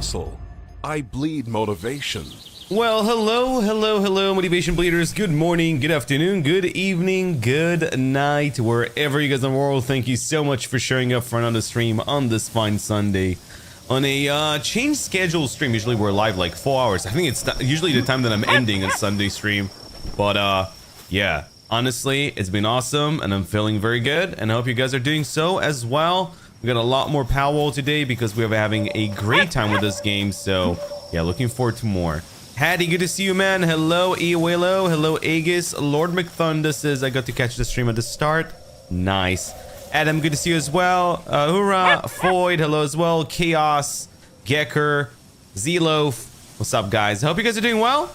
muscle. I bleed motivation. Well, hello, motivation bleeders. Good morning, good afternoon, good evening, good night, wherever you guys in the world. Thank you so much for showing up for another stream on this fine Sunday. On a changed schedule stream. Usually we're live like 4 hours. I think it's usually the time that I'm ending a Sunday stream. But yeah, honestly, it's been awesome and I'm feeling very good. And I hope you guys are doing so as well. We got a lot more Palworld today because we're having a great time with this game. So yeah, looking forward to more. Hattie, good to see you, man. Hello, Iwelo. Hello, Aegis. Lord McThunder says I got to catch the stream at the start. Nice. Adam, good to see you as well. Hoorah. Foyd, hello as well. Chaos. Gecker. Zeloaf. What's up, guys? I hope you guys are doing well.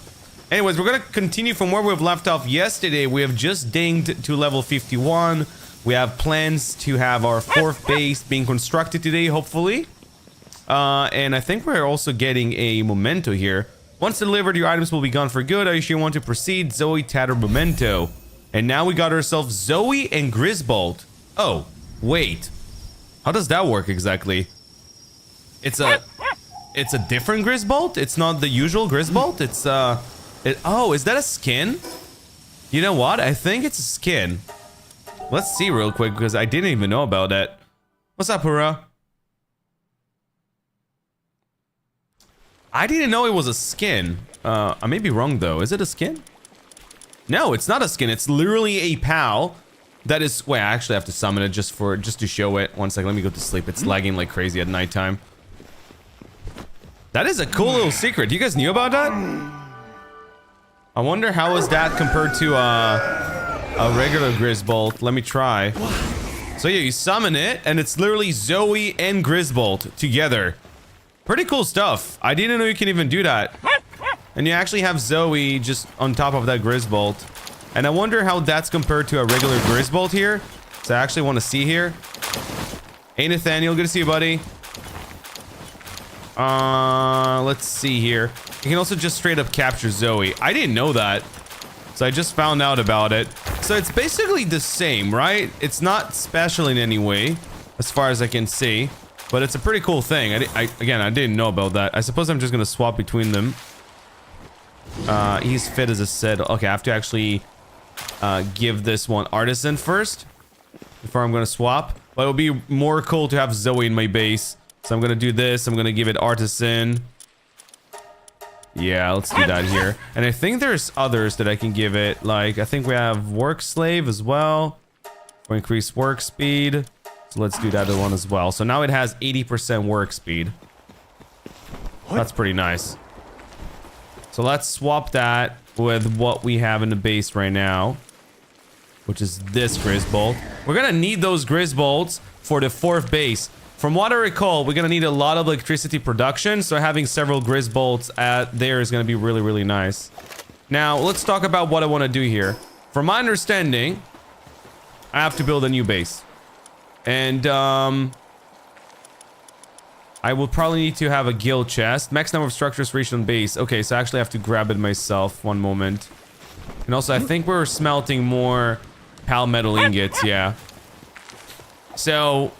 Anyways, we're going to continue from where we've left off yesterday. We have just dinged to level 51. We have plans to have our 4th base being constructed today, hopefully. And I think we're also getting a memento here. Once delivered, your items will be gone for good. I usually want to proceed. Zoe, Tatter, memento. And now we got ourselves Zoe and Grisbold. Oh, wait. How does that work exactly? It's a different Grisbold? It's not the usual Grisbold? It's oh, is that a skin? You know what? I think it's a skin. Let's see real quick because I didn't even know about that. What's up, Hurrah? I didn't know it was a skin. I may be wrong though. Is it a skin? No, it's not a skin. It's literally a PAL. That is. Wait, I actually have to summon it just to show it. One second. Let me go to sleep. It's lagging like crazy at nighttime. That is a cool little secret. You guys knew about that? I wonder how is that compared to a regular Grisbold. Let me try. So yeah, you summon it, and it's literally Zoe and Grisbold together. Pretty cool stuff. I didn't know you can even do that. And you actually have Zoe just on top of that Grisbold. And I wonder how that's compared to a regular Grisbold here. So I actually want to see here. Hey Nathaniel, good to see you, buddy. Let's see here. You can also just straight up capture Zoe. I didn't know that. So I just found out about it. So it's basically the same, right? It's not special in any way, as far as I can see. But it's a pretty cool thing. Again, I didn't know about that. I suppose I'm just gonna swap between them. He's fit as I said. Okay, I have to actually give this one Artisan first before I'm gonna swap. But it'll be more cool to have Zoe in my base. So I'm gonna do this. I'm gonna give it Artisan. Yeah, let's do that here. And I think there's others that I can give it. Like, I think we have Work Slave as well for increased work speed. So let's do that one as well. So now it has 80% work speed. That's pretty nice. So let's swap that with what we have in the base right now, which is this Grisbold. We're gonna need those Grisbolds for the 4th base. From what I recall, we're gonna need a lot of electricity production, so having several Grisbolds there is gonna be really, really nice. Now, let's talk about what I want to do here. From my understanding, I have to build a new base. And I will probably need to have a guild chest. Max number of structures reached on base. Okay, so I actually have to grab it myself. One moment. And also, I think we're smelting more pal metal ingots. Yeah. So,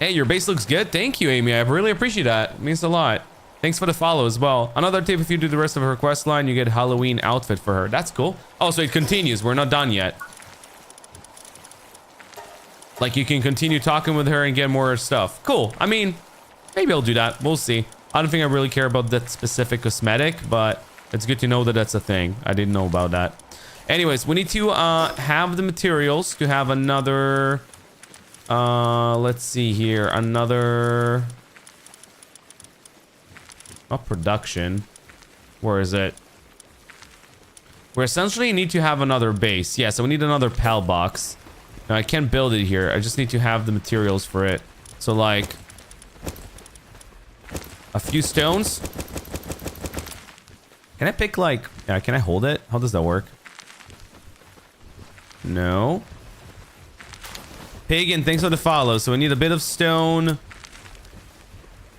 hey, your base looks good. Thank you, Amy. I really appreciate that. It means a lot. Thanks for the follow as well. Another tip, if you do the rest of her quest line, you get Halloween outfit for her. That's cool. Oh, so it continues. We're not done yet. Like, you can continue talking with her and get more stuff. Cool. I mean, maybe I'll do that. We'll see. I don't think I really care about that specific cosmetic, but it's good to know that that's a thing. I didn't know about that. Anyways, we need to have the materials to have another... let's see here. Another... Not production. Where is it? We essentially need to have another base. Yeah, so we need another PAL box. Now, I can't build it here. I just need to have the materials for it. So, like... a few stones. Can I pick, like... Yeah, can I hold it? How does that work? No. Pagan, thanks for the follow. So, we need a bit of stone.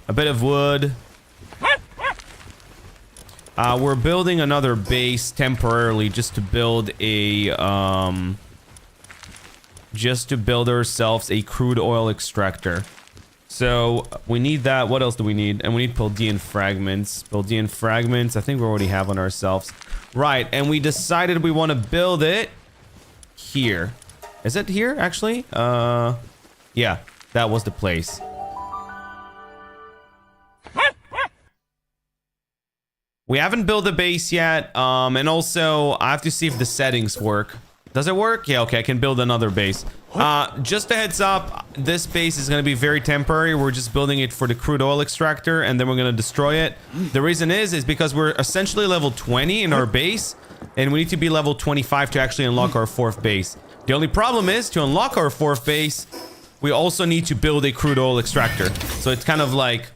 A bit of wood. We're building another base temporarily just to build a... just to build ourselves a crude oil extractor. So we need that. What else do we need? And we need Paldean fragments. Paldean fragments, I think we already have on ourselves. Right, and we decided we want to build it here. Is it here, actually? Yeah, that was the place. We haven't built a base yet, and also I have to see if the settings work. Does it work? Yeah, okay, I can build another base. Just a heads up, this base is going to be very temporary. We're just building it for the crude oil extractor, and then we're going to destroy it. The reason is because we're essentially level 20 in our base, and we need to be level 25 to actually unlock our 4th base. The only problem is, to unlock our 4th base, we also need to build a crude oil extractor. So it's kind of like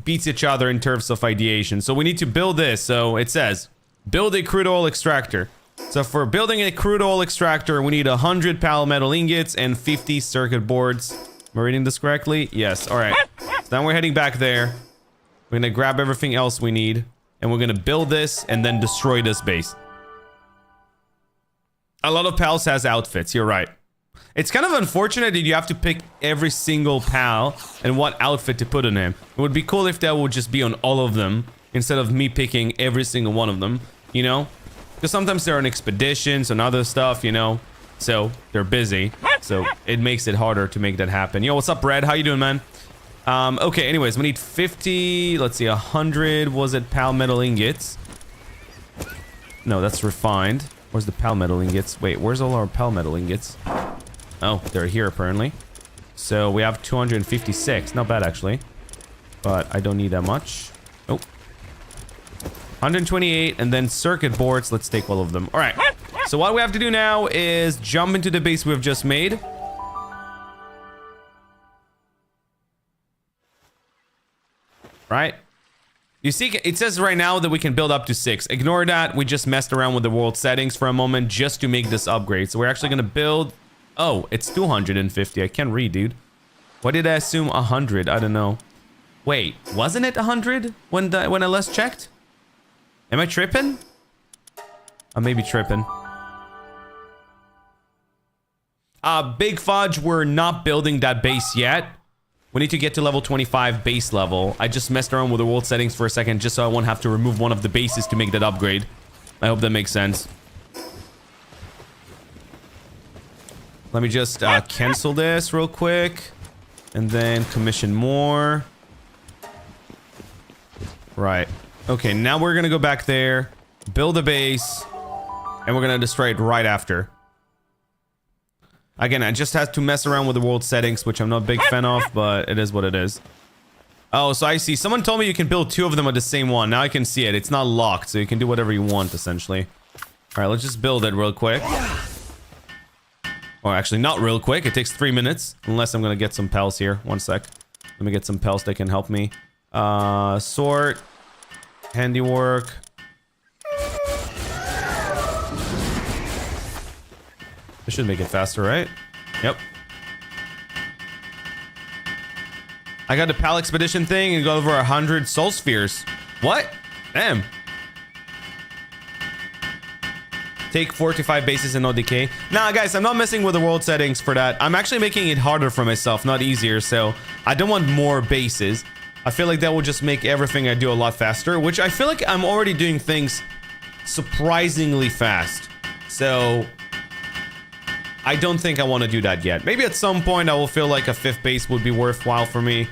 beats each other in terms of ideation. So we need to build this. So it says, build a crude oil extractor. So for building a crude oil extractor, we need 100 metal ingots and 50 circuit boards. Am I reading this correctly? Yes. All right. So now we're heading back there. We're going to grab everything else we need, and we're going to build this and then destroy this base. A lot of pals has outfits. You're right. It's kind of unfortunate that you have to pick every single pal and what outfit to put on him. It would be cool if that would just be on all of them instead of me picking every single one of them, you know? Because sometimes they're on expeditions and other stuff, you know? So they're busy. So it makes it harder to make that happen. Yo, what's up, Red? How you doing, man? Okay, anyways, we need 50, let's see, 100, was it pal metal ingots? No, that's refined. Where's the pal metal ingots? Wait, where's all our pal metal ingots? Oh, they're here apparently. So we have 256. Not bad actually. But I don't need that much. Nope. 128 and then circuit boards. Let's take all of them. All right. So what we have to do now is jump into the base we've just made. Right? You see, it says right now that we can build up to 6. Ignore that. We just messed around with the world settings for a moment just to make this upgrade. So we're actually going to build... Oh, it's 250. I can't read, dude. Why did I assume 100? I don't know. Wait, wasn't it 100 when I last checked? Am I tripping? I may be tripping. Big Fudge, we're not building that base yet. We need to get to level 25 base level. I just messed around with the world settings for a second just so I won't have to remove one of the bases to make that upgrade. I hope that makes sense. Let me just cancel this real quick. And then commission more. Right. Okay, now we're going to go back there. Build a base. And we're going to destroy it right after. Again, I just had to mess around with the world settings, which I'm not a big fan of, but it is what it is. Oh, so I see. Someone told me you can build 2 of them at the same one. Now I can see it. It's not locked, so you can do whatever you want, essentially. All right, let's just build it real quick. Or actually, not real quick. It takes 3 minutes. Unless I'm going to get some pals here. 1 sec. Let me get some pals that can help me. Sort. Handiwork. This should make it faster, right? Yep. I got the pal expedition thing and got over 100 soul spheres. What? Damn. Take 45 bases and no decay. Nah, guys, I'm not messing with the world settings for that. I'm actually making it harder for myself, not easier. So I don't want more bases. I feel like that will just make everything I do a lot faster, which I feel like I'm already doing things surprisingly fast. So I don't think I want to do that yet. Maybe at some point I will feel like a 5th base would be worthwhile for me.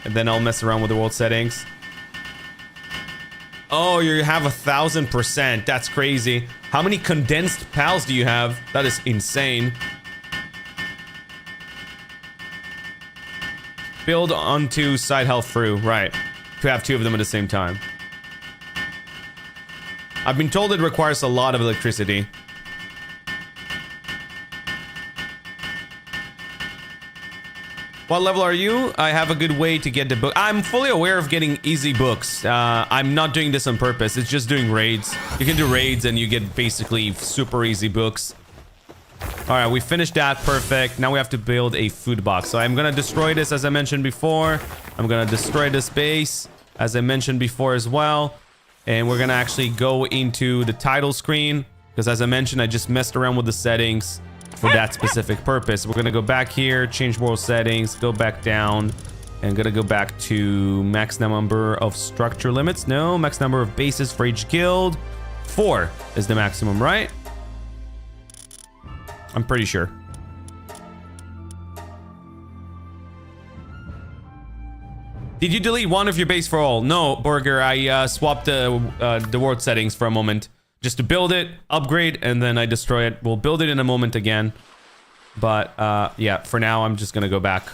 And then I'll mess around with the world settings. Oh, you have 1,000%. That's crazy. How many condensed pals do you have? That is insane. Build onto side health through. Right. To have 2 of them at the same time. I've been told it requires a lot of electricity. What level are you? I have a good way to get the book. I'm fully aware of getting easy books. I'm not doing this on purpose. It's just doing raids. You can do raids and you get basically super easy books. All right, we finished that. Perfect. Now we have to build a food box. So I'm going to destroy this as I mentioned before. I'm going to destroy this base as I mentioned before as well. And we're going to actually go into the title screen. Because as I mentioned, I just messed around with the settings. for that specific purpose. We're gonna go back here, change world settings, go back down, and gonna go back to max number of structure limits. No, max number of bases for each guild. 4 is the maximum, right? I'm pretty sure. Did you delete one of your base for all? No, Burger. I swapped the world settings for a moment just to build it, upgrade, and then I destroy it. We'll build it in a moment again. But yeah, for now, I'm just gonna go back.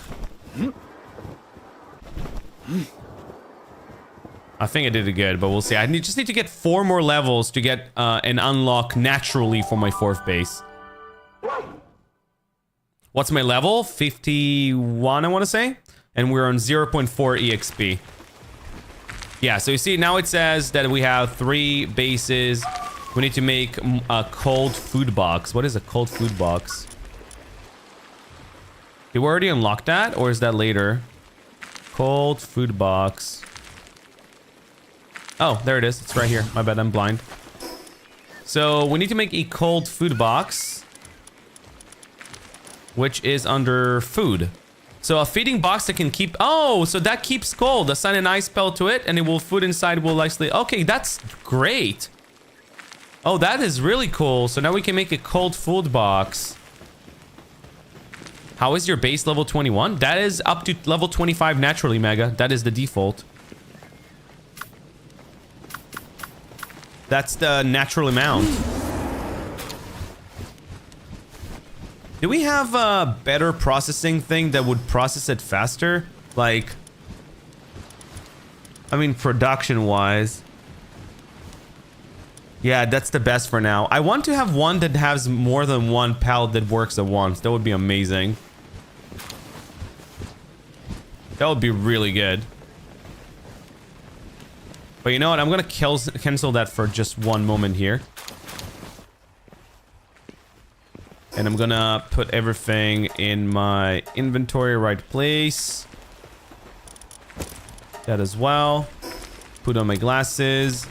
I think I did it good, but we'll see. I just need to get 4 more levels to get an unlock naturally for my 4th base. What's my level? 51, I want to say. And we're on 0.4 EXP. Yeah, so you see, now it says that we have 3 bases. We need to make a cold food box. What is a cold food box? Did we already unlock that? Or is that later? Cold food box. Oh, there it is. It's right here. My bad, I'm blind. So we need to make a cold food box, which is under food. So a feeding box that can keep... Oh, so that keeps cold. Assign an ice spell to it, and it will food inside will actually... Okay, that's great. Oh, that is really cool. So now we can make a cold food box. How is your base level 21? That is up to level 25 naturally, Mega. That is the default. That's the natural amount. Do we have a better processing thing that would process it faster? Like, I mean, production-wise. Yeah, that's the best for now. I want to have one that has more than one pallet that works at once. That would be amazing. That would be really good. But you know what? I'm gonna cancel that for just one moment here. And I'm gonna put everything in my inventory right place. That as well. Put on my glasses.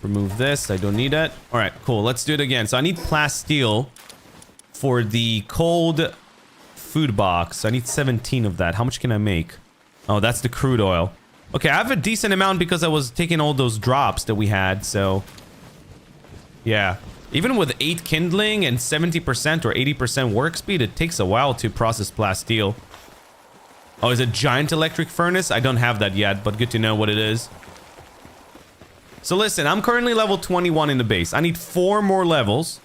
Remove this. I don't need it. All right, cool. Let's do it again. So I need plasteel for the cold food box. I need 17 of that. How much can I make? Oh, that's the crude oil. Okay, I have a decent amount because I was taking all those drops that we had, so... Yeah. Even with 8 kindling and 70% or 80% work speed, it takes a while to process plasteel. Oh, is it giant electric furnace? I don't have that yet, but good to know what it is. So listen, I'm currently level 21 in the base. I need 4 more levels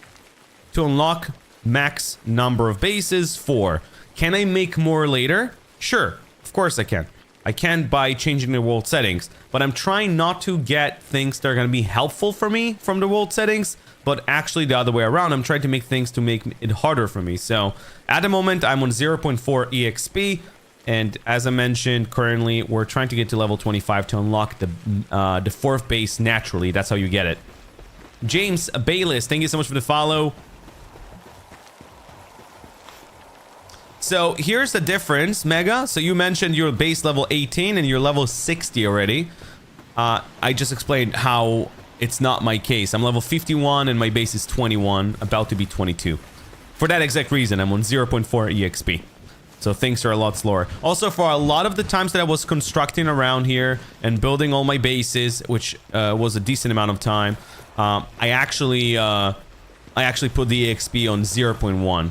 to unlock max number of bases. 4. Can I make more later? Sure, of course I can. I can by changing the world settings, but I'm trying not to get things that are going to be helpful for me from the world settings, but actually the other way around. I'm trying to make things to make it harder for me. So at the moment, I'm on 0.4 EXP. And as I mentioned, currently we're trying to get to level 25 to unlock the 4th base naturally. That's how you get it. James Bayless, thank you so much for the follow. So here's the difference, Mega. So you mentioned you're base level 18 and you're level 60 already. I just explained how it's not my case. I'm level 51 and my base is 21, about to be 22. For that exact reason, I'm on 0.4 EXP. So things are a lot slower. Also, for a lot of the times that I was constructing around here and building all my bases, which was a decent amount of time, I actually put the EXP on 0.1.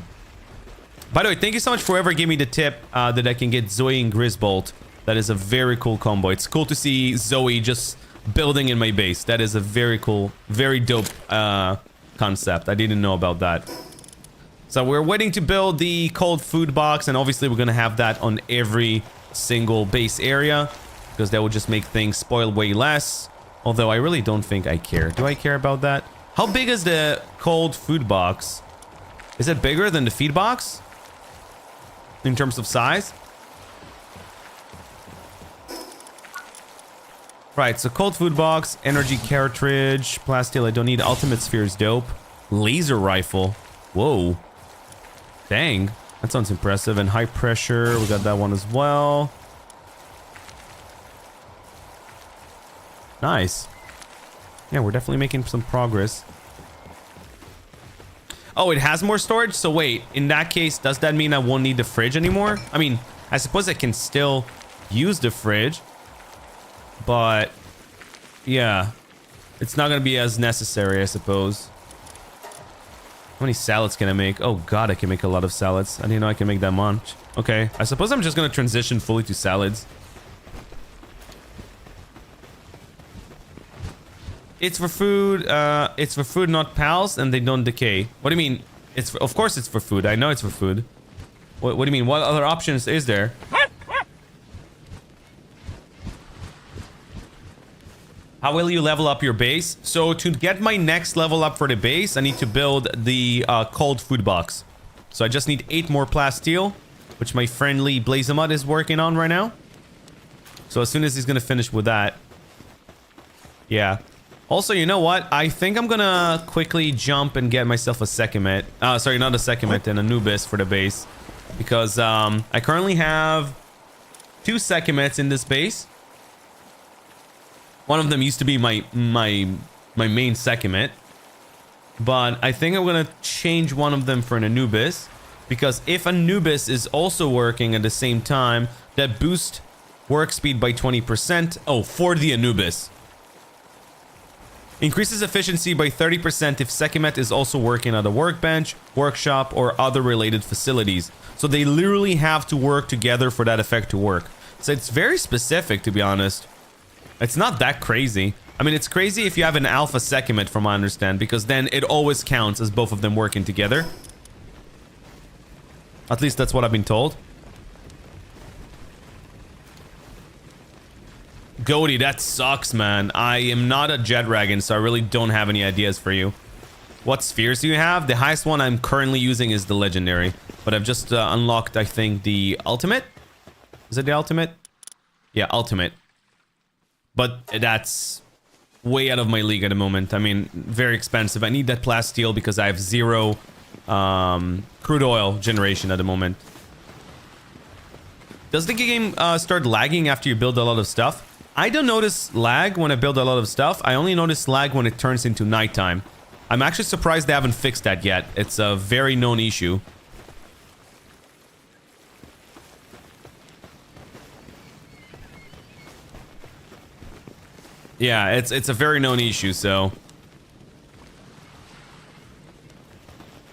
By the way, thank you so much for whoever gave me the tip that I can get Zoe and Grisbolt. That is a very cool combo. It's cool to see Zoe just building in my base. That is a very cool, very dope concept. I didn't know about that. So we're waiting to build the cold food box, and obviously we're going to have that on every single base area because that would just make things spoil way less. Although I really don't think I care. Do I care about that? How big is the cold food box? Is it bigger than the feed box in terms of size? Right, so cold food box, energy cartridge, plasteel I don't need, ultimate sphere is dope. Laser rifle. Whoa. Dang, that sounds impressive. And high pressure, we got that one as well. Nice. Yeah, we're definitely making some progress. Oh, it has more storage? So wait, in that case, does that mean I won't need the fridge anymore? I mean, I suppose I can still use the fridge, but yeah, it's not gonna be as necessary, I suppose. How many salads can I make? Oh god, I can make a lot of salads. I didn't know I can make that much. Okay, I suppose I'm just gonna transition fully to salads. It's for food. It's for food, not pals, and they don't decay. What do you mean? It's for, of course it's for food. I know it's for food. What do you mean? What other options is there? How will you level up your base? So to get my next level up for the base, I need to build the cold food box. So I just need 8 more plasteel, which my friendly Blazamut is working on right now. So as soon as he's gonna finish with that, yeah. Also, you know what? I think I'm gonna quickly jump and get myself a Sekhmet. Sorry, not a Sekhmet, an Anubis for the base, because I currently have 2 Sekhmets in this base. One of them used to be my main Sekhmet, but I think I'm gonna change one of them for an Anubis, because if Anubis is also working at the same time, that boosts work speed by 20%. Oh, for the Anubis. Increases efficiency by 30% if Sekhmet is also working at a workbench, workshop, or other related facilities. So they literally have to work together for that effect to work. So it's very specific, to be honest. It's not that crazy. I mean, it's crazy if you have an alpha Sekhmet, from what I understand, because then it always counts as both of them working together. At least that's what I've been told. Goaty, that sucks, man. I am not a jet dragon, so I really don't have any ideas for you. What spheres do you have? The highest one I'm currently using is the legendary, but I've just unlocked, I think, the ultimate. Is it the ultimate? Yeah, ultimate. But that's way out of my league at the moment. I mean, very expensive. I need that plasteel because I have 0 crude oil generation at the moment. Does the game start lagging after you build a lot of stuff? I don't notice lag when I build a lot of stuff. I only notice lag when it turns into nighttime. I'm actually surprised they haven't fixed that yet. It's a very known issue. Yeah, it's a very known issue, so.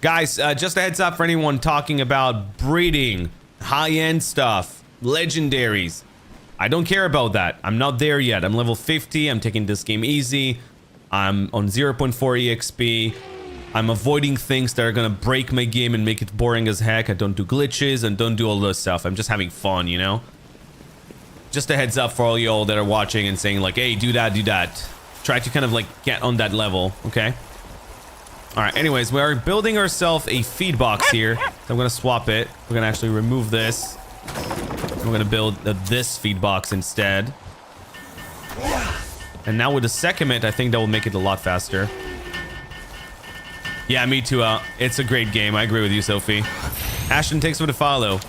Guys, just a heads up for anyone talking about breeding, high-end stuff, legendaries. I don't care about that. I'm not there yet. I'm level 50. I'm taking this game easy. I'm on 0.4 EXP. I'm avoiding things that are gonna break my game and make it boring as heck. I don't do glitches and don't do all this stuff. I'm just having fun, you know? Just a heads up for all y'all that are watching and saying like, hey, do that, do that. Try to kind of like get on that level, okay? All right, anyways, we are building ourselves a feed box here. So I'm gonna swap it. We're gonna actually remove this. We're gonna build this feed box instead. And now with the Sekhmet, I think that will make it a lot faster. Yeah, me too. It's a great game. I agree with you, Sophie. Ashton, thanks for the follow.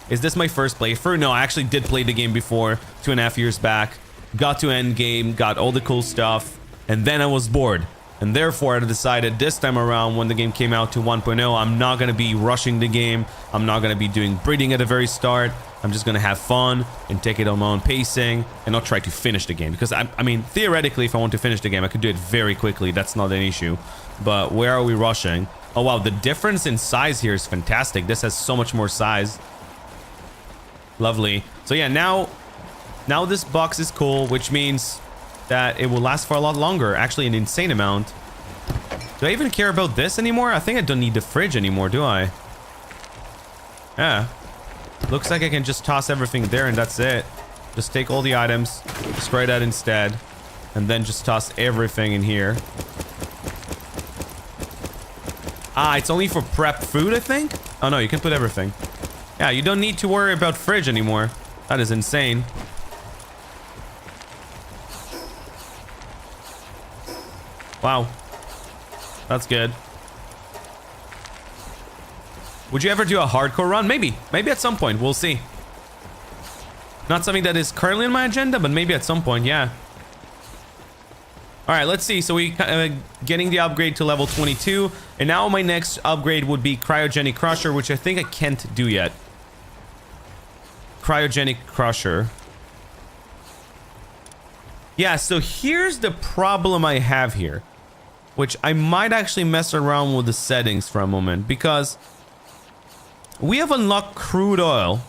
Is this my first playthrough? No, I actually did play the game before, 2.5 years back. Got to end game, got all the cool stuff, and then I was bored. And therefore, I decided this time around, when the game came out to 1.0, I'm not going to be rushing the game. I'm not going to be doing breeding at the very start. I'm just going to have fun and take it on my own pacing and not try to finish the game. Because, I mean, theoretically, if I want to finish the game, I could do it very quickly. That's not an issue. But where are we rushing? Oh, wow, the difference in size here is fantastic. This has so much more size. Lovely. So yeah, now this box is cool, which means that it will last for a lot longer. Actually, an insane amount. Do I even care about this anymore? I think I don't need the fridge anymore, do I? Yeah. Looks like I can just toss everything there and that's it. Just take all the items, destroy that instead, and then just toss everything in here. Ah, it's only for prep food, I think? Oh no, you can put everything. Yeah, you don't need to worry about fridge anymore. That is insane. Wow. That's good. Would you ever do a hardcore run? Maybe. Maybe at some point. We'll see. Not something that is currently on my agenda, but maybe at some point, yeah. All right, let's see. So we getting the upgrade to level 22. And now my next upgrade would be Cryogenic Crusher, which I think I can't do yet. Cryogenic Crusher. Yeah, so here's the problem I have here, which I might actually mess around with the settings for a moment, because we have unlocked crude oil,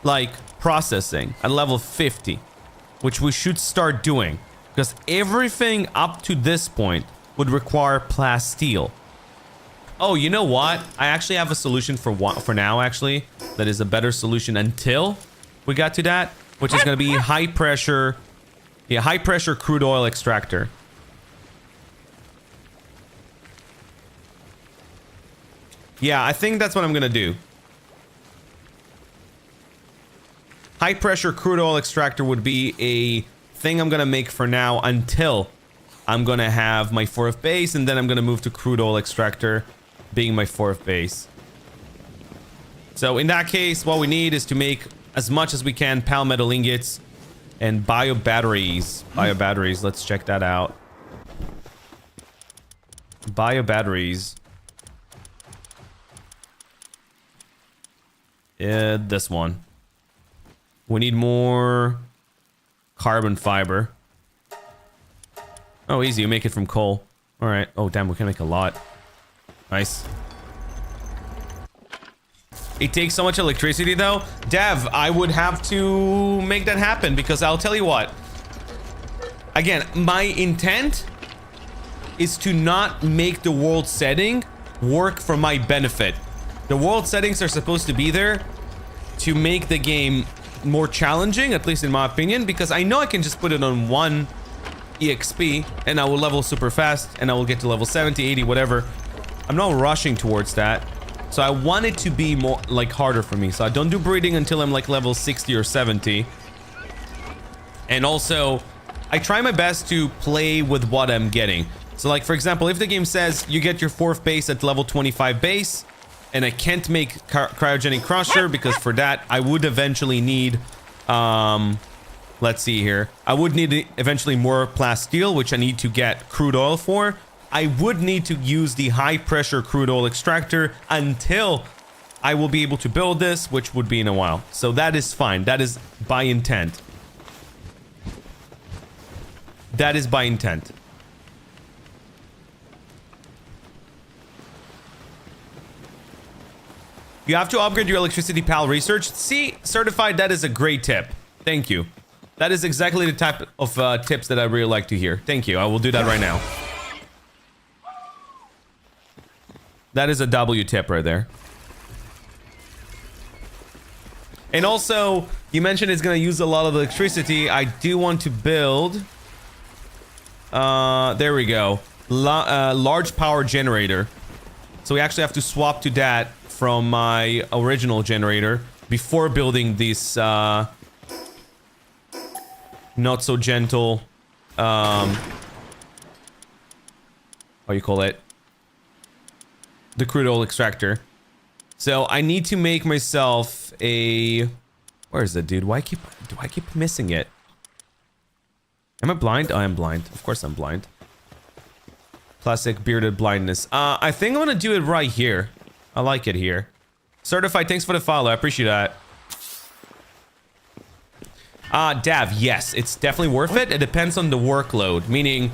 like processing, at level 50, which we should start doing. Because everything up to this point would require plasteel. Oh, you know what? I actually have a solution for now, actually. That is a better solution until we got to that. Which is going to be high pressure... Yeah, high pressure crude oil extractor. Yeah, I think that's what I'm going to do. High pressure crude oil extractor would be a... thing I'm gonna make for now until I'm gonna have my 4th base, and then I'm gonna move to crude oil extractor being my 4th base. So in that case, what we need is to make as much as we can pal metal ingots and bio batteries. Bio batteries, let's check that out. Bio batteries. This one. We need more carbon fiber. Oh, easy. You make it from coal. All right. Oh, damn. We can make a lot. Nice. It takes so much electricity, though. Dev, I would have to make that happen, because I'll tell you what. Again, my intent is to not make the world setting work for my benefit. The world settings are supposed to be there to make the game more challenging, at least in my opinion, because I know I can just put it on 1 EXP and I will level super fast and I will get to level 70, 80, whatever. I'm not rushing towards that. So I want it to be more like harder for me. So I don't do breeding until I'm like level 60 or 70. And also I try my best to play with what I'm getting. So like, for example, if the game says you get your 4th base at level 25 base, and I can't make Cryogenic Crusher, because for that I would eventually need let's see here, I would need eventually more plasteel, which I need to get crude oil for. I would need to use the high pressure crude oil extractor until I will be able to build this, which would be in a while. So that is fine. That is by intent. That is by intent. You have to upgrade your electricity pal research. See, certified, that is a great tip. Thank you. That is exactly the type of tips that I really like to hear. Thank you. I will do that right now. That is a W tip right there. And also, you mentioned it's going to use a lot of electricity. I do want to build... there we go. Large power generator. So we actually have to swap to that from my original generator before building this not so gentle what do you call it, the crude oil extractor. So I need to make myself a... Where is it, dude? Do I keep missing it? Am I blind? Oh, I am blind. Of course I'm blind. Classic bearded blindness. I think I'm gonna do it right here. I like it here. Certified, thanks for the follow. I appreciate that. Dav, yes, it's definitely worth it. It depends on the workload, meaning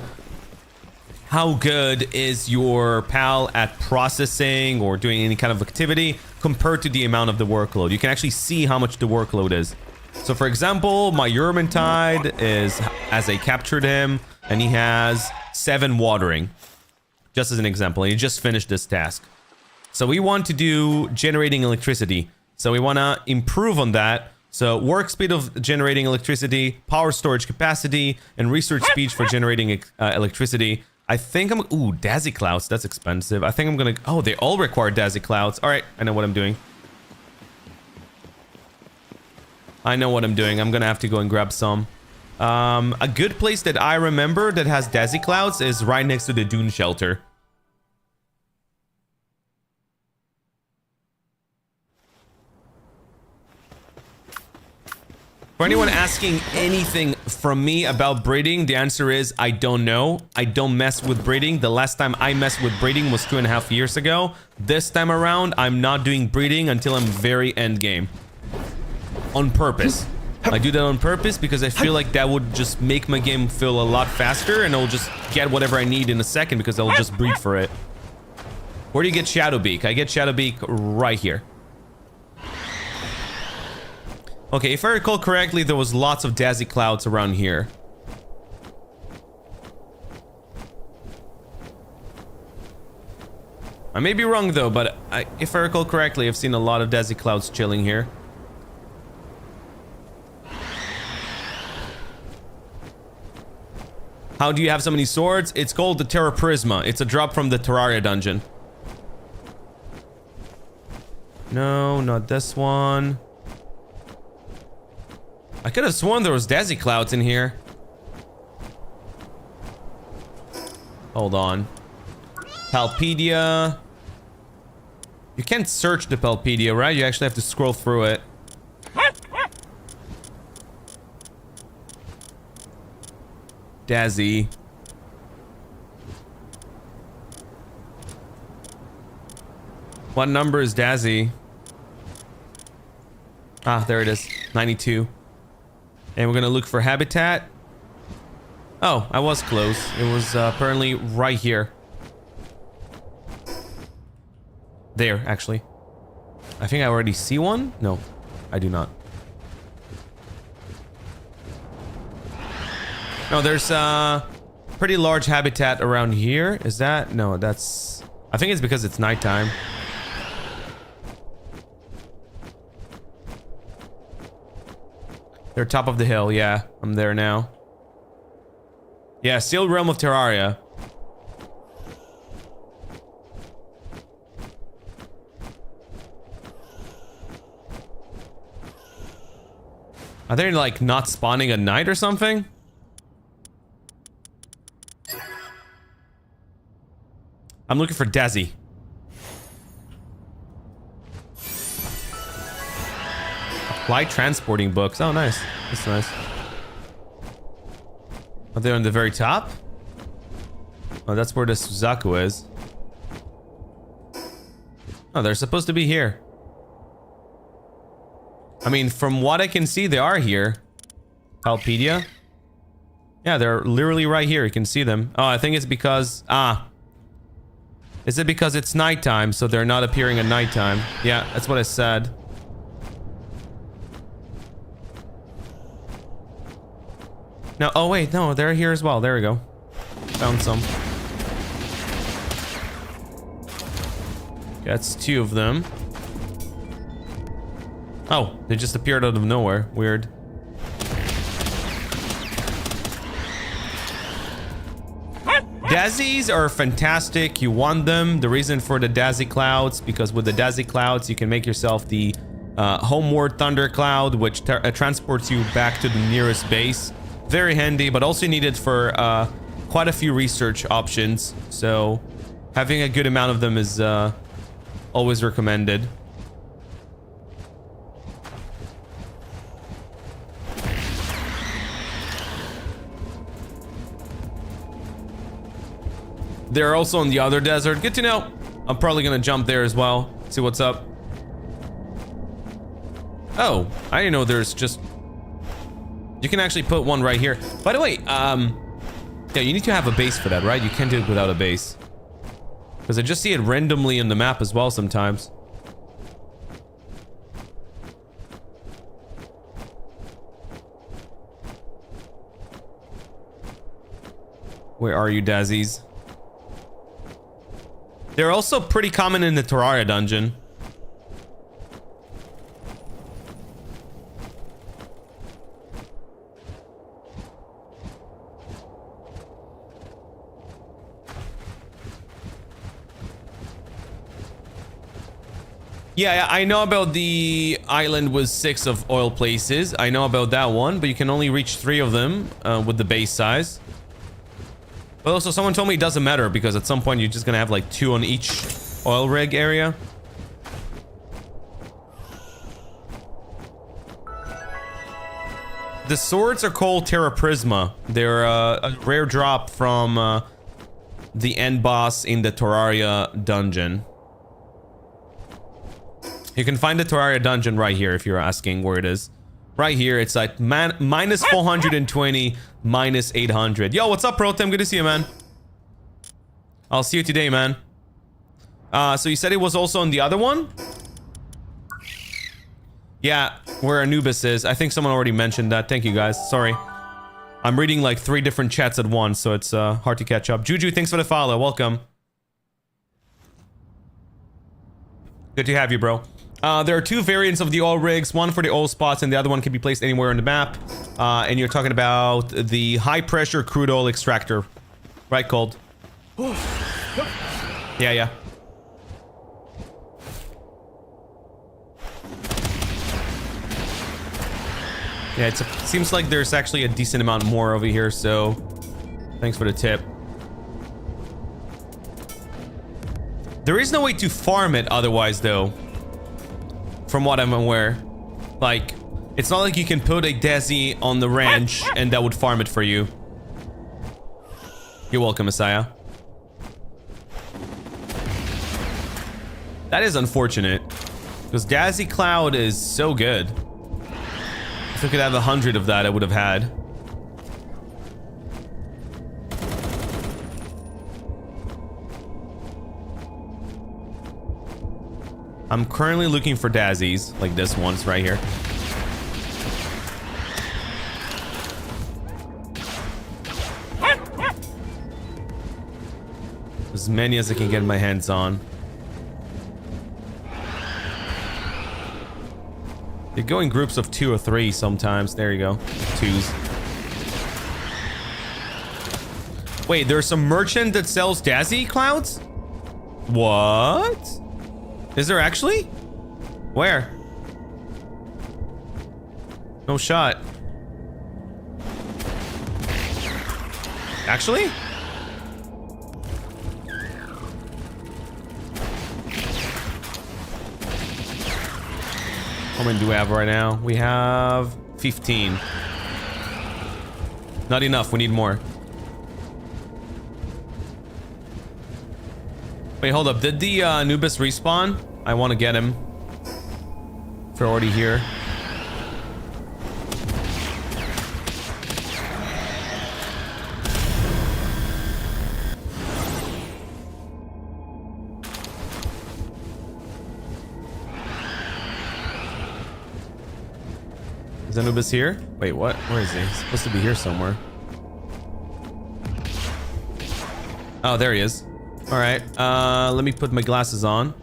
how good is your pal at processing or doing any kind of activity compared to the amount of the workload. You can actually see how much the workload is. So for example, my Euromantide is, as I captured him, and he has 7 watering. Just as an example, and he just finished this task. So we want to do generating electricity. So we want to improve on that. So work speed of generating electricity, power storage capacity, and research speed for generating electricity. I think I'm... Ooh, Daisy Clouds. That's expensive. I think I'm going to... Oh, they all require Daisy Clouds. All right, I know what I'm doing. I'm going to have to go and grab some. A good place that I remember that has Daisy Clouds is right next to the Dune Shelter. For anyone asking anything from me about breeding, the answer is I don't know. I don't mess with breeding. The last time I messed with breeding was 2.5 years ago. This time around, I'm not doing breeding until I'm very end game. On purpose. I do that on purpose because I feel like that would just make my game feel a lot faster, and I'll just get whatever I need in a second because I'll just breed for it. Where do you get Shadowbeak? I get Shadowbeak right here. Okay, if I recall correctly, there was lots of Daisy Clouds around here. I may be wrong though, but if I recall correctly, I've seen a lot of Daisy Clouds chilling here. How do you have so many swords? It's called the Terra Prisma. It's a drop from the Terraria dungeon. No, not this one. I could have sworn there was Daisy Clouds in here. Hold on. Palpedia. You can't search the Palpedia, right? You actually have to scroll through it. Dazzy. What number is Dazzy? Ah, there it is. 92. And we're gonna look for habitat. Oh, I was close. It was apparently right here. There, actually. I think I already see one. No, I do not. No, there's a pretty large habitat around here. Is that? No, that's... I think it's because it's nighttime. They're top of the hill. Yeah, I'm there now. Yeah, Sealed Realm of Terraria. Are they like not spawning at night or something? I'm looking for Dazzy. Apply transporting books. Oh, nice. That's nice. Are they on the very top? Oh, that's where the Suzaku is. Oh, they're supposed to be here. I mean, from what I can see, they are here. Palpedia. Yeah, they're literally right here. You can see them. Oh, I think it's because... Ah. Is it because it's nighttime, so they're not appearing at nighttime? Yeah, that's what I said. No, oh wait, no, they're here as well. There we go. Found some. That's two of them. Oh, they just appeared out of nowhere. Weird. Dazzies are fantastic. You want them. The reason for the Dazzy Clouds, because with the Dazzy Clouds, you can make yourself the Homeward Thunder Cloud, which transports you back to the nearest base. Very handy, but also needed for quite a few research options. So having a good amount of them is always recommended. They're also on the other desert. Good to know. I'm probably gonna jump there as well. See what's up. Oh, I didn't know there's just... You can actually put one right here. By the way, yeah, you need to have a base for that, right? You can't do it without a base. Because I just see it randomly in the map as well sometimes. Where are you, Dazzies? They're also pretty common in the Terraria dungeon. Yeah, I know about the island with 6 of oil places. I know about that one, but you can only reach 3 of them with the base size. But also, someone told me it doesn't matter because at some point you're just gonna have like 2 on each oil rig area. The swords are called Terra Prisma. They're a rare drop from the end boss in the Terraria dungeon. You can find the Terraria dungeon right here if you're asking where it is. Right here, it's like minus 420, minus 800. Yo, what's up, Protem? Good to see you, man. I'll see you today, man. So you said it was also on the other one? Yeah, where Anubis is. I think someone already mentioned that. Thank you, guys. Sorry. I'm reading like 3 different chats at once, so it's hard to catch up. Juju, thanks for the follow. Welcome. Good to have you, bro. There are 2 variants of the oil rigs, one for the oil spots and the other one can be placed anywhere on the map. And you're talking about the high pressure crude oil extractor. Right, Cold? Yeah. Yeah, it seems like there's actually a decent amount more over here, so thanks for the tip. There is no way to farm it otherwise, though. From what I'm aware. Like, it's not like you can put a Desi on the ranch and that would farm it for you. You're welcome, Messiah. That is unfortunate. Because Dazzy Cloud is so good. If I could have 100 of that, I would have had. I'm currently looking for Dazzies, like this one's right here. As many as I can get my hands on. They go in groups of 2 or 3 sometimes. There you go. 2s. Wait, there's a merchant that sells Dazzy Clouds? What? Is there actually? Where? No shot. Actually? How many do we have right now? We have 15. Not enough, we need more. Wait, hold up. Did the Anubis respawn? I want to get him. If they're already here. Is Anubis here? Wait, what? Where is he? He's supposed to be here somewhere. Oh, there he is. All right, let me put my glasses on.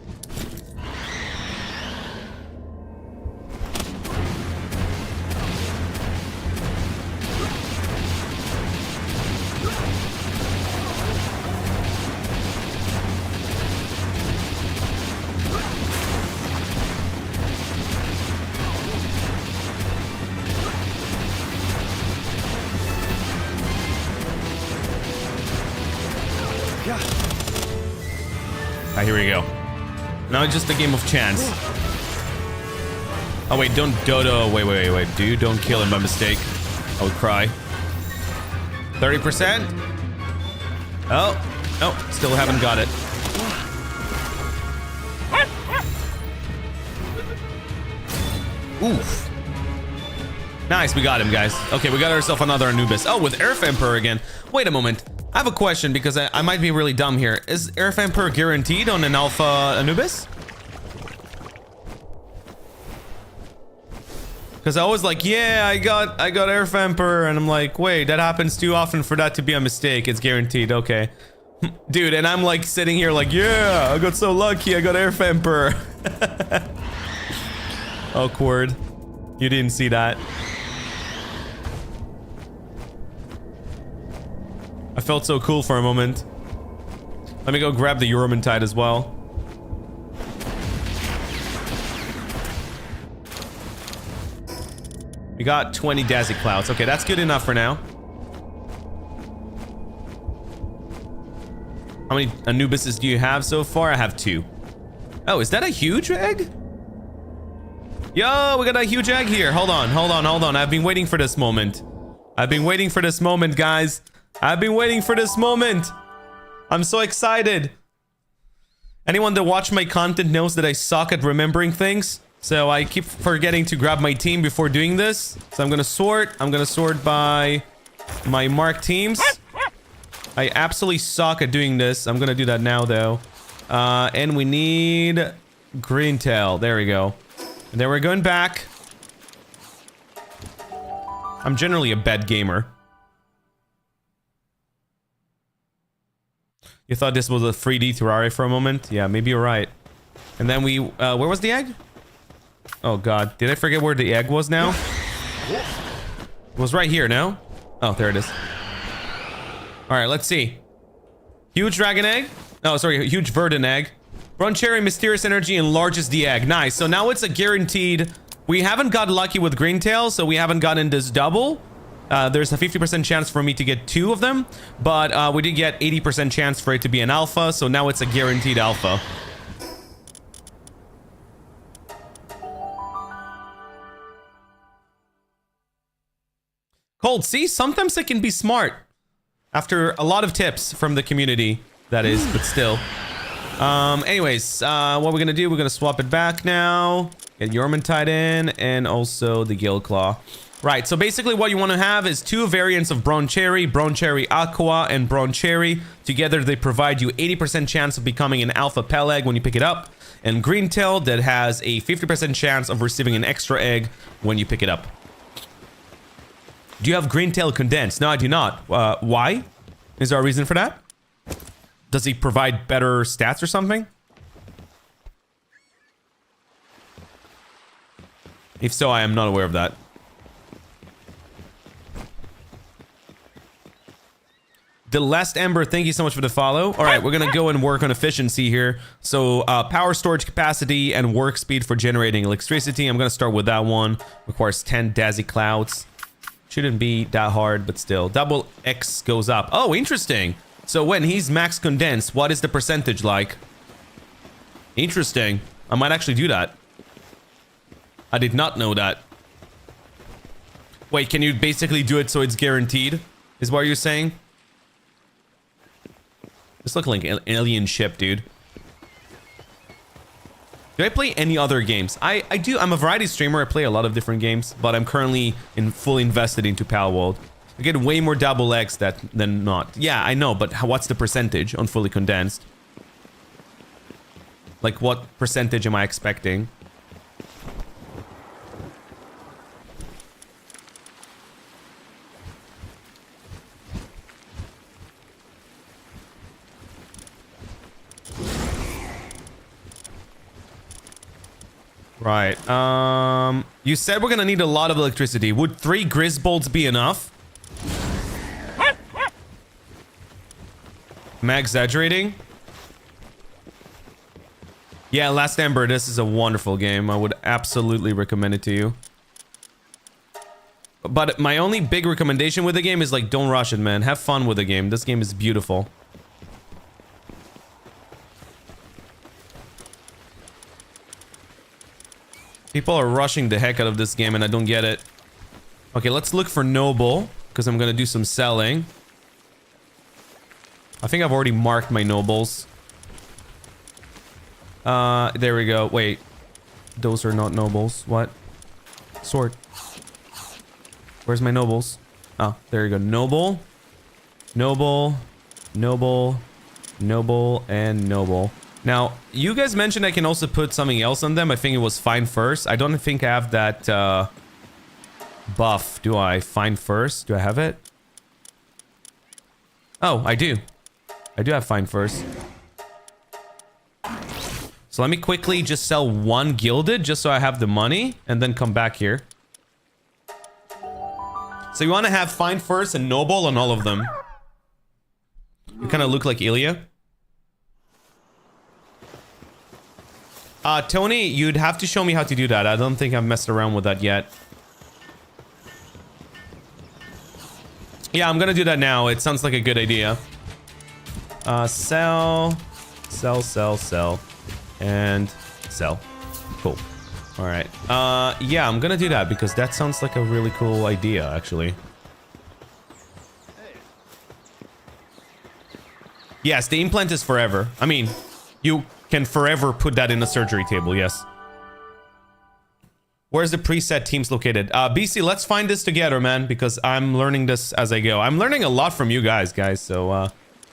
Here we go. Now it's just a game of chance. Oh wait, don't Dodo. Wait. Dude, don't kill him by mistake. I would cry. 30%? Oh, no, still haven't got it. Oof. Nice, we got him, guys. Okay, we got ourselves another Anubis. Oh, with Earth Emperor again. Wait a moment. I have a question because I might be really dumb here. Is Earth Emperor guaranteed on an Alpha Anubis? Because I was like, yeah, I got Earth Emperor, and I'm like, wait, that happens too often for that to be a mistake. It's guaranteed. Okay. Dude, and I'm like sitting here like, yeah, I got so lucky. I got Earth Emperor. Awkward. You didn't see that. I felt so cool for a moment. Let me go grab the Euromantide as well. We got 20 Dazzy Clouds. Okay, that's good enough for now. How many Anubises do you have so far? I have 2. Oh, is that a huge egg? Yo, we got a huge egg here. Hold on. I've been waiting for this moment. Guys. I've been waiting for this moment. I'm so excited. Anyone that watched my content knows that I suck at remembering things. So I keep forgetting to grab my team before doing this. So I'm gonna sort. I'm gonna sort by my marked teams. I absolutely suck at doing this. I'm gonna do that now though. And we need green tail. There we go. And then we're going back. I'm generally a bad gamer. You thought this was a 3D Terraria for a moment? Yeah, maybe you're right. And then we... where was the egg? Oh, God. Did I forget where the egg was now? It was right here, no? Oh, there it is. Alright, let's see. Huge dragon egg? Oh, sorry. Huge verdant egg. Bronze cherry, mysterious energy, enlarges the egg. Nice. So now it's a guaranteed... We haven't got lucky with green tail, so we haven't gotten this double. There's a 50% chance for me to get 2 of them, but we did get 80% chance for it to be an alpha, so now it's a guaranteed alpha. Cold, see? Sometimes it can be smart. After a lot of tips from the community, that is, but still. Anyways, what we're gonna do, we're gonna swap it back now. Get Yormantide in, and also the Gale Claw. Right, so basically what you want to have is 2 variants of Bronze Cherry Aqua, and Bronze Cherry. Together they provide you 80% chance of becoming an Alpha Pell Egg when you pick it up. And Green Tail that has a 50% chance of receiving an extra egg when you pick it up. Do you have Green Tail Condensed? No, I do not. Why? Is there a reason for that? Does he provide better stats or something? If so, I am not aware of that. The Last Ember, thank you so much for the follow. All right, we're gonna go and work on efficiency here. So power storage capacity and work speed for generating electricity. I'm gonna start with that one. Requires 10 Daisy Clouds. Shouldn't be that hard, but still. Double X goes up. Oh, interesting. So when he's max condensed, what is the percentage like? Interesting. I might actually do that. I did not know that. Wait, can you basically do it so it's guaranteed? Is what you're saying? This looks like an alien ship, dude. Do I play any other games? I do. I'm a variety streamer. I play a lot of different games, but I'm currently fully invested into Palworld. I get way more double X than not. Yeah, I know, but what's the percentage on fully condensed? Like, what percentage am I expecting? Right. You said we're gonna need a lot of electricity. Would 3 Grisbolts be enough? Am I exaggerating? Yeah, Last Ember, this is a wonderful game. I would absolutely recommend it to you. But my only big recommendation with the game is, like, don't rush it, man. Have fun with the game. This game is beautiful. People are rushing the heck out of this game and I don't get it. Okay, let's look for Noble, because I'm gonna do some selling. I think I've already marked my Nobles. There we go. Wait. Those are not Nobles. What? Sword. Where's my Nobles? Oh, there you go. Noble. Noble. Noble. Noble. And Noble. Now, you guys mentioned I can also put something else on them. I think it was Find First. I don't think I have that buff. Do I? Find First? Do I have it? Oh, I do. I do have Find First. So let me quickly just sell 1 gilded just so I have the money and then come back here. So you want to have Find First and Noble on all of them. You kind of look like Ilya. Tony, you'd have to show me how to do that. I don't think I've messed around with that yet. Yeah, I'm gonna do that now. It sounds like a good idea. Sell, sell, sell, sell, and sell. Cool. All right. Yeah, I'm gonna do that because that sounds like a really cool idea, actually. Yes, the implant is forever. I mean, you can forever put that in a surgery table, yes. Where's the preset teams located? BC, let's find this together, man, because I'm learning this as I go. I'm learning a lot from you guys, so,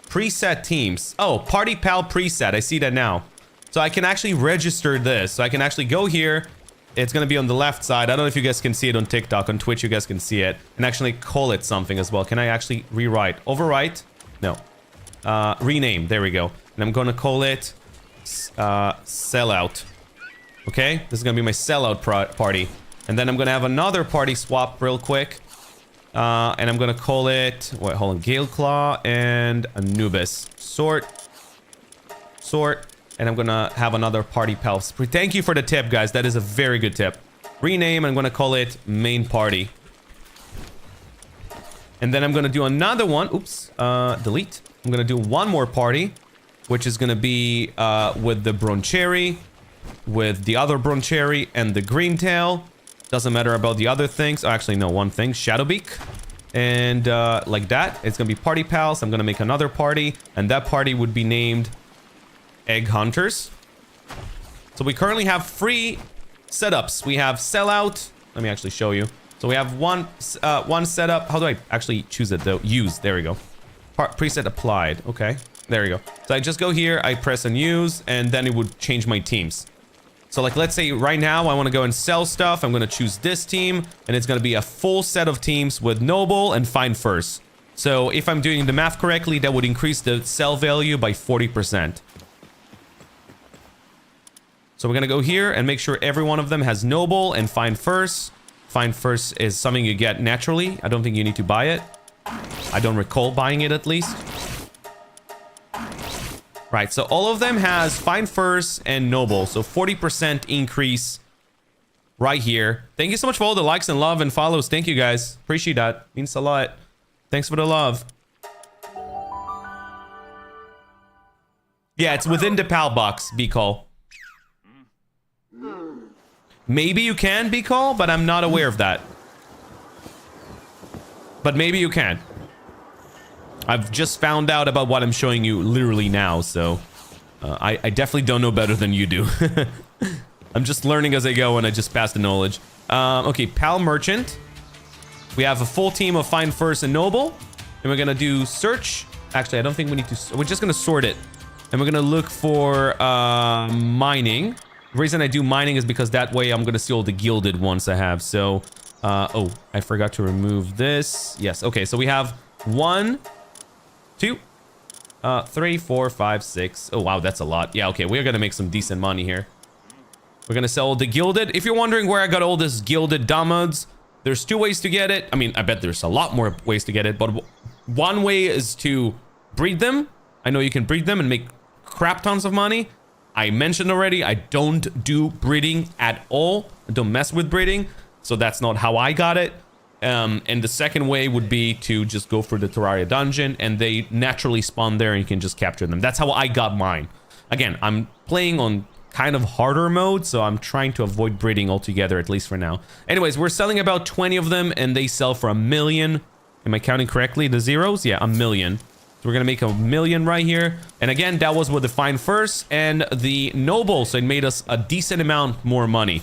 preset teams. Oh, Party Pal preset. I see that now. So I can actually register this. So I can actually go here. It's going to be on the left side. I don't know if you guys can see it on TikTok. On Twitch, you guys can see it. And actually call it something as well. Can I actually rewrite? Overwrite? No. Rename. There we go. And I'm going to call it sellout. Okay? This is going to be my sellout party. And then I'm going to have another party swap real quick. And I'm going to call it... Wait, hold on. Gale Claw and Anubis. Sort. And I'm gonna have another party pal. Thank you for the tip, guys. That is a very good tip. Rename. I'm gonna call it main party. And then I'm gonna do another one. Oops. Delete. I'm gonna do one more party, which is gonna be with the Broncherry, with the other Broncherry, and the green tail. Doesn't matter about the other things. Oh, actually, no. One thing. Shadowbeak. And like that. It's gonna be party pals. I'm gonna make another party, and that party would be named Egg Hunters. So we currently have 3 setups. We have sellout. Let me actually show you. So we have one setup. How do I actually choose it though? Use. There we go. Preset applied. Okay. There we go. So I just go here. I press on use, and then it would change my teams. So like, let's say right now I want to go and sell stuff. I'm going to choose this team, and it's going to be a full set of teams with Noble and Find First. So if I'm doing the math correctly, that would increase the sell value by 40%. So we're going to go here and make sure every one of them has Noble and Find First. Find First is something you get naturally. I don't think you need to buy it. I don't recall buying it at least. Right, so all of them has Find First and Noble. So 40% increase right here. Thank you so much for all the likes and love and follows. Thank you, guys. Appreciate that. Means a lot. Thanks for the love. Yeah, it's within the PAL box, B-Call. Maybe you can be called, but I'm not aware of that. But maybe you can. I've just found out about what I'm showing you literally now, so I definitely don't know better than you do. I'm just learning as I go, and I just pass the knowledge. Okay, Pal Merchant. We have a full team of Find First and Noble, and we're gonna do search. Actually, I don't think we need to. We're just gonna sort it, and we're gonna look for mining. The reason I do mining is because that way I'm gonna see all the gilded ones I have. So, oh, I forgot to remove this. Yes, okay, so we have 1, 2, 3, 4, 5, 6. Oh, wow, that's a lot. Yeah, okay, we're gonna make some decent money here. We're gonna sell the gilded. If you're wondering where I got all this gilded dummods, there's 2 ways to get it. I mean, I bet there's a lot more ways to get it, but one way is to breed them. I know you can breed them and make crap tons of money. I mentioned already, I don't do breeding at all. I don't mess with breeding, so that's not how I got it. And the second way would be to just go for the Terraria dungeon, and they naturally spawn there and you can just capture them. That's how I got mine. Again, I'm playing on kind of harder mode, so I'm trying to avoid breeding altogether, at least for now. Anyways, we're selling about 20 of them, and they sell for 1 million. Am I counting correctly? The zeros? Yeah, 1 million. So we're gonna make 1 million right here. And again, that was with the Find First and the Noble, so it made us a decent amount more money.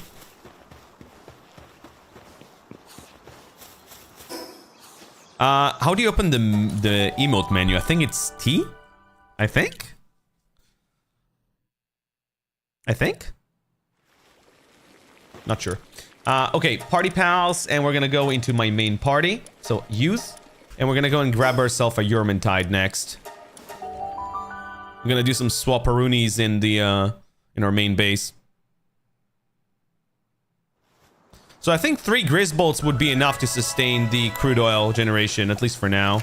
How do you open the emote menu? I think it's T? I think? Not sure. Okay, party pals, and we're gonna go into my main party. So, youth. And we're gonna go and grab ourselves a Yermintide next. We're gonna do some swapperoonies in the in our main base. So I think 3 Grizzbolts would be enough to sustain the crude oil generation, at least for now.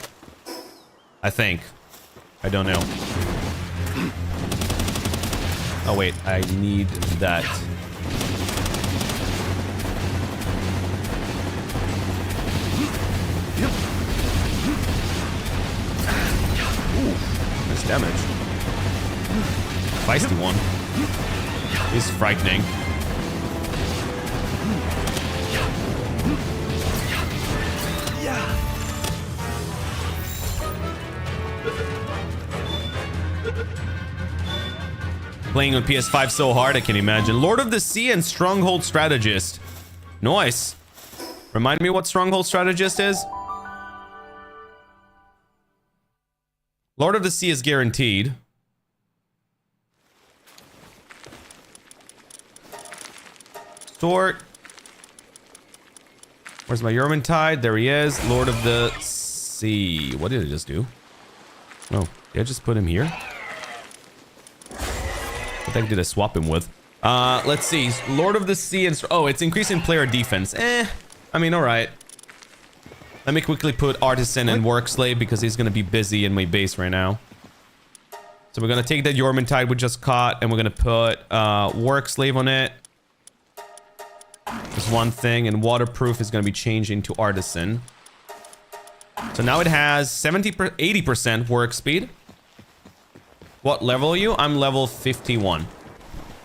I think. I don't know. Oh wait, I need that. Nice damage. Feisty one. He's frightening. Playing on PS5 so hard, I can imagine. Lord of the Sea and Stronghold Strategist. Nice. Remind me what Stronghold Strategist is? Lord of the Sea is guaranteed. Sort. Where's my Yermintide? There he is. Lord of the Sea. What did I just do? Oh, did I just put him here? What the heck did I swap him with? Let's see. Lord of the Sea and... Oh, it's increasing player defense. I mean, alright. Let me quickly put Artisan and Work Slave because he's going to be busy in my base right now. So we're going to take that Yermintide we just caught and we're going to put Work Slave on it. There's one thing, and Waterproof is going to be changing to Artisan. So now it has 80% work speed. What level are you? I'm level 51.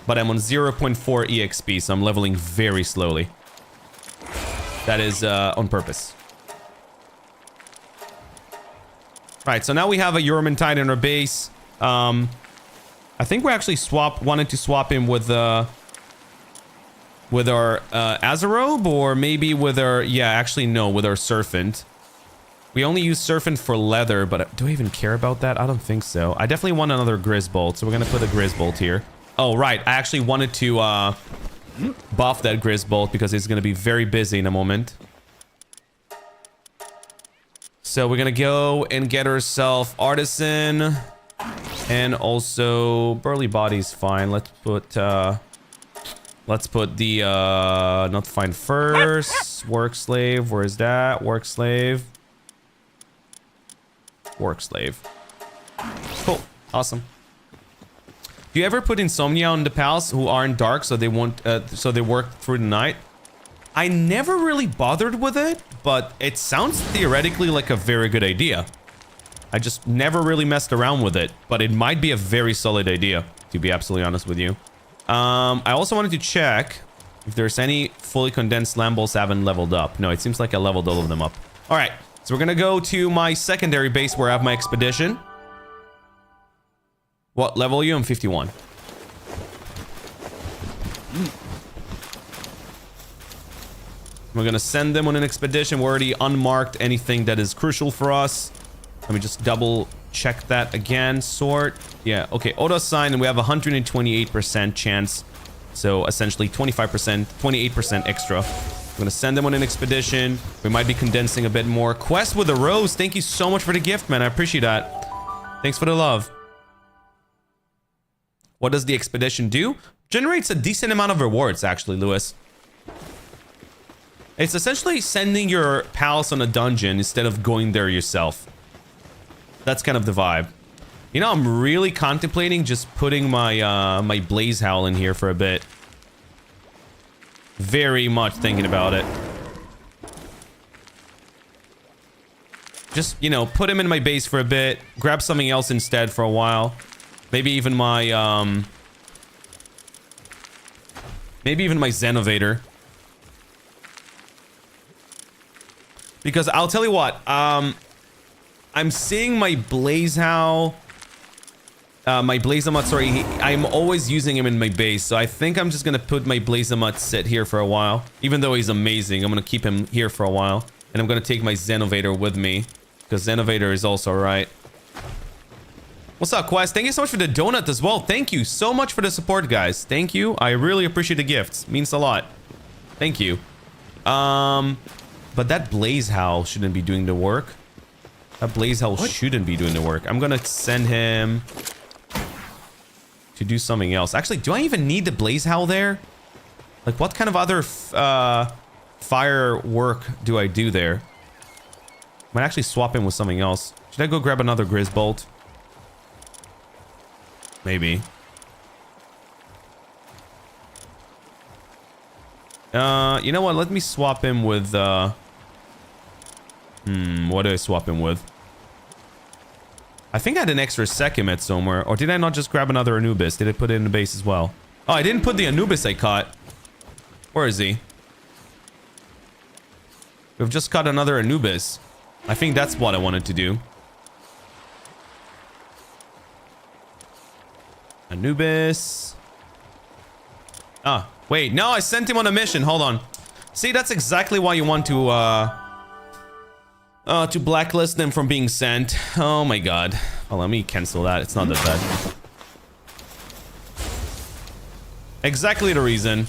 But I'm on 0.4 EXP, so I'm leveling very slowly. That is on purpose. Right, so now we have a Yermintide in our base. I think we actually wanted to swap him with our Azarobe, or maybe with our... Yeah, actually, no, with our Serpent. We only use Serpent for leather, but do I even care about that? I don't think so. I definitely want another Grizzbolt, so we're going to put a Grizzbolt here. Oh, right. I actually wanted to buff that Grizzbolt because it's going to be very busy in a moment. So we're going to go and get ourselves Artisan. And also, Burly Body's fine. Let's put the... not fine first. Work Slave. Where is that? Work Slave. Work Slave. Cool. Awesome. Do you ever put Insomnia on the pals who aren't dark so they won't so they work through the night? I never really bothered with it, but it sounds theoretically like a very good idea. I just never really messed around with it, but it might be a very solid idea, to be absolutely honest with you. I also wanted to check if there's any fully condensed Lambolts haven't leveled up. No, it seems like I leveled all of them up. All right, so we're gonna go to my secondary base where I have my expedition. What level are you? I'm 51. We're gonna send them on an expedition. We already unmarked anything that is crucial for us. Let me just double check that again. Sort. Yeah, okay. Auto sign, and we have a 128% chance. So essentially 25%, 28% extra. I'm gonna send them on an expedition. We might be condensing a bit more. Quest with a rose. Thank you so much for the gift, man. I appreciate that. Thanks for the love. What does the expedition do? Generates a decent amount of rewards, actually, Lewis. It's essentially sending your pals on a dungeon instead of going there yourself. That's kind of the vibe. You know, I'm really contemplating just putting my my Blaze Howl in here for a bit. Very much thinking about it. Just, you know, put him in my base for a bit. Grab something else instead for a while. Maybe even my Zenovator. Because I'll tell you what, I'm seeing my Blaze Howl, my Blazeamut, sorry, I'm always using him in my base, so I think I'm just gonna put my Blazeamut sit here for a while. Even though he's amazing, I'm gonna keep him here for a while. And I'm gonna take my Zenovator with me, because Zenovator is also right. What's up, Quest? Thank you so much for the donut as well. Thank you so much for the support, guys. Thank you. I really appreciate the gifts. Means a lot. Thank you. But that Blaze Howl shouldn't be doing the work. That Blaze Howl shouldn't be doing the work. I'm gonna send him to do something else. Actually, do I even need the Blaze Howl there? Like, what kind of other fire work do I do there? Might actually swap him with something else. Should I go grab another Grizzbolt? Maybe. You know what? Let me swap him with, what do I swap him with? I think I had an extra Sekhmet somewhere. Or did I not just grab another Anubis? Did I put it in the base as well? Oh, I didn't put the Anubis I caught. Where is he? We've just caught another Anubis. I think that's what I wanted to do. Anubis. Ah, wait. No, I sent him on a mission. Hold on. See, that's exactly why you want to blacklist them from being sent. Oh my god. Well, let me cancel that. It's not that bad. Exactly the reason.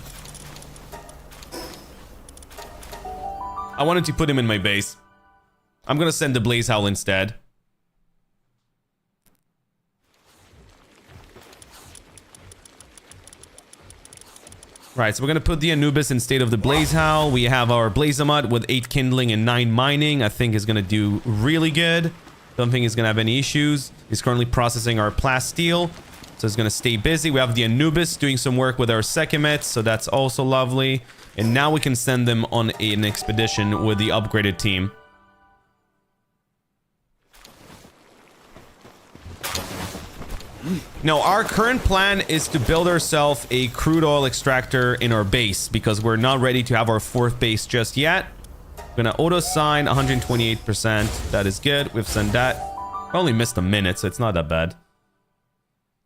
I wanted to put him in my base. I'm gonna send the Blaze Howl instead. Right, so we're gonna put the Anubis instead of the Blaze Howl. We have our Blazamut with 8 kindling and 9 mining. I think is gonna do really good. Don't think he's gonna have any issues. He's currently processing our plasteel, so he's gonna stay busy. We have the Anubis doing some work with our Sekhmet, so that's also lovely. And now we can send them on an expedition with the upgraded team. No, our current plan is to build ourselves a crude oil extractor in our base because we're not ready to have our 4th base just yet. We're gonna auto sign 128%. That is good. We've sent that. I only missed a minute, so it's not that bad.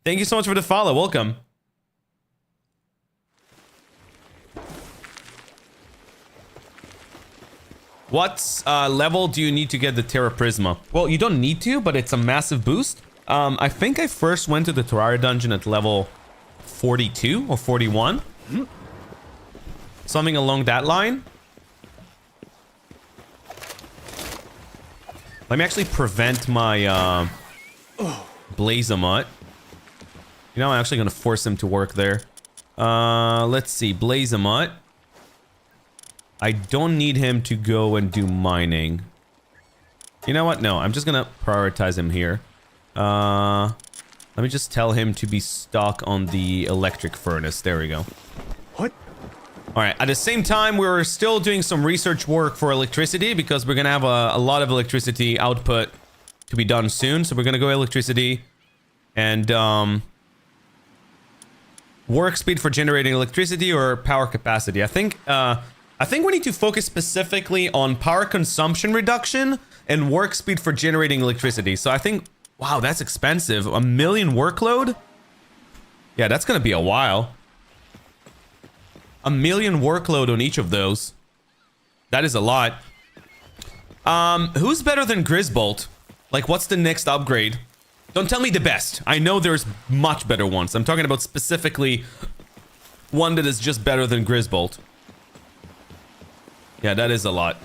Thank you so much for the follow. Welcome. What level do you need to get the Terra Prisma? Well, you don't need to, but it's a massive boost. I think I first went to the Terraria dungeon at level 42 or 41. Something along that line. Let me actually prevent my Blazamut. You know, I'm actually going to force him to work there. Let's see. Blazamut. I don't need him to go and do mining. You know what? No, I'm just going to prioritize him here. Let me just tell him to be stuck on the electric furnace. There we go. What? All right. At the same time, we're still doing some research work for electricity because we're going to have a lot of electricity output to be done soon. So we're going to go electricity and work speed for generating electricity or power capacity. I think we need to focus specifically on power consumption reduction and work speed for generating electricity. So I think, wow, that's expensive. 1 million workload? Yeah, that's gonna be a while. 1 million workload on each of those. That is a lot. Who's better than Grisbolt? Like, what's the next upgrade? Don't tell me the best. I know there's much better ones. I'm talking about specifically one that is just better than Grisbolt. Yeah, that is a lot.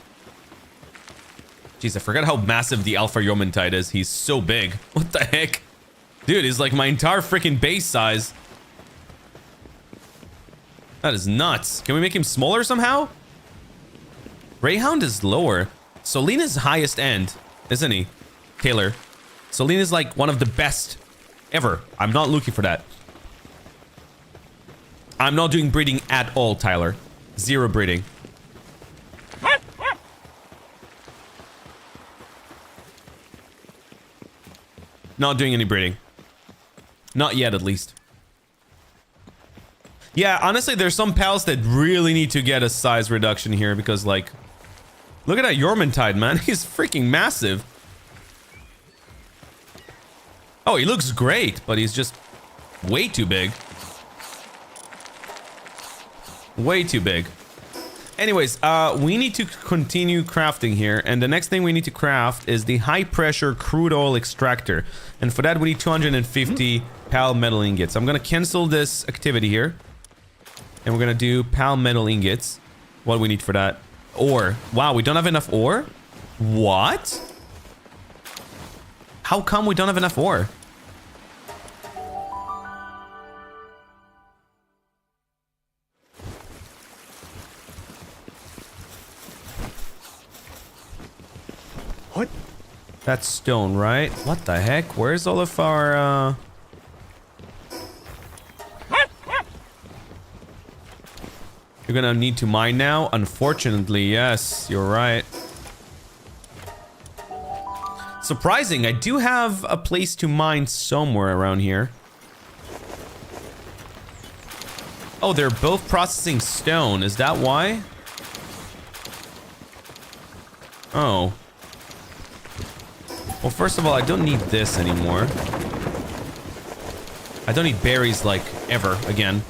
Jeez, I forgot how massive the Alpha Yomentide is. He's so big. What the heck? Dude, he's like my entire freaking base size. That is nuts. Can we make him smaller somehow? Greyhound is lower. Solene is highest end, isn't he? Taylor. Solene is like one of the best ever. I'm not looking for that. I'm not doing breeding at all, Tyler. Zero breeding. Not doing any breeding. Not yet, at least. Yeah, honestly, there's some pals that really need to get a size reduction here because, like, look at that Yormantide, man. He's freaking massive. Oh, he looks great, but he's just way too big. Way too big. Anyways, we need to continue crafting here, and the next thing we need to craft is the high-pressure crude oil extractor. And for that, we need 250 pal metal ingots. I'm gonna cancel this activity here, and we're gonna do pal metal ingots. What do we need for that? Ore. Wow, we don't have enough ore? What? How come we don't have enough ore? What? That's stone, right? What the heck? Where's all of our, You're gonna need to mine now? Unfortunately, yes. You're right. Surprising, I do have a place to mine somewhere around here. Oh, they're both processing stone. Is that why? Oh. Well, first of all, I don't need this anymore. I don't need berries like ever again.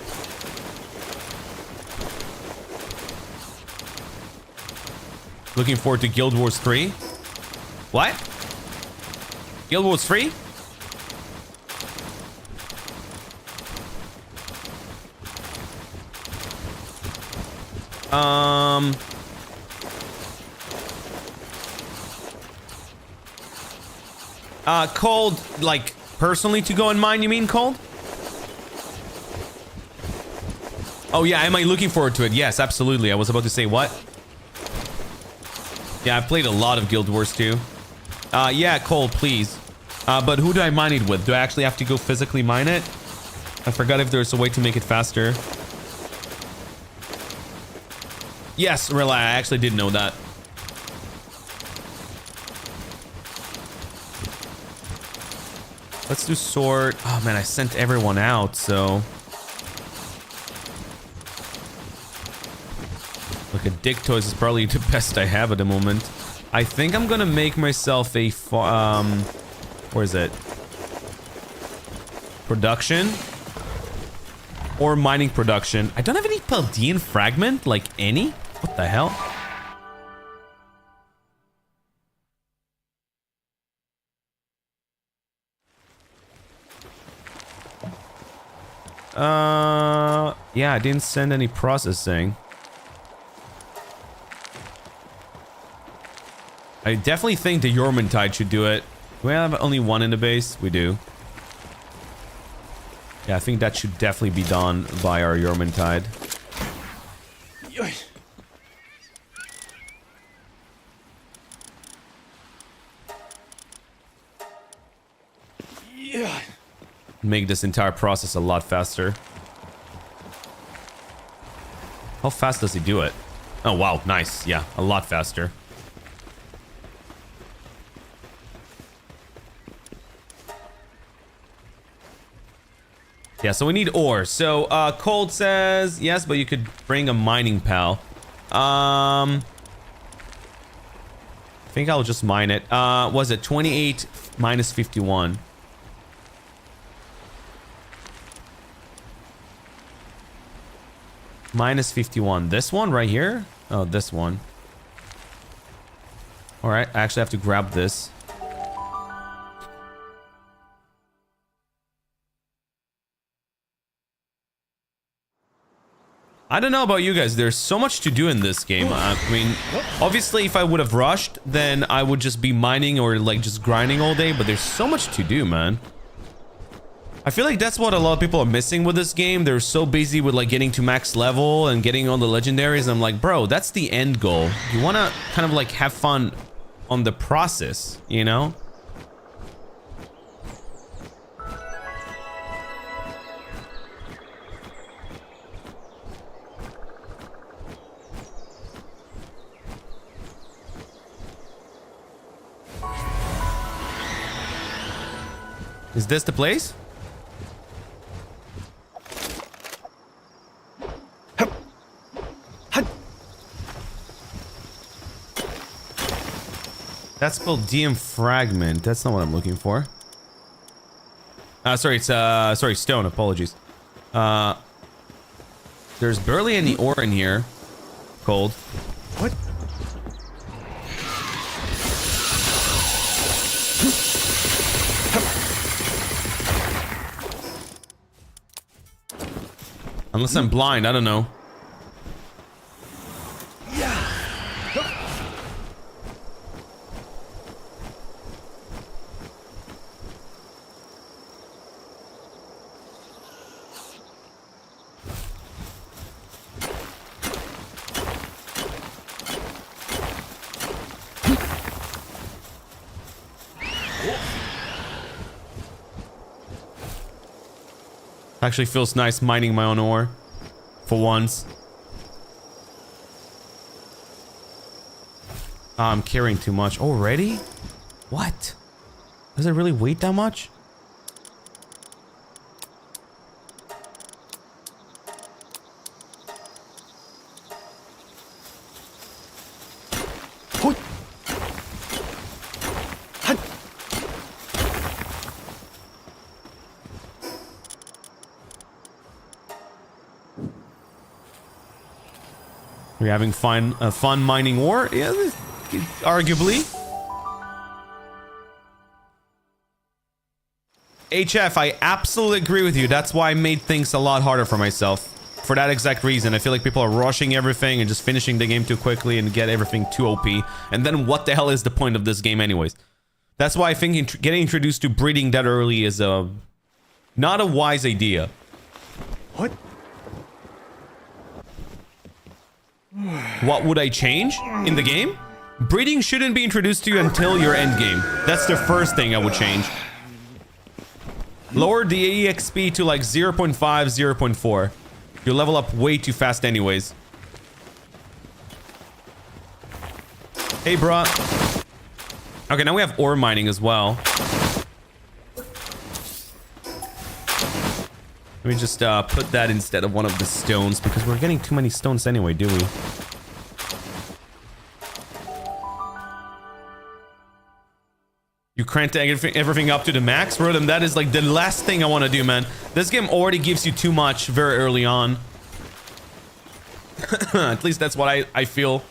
Looking forward to Guild Wars 3. What? Guild Wars 3? Cold, like, personally to go and mine, you mean, Cold? Oh, yeah, am I looking forward to it? Yes, absolutely. I was about to say, what? Yeah, I've played a lot of Guild Wars 2. Yeah, Cold, please. But who do I mine it with? Do I actually have to go physically mine it? I forgot if there's a way to make it faster. Yes, Rilla, I actually did know that. Let's do sword. Oh man, I sent everyone out, so. Look, a Dick Toys is probably the best I have at the moment. I think I'm gonna make myself a where is it? Production? Or mining production. I don't have any Paldean fragment, like any? What the hell? Yeah, I didn't send any processing. I definitely think the Yormantide should do it. Do we have only one in the base? We do. Yeah, I think that should definitely be done by our Yormantide. Make this entire process a lot faster. How fast does he do it? Oh, wow. Nice. Yeah, a lot faster. Yeah, so we need ore. So, Cold says, yes, but you could bring a mining pal. I think I'll just mine it. Was it 28 minus 51? Minus 51. This one right here? Oh, this one. Alright, I actually have to grab this. I don't know about you guys. There's so much to do in this game. I mean, obviously, if I would have rushed, then I would just be mining or like just grinding all day. But there's so much to do, man. I feel like that's what a lot of people are missing with this game. They're so busy with like getting to max level and getting all the legendaries. I'm like, bro, that's the end goal. You want to kind of like have fun on the process, you know? Is this the place? That's called DM fragment. That's not what I'm looking for. Sorry, it's sorry, stone. Apologies. There's barely any ore in here. Cold. What? Unless I'm blind, I don't know. Actually feels nice mining my own ore. For once. I'm carrying too much. Already? What? Does it really weight that much? We're having fun mining ore? Yeah, arguably. HF, I absolutely agree with you. That's why I made things a lot harder for myself. For that exact reason. I feel like people are rushing everything and just finishing the game too quickly and get everything too OP. And then what the hell is the point of this game anyways? That's why I think getting introduced to breeding that early is not a wise idea. What? What would I change in the game? Breeding shouldn't be introduced to you until your end game. That's the first thing I would change. Lower the EXP to like 0.5, 0.4. You level up way too fast anyways. Hey, bruh. Okay, now we have ore mining as well. Let me just put that instead of one of the stones, because we're getting too many stones anyway, do we? You cranked everything up to the max, Rhythm. That is like the last thing I want to do, man. This game already gives you too much very early on. At least that's what I feel.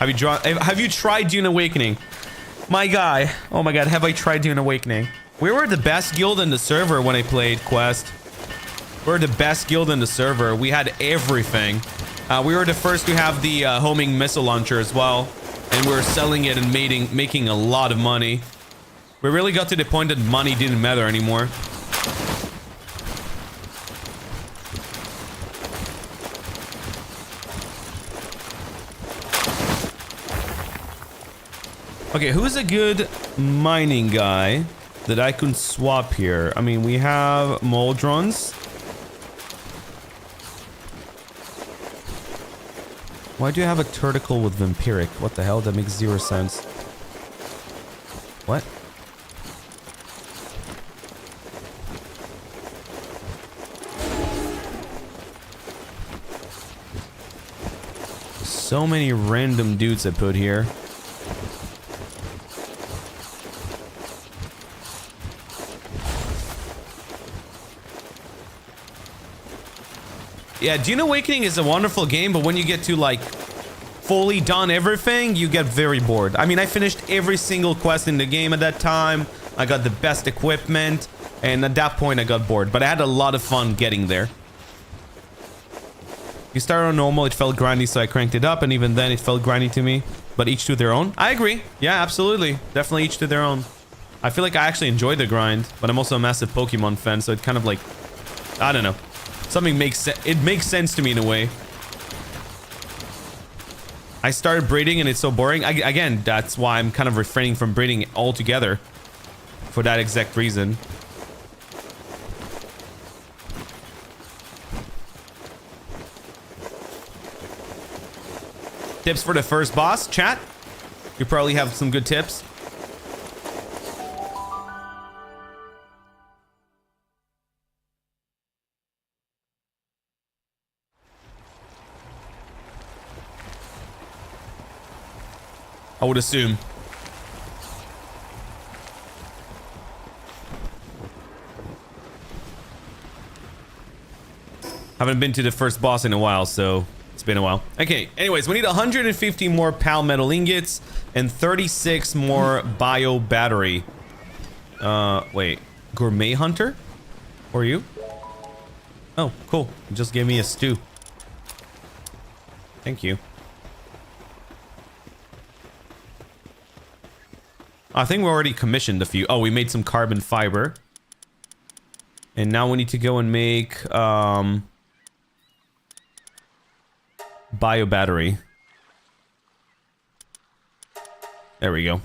Have you tried Dune Awakening? My guy. Oh my god, have I tried Dune Awakening? We were the best guild in the server when I played Quest. We were the best guild in the server. We had everything. We were the first to have the homing missile launcher as well. And we were selling it and making a lot of money. We really got to the point that money didn't matter anymore. Okay, who's a good mining guy that I can swap here? I mean, we have Moldrons. Why do you have a turtle with vampiric? What the hell? That makes zero sense. What? So many random dudes I put here. Yeah, Dune Awakening is a wonderful game, but when you get to like fully done everything, you get very bored. I mean, I finished every single quest in the game at that time. I got the best equipment, and at that point I got bored, but I had a lot of fun getting there. You started on normal, it felt grindy, so I cranked it up, and even then it felt grindy to me. But each to their own. I agree. Yeah, absolutely. Definitely each to their own. I feel like I actually enjoy the grind, but I'm also a massive Pokemon fan, so it kind of like, I don't know. Something makes sense to me in a way. I started breeding and it's so boring. Again, that's why I'm kind of refraining from breeding altogether. For that exact reason. Tips for the first boss, chat? You probably have some good tips. I would assume. Haven't been to the first boss in a while, so it's been a while. Okay, anyways, we need 150 more pal metal ingots and 36 more bio battery. Wait. Gourmet hunter? Who are you? Oh, cool. You just gave me a stew. Thank you. I think we already commissioned a few. Oh, we made some carbon fiber. And now we need to go and make bio battery. There we go.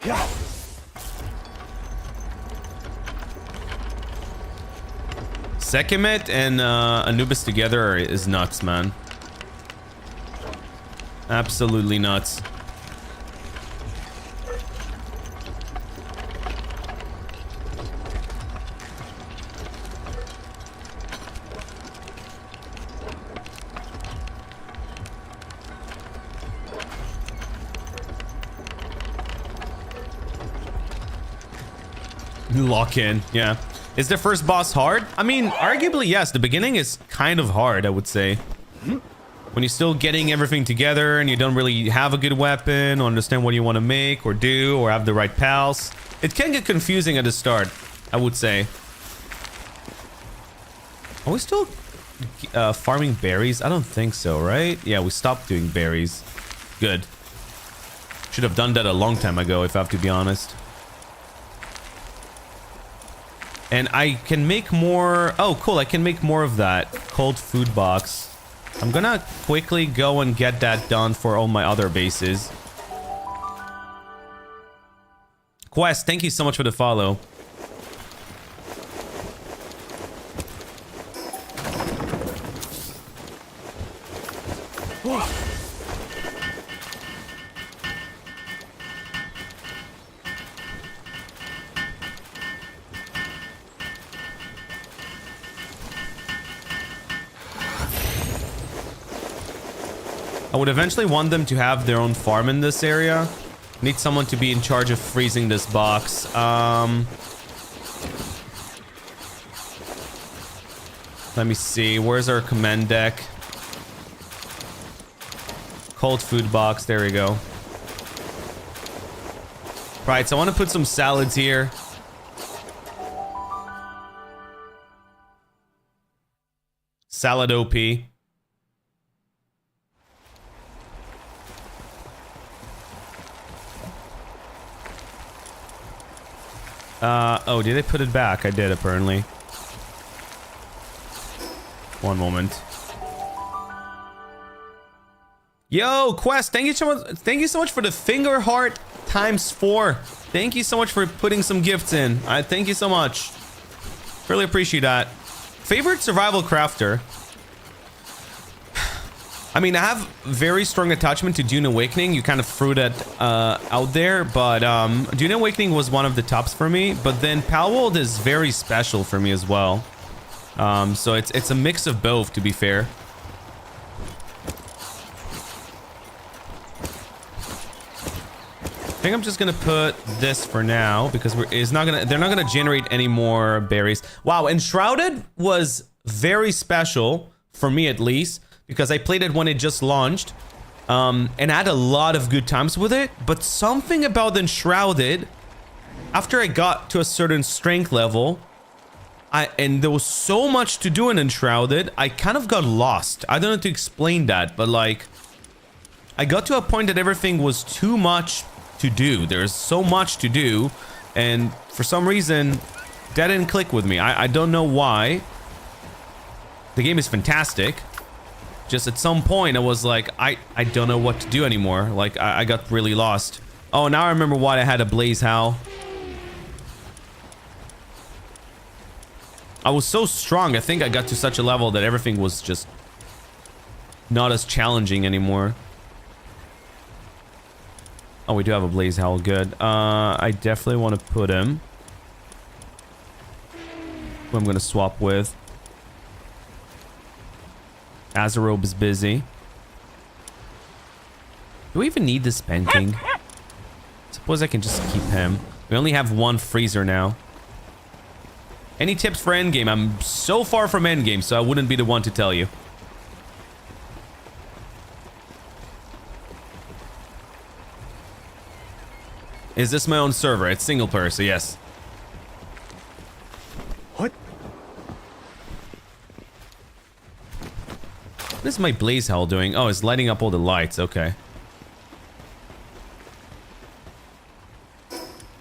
Yeah. Sekhmet and Anubis together is nuts, man. Absolutely nuts. Lock in, yeah. Is the first boss hard? I mean, arguably, yes. The beginning is kind of hard, I would say. When you're still getting everything together and you don't really have a good weapon or understand what you want to make or do or have the right pals. It can get confusing at the start, I would say. Are we still farming berries? I don't think so, right? Yeah, we stopped doing berries. Good. Should have done that a long time ago, if I have to be honest. And I can make more... Oh, cool. I can make more of that. Cold food box. I'm gonna quickly go and get that done for all my other bases. Quest, thank you so much for the follow. I would eventually want them to have their own farm in this area. Need someone to be in charge of freezing this box. Let me see. Where's our command deck? Cold food box. There we go. Right, so I want to put some salads here. Salad OP. Oh, did I put it back? I did, apparently. One moment. Yo, Quest, thank you so much for the finger heart ×4. Thank you so much for putting some gifts in. Thank you so much. Really appreciate that. Favorite survival crafter? I mean, I have very strong attachment to Dune Awakening. You kind of threw that out there, but Dune Awakening was one of the tops for me. But then Palworld is very special for me as well. So it's a mix of both, to be fair. I think I'm just gonna put this for now because they're not gonna generate any more berries. Wow, Enshrouded was very special for me, at least, because I played it when it just launched, and I had a lot of good times with it. But something about Enshrouded, after I got to a certain strength level, and there was so much to do in Enshrouded, I kind of got lost. I don't know how to explain that, but like, I got to a point that everything was too much to do. There's so much to do, and for some reason, that didn't click with me. I don't know why. The game is fantastic. Just at some point, I was like, I don't know what to do anymore. Like, I got really lost. Oh, now I remember why I had a Blaze Howl. I was so strong. I think I got to such a level that everything was just not as challenging anymore. Oh, we do have a Blaze Howl. Good. I definitely want to put him. Who I'm going to swap with. Azarobe is busy. Do we even need this Pen King? Suppose I can just keep him. We only have one freezer now. Any tips for endgame? I'm so far from endgame, so I wouldn't be the one to tell you. Is this my own server? It's single player, so yes. What? What is my Blaze Howl doing? Oh, it's lighting up all the lights. Okay.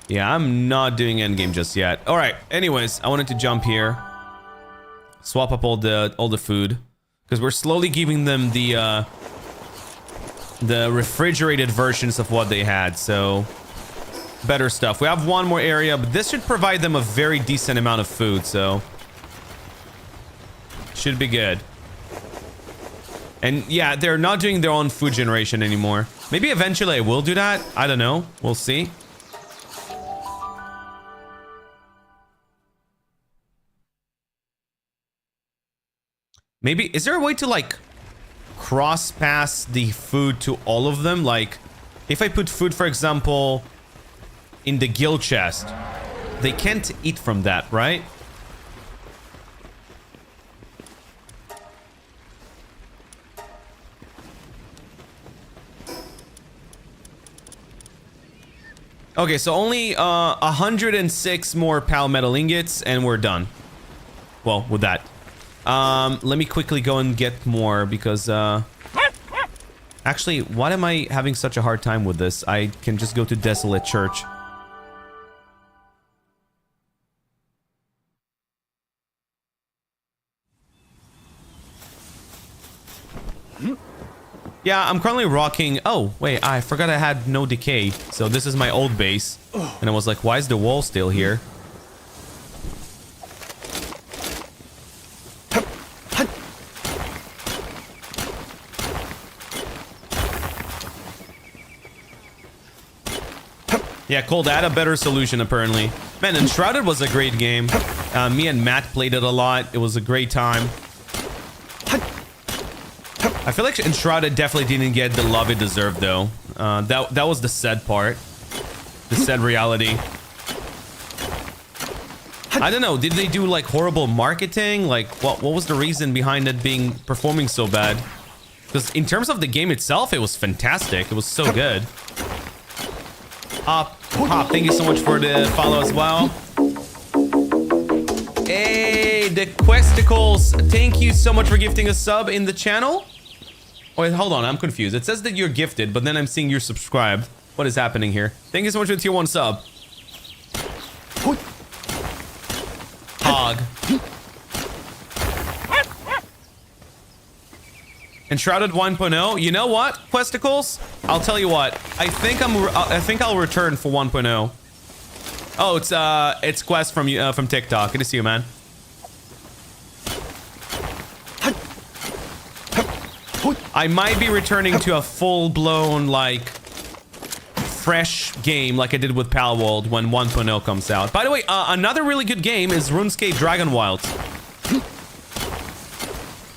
Yeah, I'm not doing endgame just yet. All right. Anyways, I wanted to jump here, swap up all the food, because we're slowly giving them the refrigerated versions of what they had. So better stuff. We have one more area, but this should provide them a very decent amount of food. So should be good. And yeah, they're not doing their own food generation anymore. Maybe eventually I will do that. I don't know. We'll see. Maybe, is there a way to like cross pass the food to all of them? Like, if I put food, for example, in the guild chest, they can't eat from that, right? Okay, so only 106 more pal metal ingots and we're done. Well, with that. Let me quickly go and get more because actually, why am I having such a hard time with this? I can just go to Desolate Church. Yeah, I'm currently rocking... Oh, wait, I forgot I had no decay. So this is my old base. And I was like, why is the wall still here? Yeah, Cold had a better solution, apparently. Man, Enshrouded was a great game. Me and Matt played it a lot. It was a great time. I feel like Enshrouded definitely didn't get the love it deserved, though. That was the sad part. The sad reality. I don't know. Did they do, like, horrible marketing? Like, what was the reason behind it performing so bad? Because in terms of the game itself, it was fantastic. It was so good. Hop, thank you so much for the follow as well. Hey, the Questicles, thank you so much for gifting a sub in the channel. Wait, hold on, I'm confused. It says that you're gifted, but then I'm seeing you're subscribed. What is happening here? Thank you so much for the tier 1 sub. Hog. Enshrouded 1.0. You know what, Questicles? I'll tell you what. I think I'll return for 1.0. Oh, it's Quest from TikTok. Good to see you, man. I might be returning to a full-blown, like, fresh game like I did with Palworld when 1.0 comes out. By the way, another really good game is RuneScape Dragon Wilds.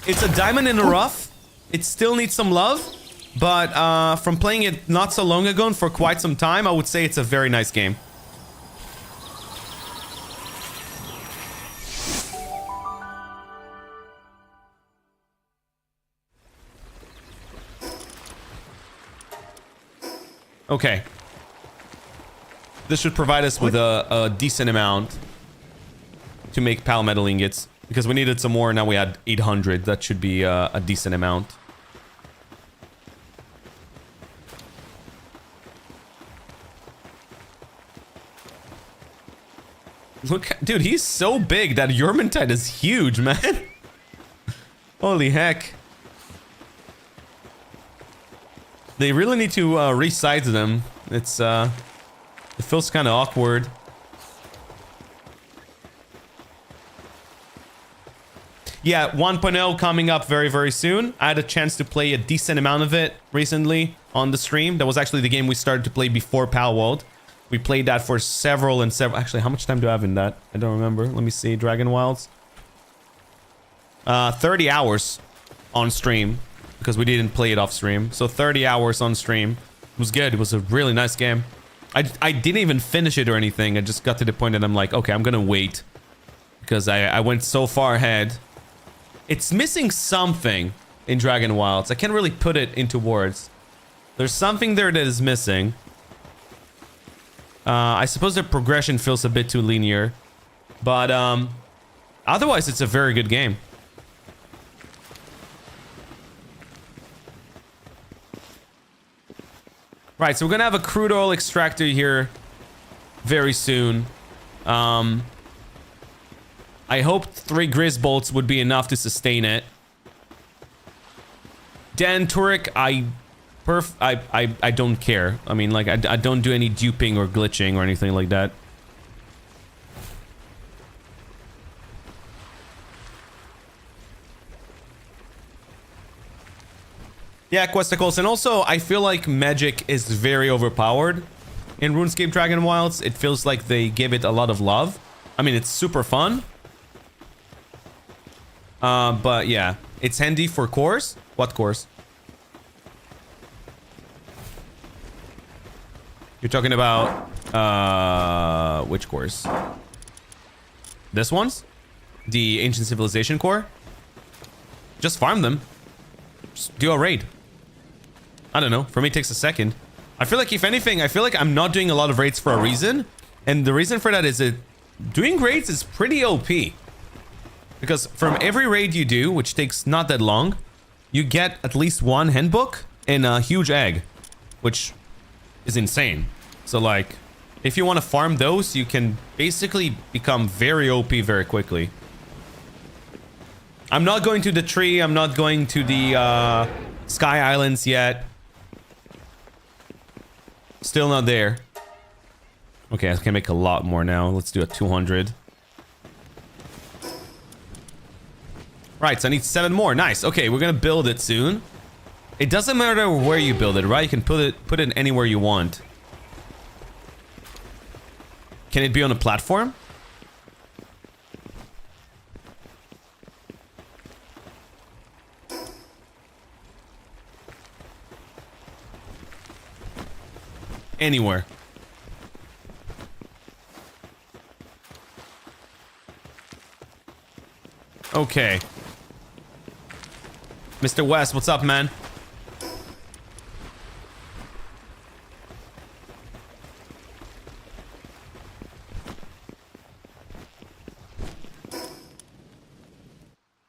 It's a diamond in the rough. It still needs some love, but from playing it not so long ago and for quite some time, I would say it's a very nice game. Okay. This should provide us with a decent amount to make pal metal ingots. Because we needed some more, now we had 800. That should be a decent amount. Look, dude, he's so big. That Yormantide is huge, man. Holy heck. They really need to resize them. It feels kind of awkward. Yeah, 1.0 coming up very, very soon. I had a chance to play a decent amount of it recently on the stream. That was actually the game we started to play before Palworld. We played that for several. Actually, how much time do I have in that? I don't remember. Let me see. Dragon Wilds. 30 hours on stream because we didn't play it off stream. So 30 hours on stream. It was good. It was a really nice game. I didn't even finish it or anything. I just got to the point that I'm like, okay, I'm gonna wait because I went so far ahead. It's missing something in Dragon Wilds. I can't really put it into words. There's something there that is missing. I suppose the progression feels a bit too linear. But otherwise, it's a very good game. Right, so we're gonna have a crude oil extractor here very soon. I hoped 3 Grizz bolts would be enough to sustain it. Dan Turek, I don't care. I mean, like, I don't do any duping or glitching or anything like that. Yeah, Questicles, and also I feel like magic is very overpowered in RuneScape Dragon Wilds. It feels like they give it a lot of love. I mean, it's super fun. But yeah, it's handy for cores. What cores? You're talking about which cores? This one's? The Ancient Civilization core? Just farm them. Just do a raid. I don't know. For me, it takes a second. I feel like, if anything, I feel like I'm not doing a lot of raids for a reason. And the reason for that is that doing raids is pretty OP. Because from every raid you do, which takes not that long, you get at least one handbook and a huge egg, which is insane. So like, if you want to farm those, you can basically become very OP very quickly. I'm not going to the tree. I'm not going to the Sky Islands yet. Still not there. Okay, I can make a lot more now. Let's do a 200. Right, so I need 7 more. Nice. Okay, we're gonna build it soon. It doesn't matter where you build it, right? You can put it anywhere you want. Can it be on a platform? Anywhere. Okay. Mr. West, what's up, man?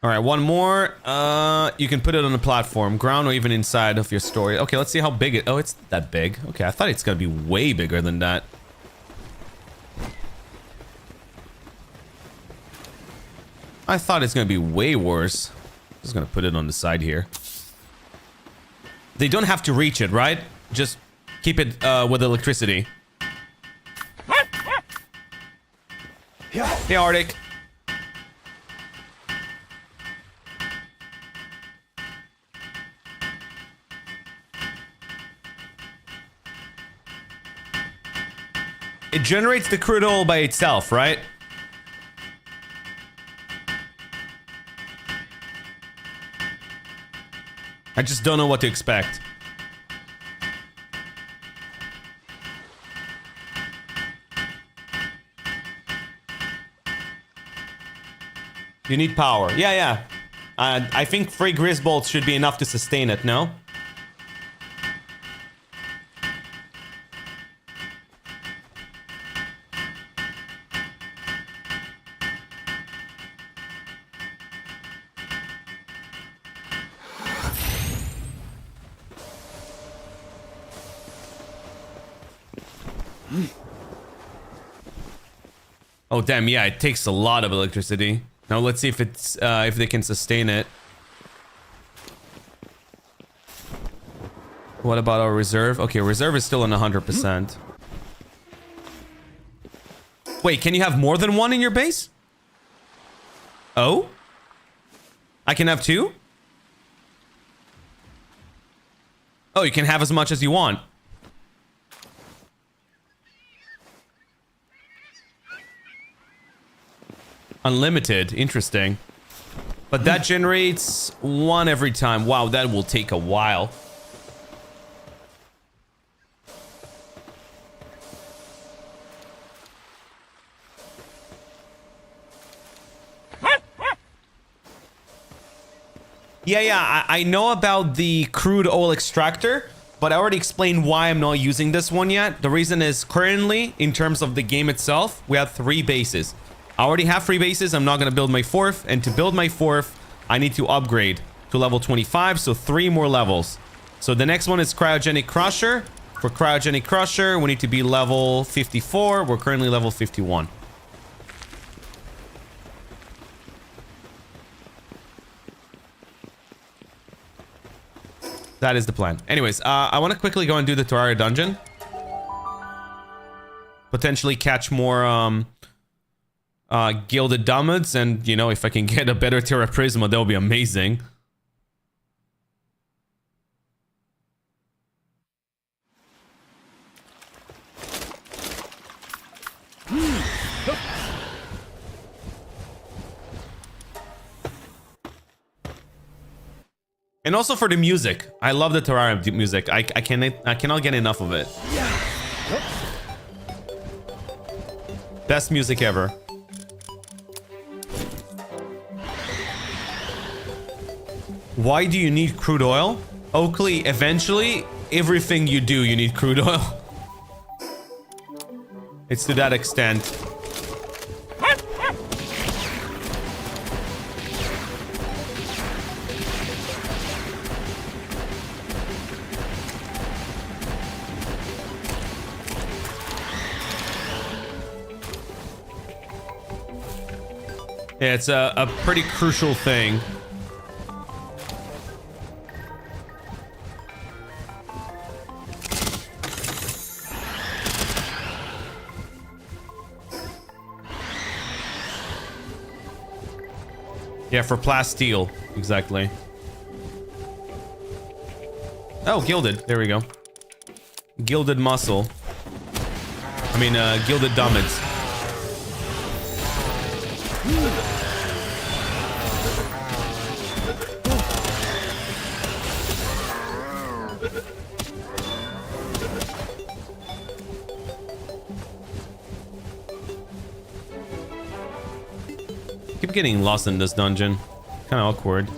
All right, one more. You can put it on a platform, ground, or even inside of your story. Okay, let's see how big it... Oh, it's that big. Okay, I thought it's gonna be way bigger than that. I thought it's gonna be way worse. Just gonna put it on the side here. They don't have to reach it, right? Just keep it with electricity. Hey, Arctic. It generates the crude oil by itself, right? I just don't know what to expect. You need power. Yeah. I think 3 Grizz bolts should be enough to sustain it, no? Oh damn, yeah, it takes a lot of electricity. Now let's see if it's if they can sustain it. What about our reserve? Okay, reserve is still on 100%. Wait, can you have more than one in your base? Oh? I can have 2? Oh, you can have as much as you want. Unlimited, interesting. But that generates 1 every time. Wow, that will take a while. Yeah, I know about the crude oil extractor, but I already explained why I'm not using this one yet. The reason is currently, in terms of the game itself, we have 3 bases. I already have 3 bases. I'm not going to build my 4th. And to build my 4th, I need to upgrade to level 25. So 3 more levels. So the next one is Cryogenic Crusher. For Cryogenic Crusher, we need to be level 54. We're currently level 51. That is the plan. Anyways, I want to quickly go and do the Terraria dungeon. Potentially catch more... Gilded Dummies, and you know, if I can get a better Terra Prisma, that would be amazing. And also for the music. I love the Terraria music. I cannot get enough of it. Best music ever. Why do you need crude oil? Oakley, eventually, everything you do, you need crude oil. It's to that extent. Yeah, it's a pretty crucial thing. Yeah, for plasteel, exactly. Oh, gilded. There we go. Gilded muscle. I mean, gilded dummets. Keep getting lost in this dungeon. Kind of awkward.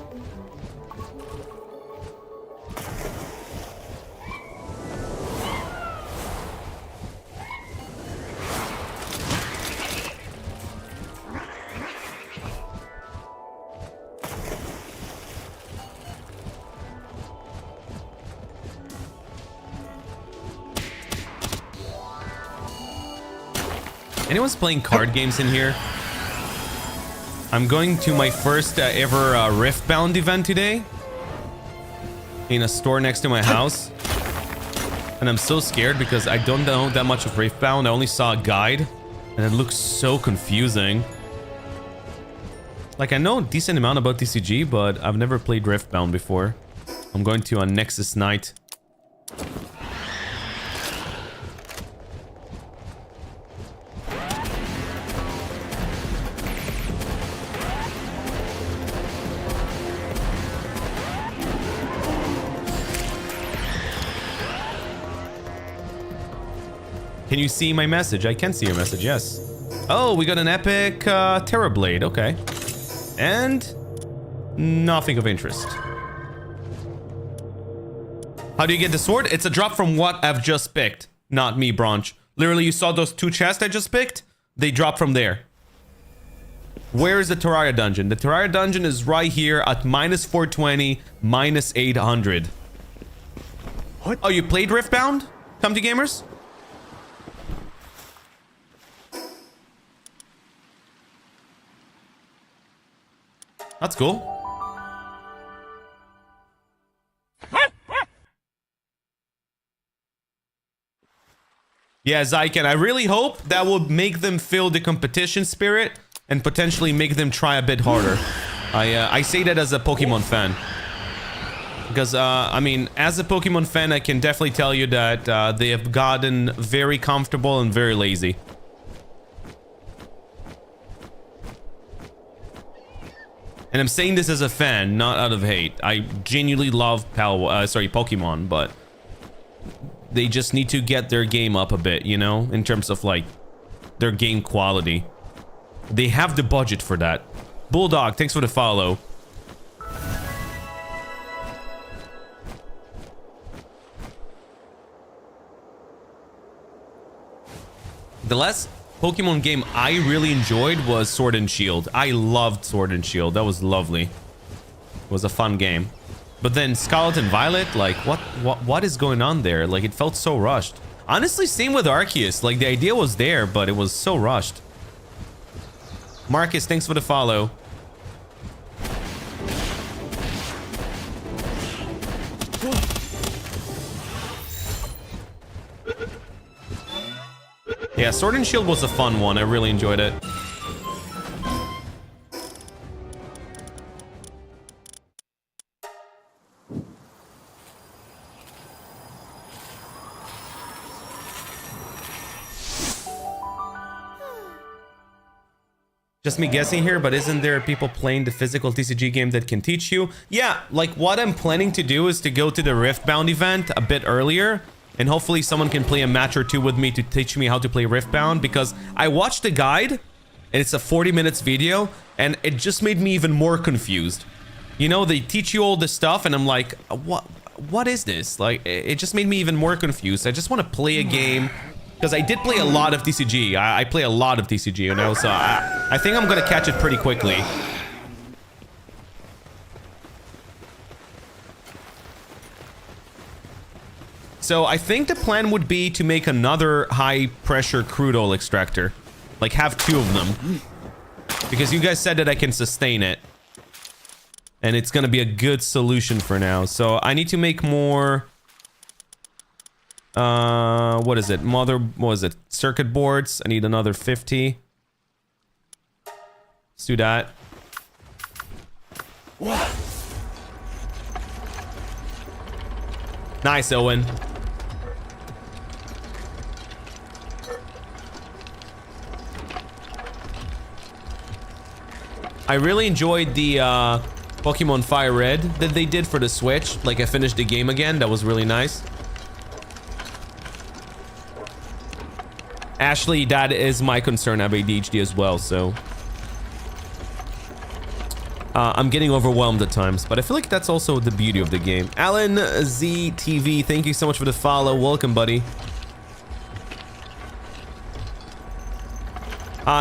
Anyone's playing card games in here? I'm going to my first ever Riftbound event today in a store next to my house, and I'm so scared because I don't know that much of Riftbound. I only saw a guide and it looks so confusing. Like, I know a decent amount about TCG, but I've never played Riftbound before. I'm going to on Nexus night. Can you see my message? I can see your message, yes. Oh, we got an epic Terrorblade, okay. And nothing of interest. How do you get the sword? It's a drop from what I've just picked. Not me, Bronch. Literally, you saw those two chests I just picked? They drop from there. Where is the Terraria dungeon? The Terraria dungeon is right here at minus 420, minus 800. What? Oh, you played Riftbound? Come to gamers? That's cool. Yeah, Zyken, I really hope that will make them feel the competition spirit and potentially make them try a bit harder. I say that as a Pokemon fan. Because, I mean, as a Pokemon fan, I can definitely tell you that they have gotten very comfortable and very lazy. And I'm saying this as a fan, not out of hate. I genuinely love Pokemon, but they just need to get their game up a bit, you know, in terms of like their game quality. They have the budget for that. Bulldog, thanks for the follow. The last Pokemon game I really enjoyed was Sword and Shield. I loved Sword and Shield. That was lovely. It was a fun game. But then Scarlet and Violet, like, what is going on there? Like, it felt so rushed. Honestly, same with Arceus. Like, the idea was there, but it was so rushed. Marcus, thanks for the follow. Yeah, Sword and Shield was a fun one. I really enjoyed it. Just me guessing here, but isn't there people playing the physical TCG game that can teach you? Yeah, like what I'm planning to do is to go to the Riftbound event a bit earlier. And hopefully someone can play a match or two with me to teach me how to play Riftbound, because I watched the guide and it's a 40 minutes video and it just made me even more confused. You know, they teach you all this stuff and I'm like, what? what is this? Like, it just made me even more confused. I just want to play a game. Because I did play a lot of TCG. I play a lot of TCG, you know, so I think I'm going to catch it pretty quickly. So I think the plan would be to make another high-pressure crude oil extractor. Like, have 2 of them. Because you guys said that I can sustain it. And it's going to be a good solution for now. So I need to make more... what is it? What was it? Circuit boards. I need another 50. Let's do that. Nice, Owen. I really enjoyed the Pokemon Fire Red that they did for the Switch. Like, I finished the game again. That was really nice. Ashley, that is my concern. I have ADHD as well, so... I'm getting overwhelmed at times, but I feel like that's also the beauty of the game. Alan ZTV, thank you so much for the follow. Welcome, buddy.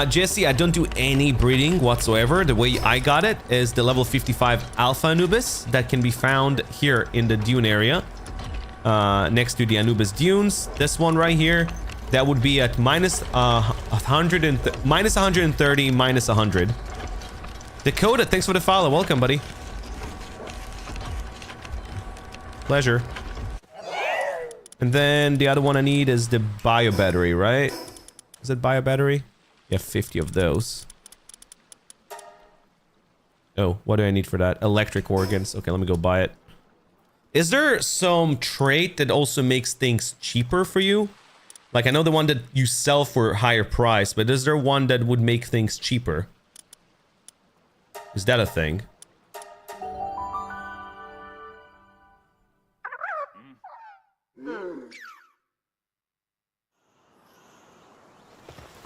Jesse, I don't do any breeding whatsoever. The way I got it is the level 55 Alpha Anubis that can be found here in the dune area. Next to the Anubis dunes. This one right here, that would be at minus 130, minus 100. Dakota, thanks for the follow. Welcome, buddy. Pleasure. And then the other one I need is the bio battery, right? Is it bio battery? Yeah, 50 of those. Oh, what do I need for that? Electric organs. Okay, let me go buy it. Is there some trait that also makes things cheaper for you? Like, I know the one that you sell for a higher price, but is there one that would make things cheaper? Is that a thing?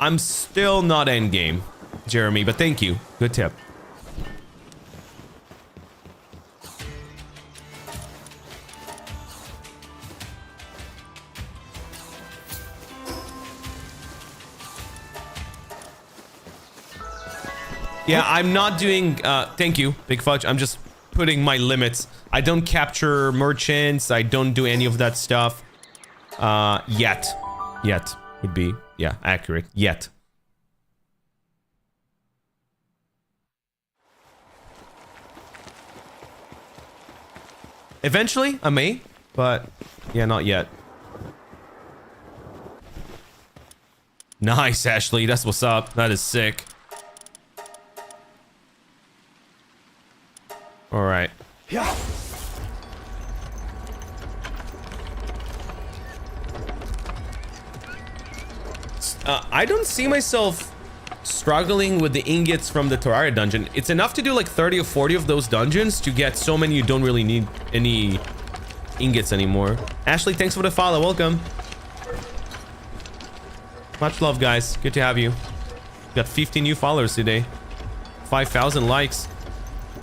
I'm still not endgame, Jeremy, but thank you. Good tip. Yeah, I'm not doing... thank you, Big Fudge. I'm just putting my limits. I don't capture merchants. I don't do any of that stuff. Yet. Yet would be... yeah, accurate. Yet. Eventually, I may, but yeah, not yet. Nice, Ashley. That's what's up. That is sick. All right. Yeah. I don't see myself struggling with the ingots from the Terraria dungeon. It's enough to do like 30 or 40 of those dungeons to get so many you don't really need any ingots anymore. Ashley, thanks for the follow. Welcome. Much love, guys. Good to have you. Got 50 new followers today. 5,000 likes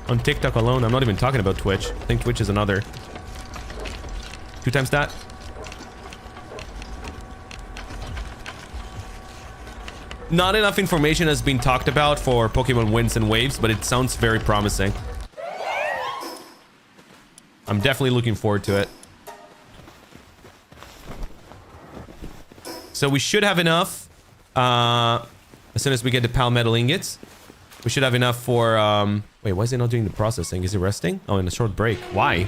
on TikTok alone. I'm not even talking about Twitch. I think Twitch is another 2 times that. Not enough information has been talked about for Pokemon Winds and Waves, but it sounds very promising. I'm definitely looking forward to it. So we should have enough, as soon as we get the Palmetal ingots. We should have enough for, wait, why is it not doing the processing? Is it resting? Oh, in a short break. Why?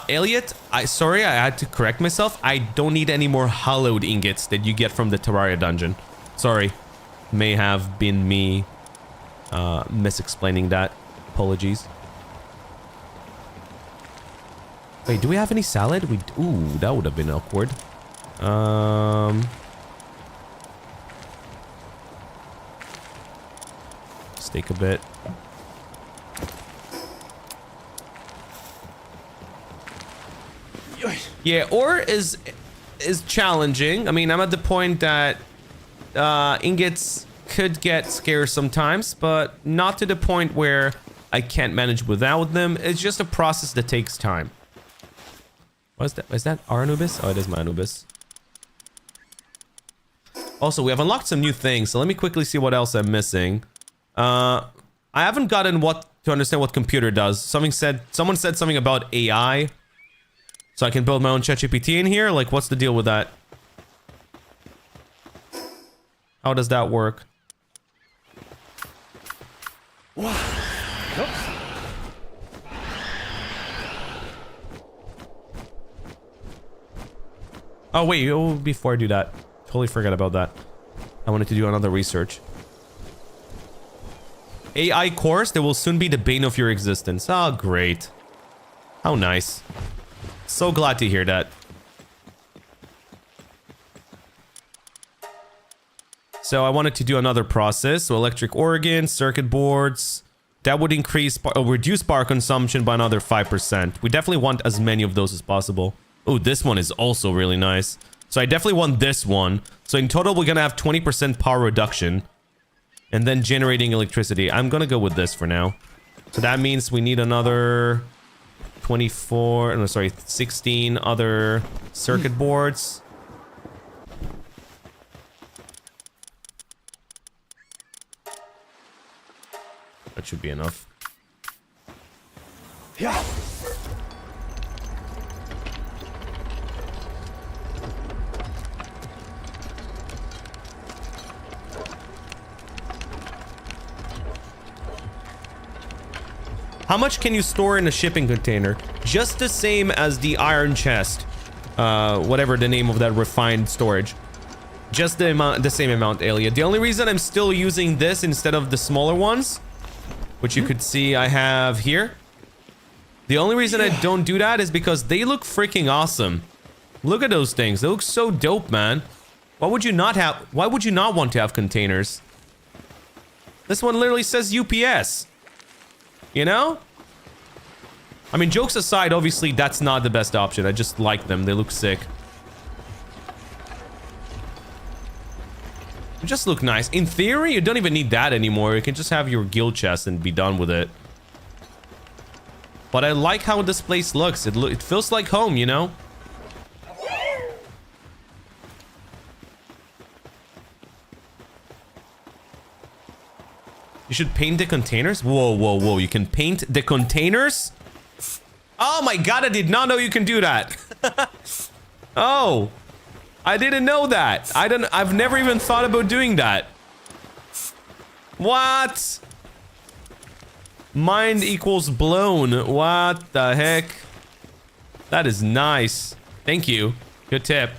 Elliot, sorry, I had to correct myself. I don't need any more hollowed ingots that you get from the Terraria dungeon. Sorry. May have been me, misexplaining that. Apologies. Wait, do we have any salad? Ooh, that would have been awkward. Steak a bit. Yeah, ore is challenging. I mean, I'm at the point that ingots could get scarce sometimes, but not to the point where I can't manage without them. It's just a process that takes time. What is that? Is that our Anubis? Oh, it is my Anubis. Also, we have unlocked some new things, so let me quickly see what else I'm missing. I haven't gotten to understand what computer does. Someone said something about AI. So I can build my own ChatGPT in here? Like, what's the deal with that? How does that work? Oh, wait. Oh, before I do that. Totally forgot about that. I wanted to do another research. AI course that will soon be the bane of your existence. Oh, great. How nice. So glad to hear that. So I wanted to do another process. So electric organs, circuit boards. That would reduce power consumption by another 5%. We definitely want as many of those as possible. Oh, this one is also really nice. So I definitely want this one. So in total, we're going to have 20% power reduction. And then generating electricity. I'm going to go with this for now. So that means we need another 16 other circuit boards. That should be enough. Yeah. How much can you store in a shipping container? Just the same as the iron chest. Whatever the name of that refined storage. Just the same amount, Elia. The only reason I'm still using this instead of the smaller ones, which you could see I have here. The only reason I don't do that is because they look freaking awesome. Look at those things. They look so dope, man. Why would you not want to have containers? This one literally says UPS. You know? I mean, jokes aside, obviously that's not the best option. I just like them. They look sick. They just look nice. In theory, you don't even need that anymore. You can just have your guild chest and be done with it. But I like how this place looks. It feels like home, you know? You should paint the containers? Whoa, whoa, whoa. You can paint the containers? Oh my god, I did not know you can do that. Oh. I didn't know that. I've never even thought about doing that. What? Mind equals blown. What the heck? That is nice. Thank you. Good tip.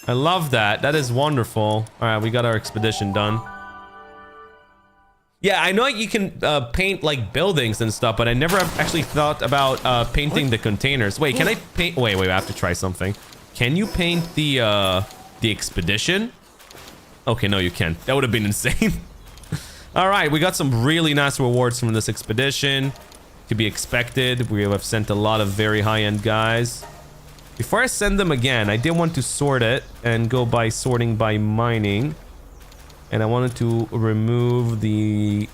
I love that. That is wonderful. All right, we got our expedition done. Yeah, I know you can paint like buildings and stuff, but I never have actually thought about painting the containers. Wait, can I paint? Wait, I have to try something. Can you paint the expedition? Okay, no, you can't. That would have been insane. All right, we got some really nice rewards from this expedition. To be expected. We have sent a lot of very high-end guys. Before I send them again, I did want to sort it and go by sorting by mining. And I wanted to remove the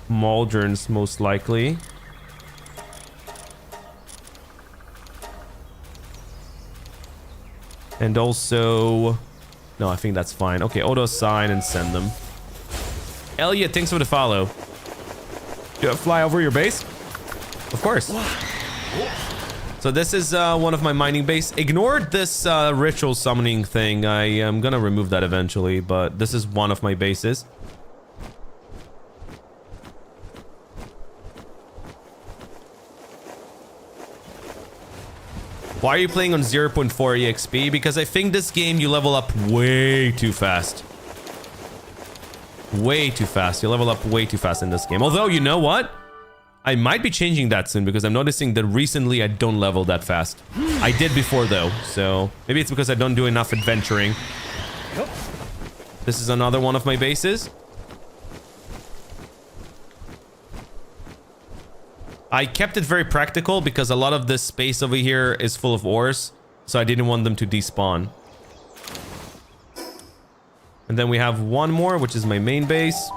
Mauldrons most likely. And also... No, I think that's fine. Okay, auto assign and send them. Elliot, thanks for the follow. Do I fly over your base? Of course. So this is one of my mining base. Ignore this ritual summoning thing. I am gonna remove that eventually, but this is one of my bases. Why are you playing on 0.4 EXP? Because I think this game you level up way too fast. Way too fast. You level up way too fast in this game. Although, you know what? I might be changing that soon because I'm noticing that recently I don't level that fast. I did before though, so maybe it's because I don't do enough adventuring. This is another one of my bases. I kept it very practical because a lot of this space over here is full of ores, so I didn't want them to despawn. And then we have one more, which is my main base.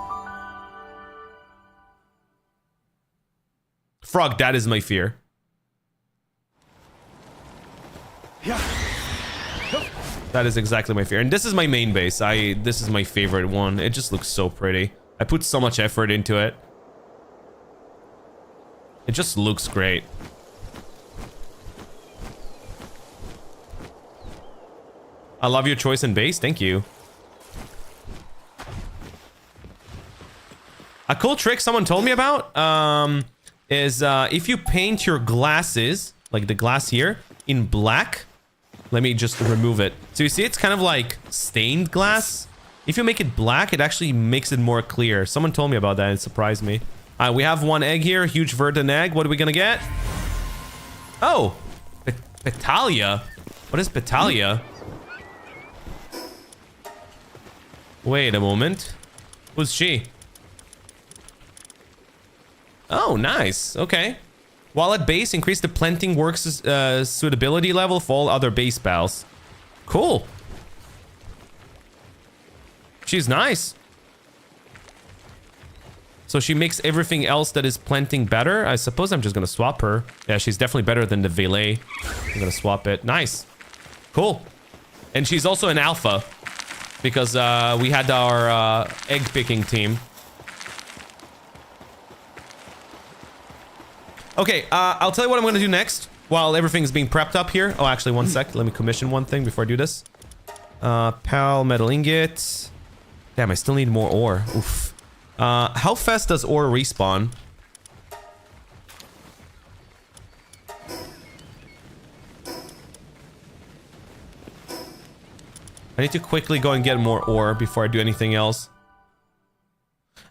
Frog, that is my fear. Yeah. That is exactly my fear. And this is my main base. This is my favorite one. It just looks so pretty. I put so much effort into it. It just looks great. I love your choice in base. Thank you. A cool trick someone told me about is if you paint your glasses, like the glass here, in black. Let me just remove it. So you see it's kind of like stained glass. If you make it black, it actually makes it more clear. Someone told me about that and it surprised me. We have one egg here, huge verdant egg. What are we gonna get? Oh, Petalia. What is Petalia? Wait a moment. Who's she? Oh, nice. Okay. While at base, increase the planting works suitability level for all other base spells. Cool. She's nice. So she makes everything else that is planting better. I suppose I'm just gonna swap her. Yeah, she's definitely better than the Veillet. I'm gonna swap it. Nice. Cool. And she's also an alpha. Because we had our egg picking team. Okay, I'll tell you what I'm going to do next while everything's being prepped up here. Oh, actually, one sec. Let me commission one thing before I do this. Pal, metal ingot. Damn, I still need more ore. Oof. How fast does ore respawn? I need to quickly go and get more ore before I do anything else.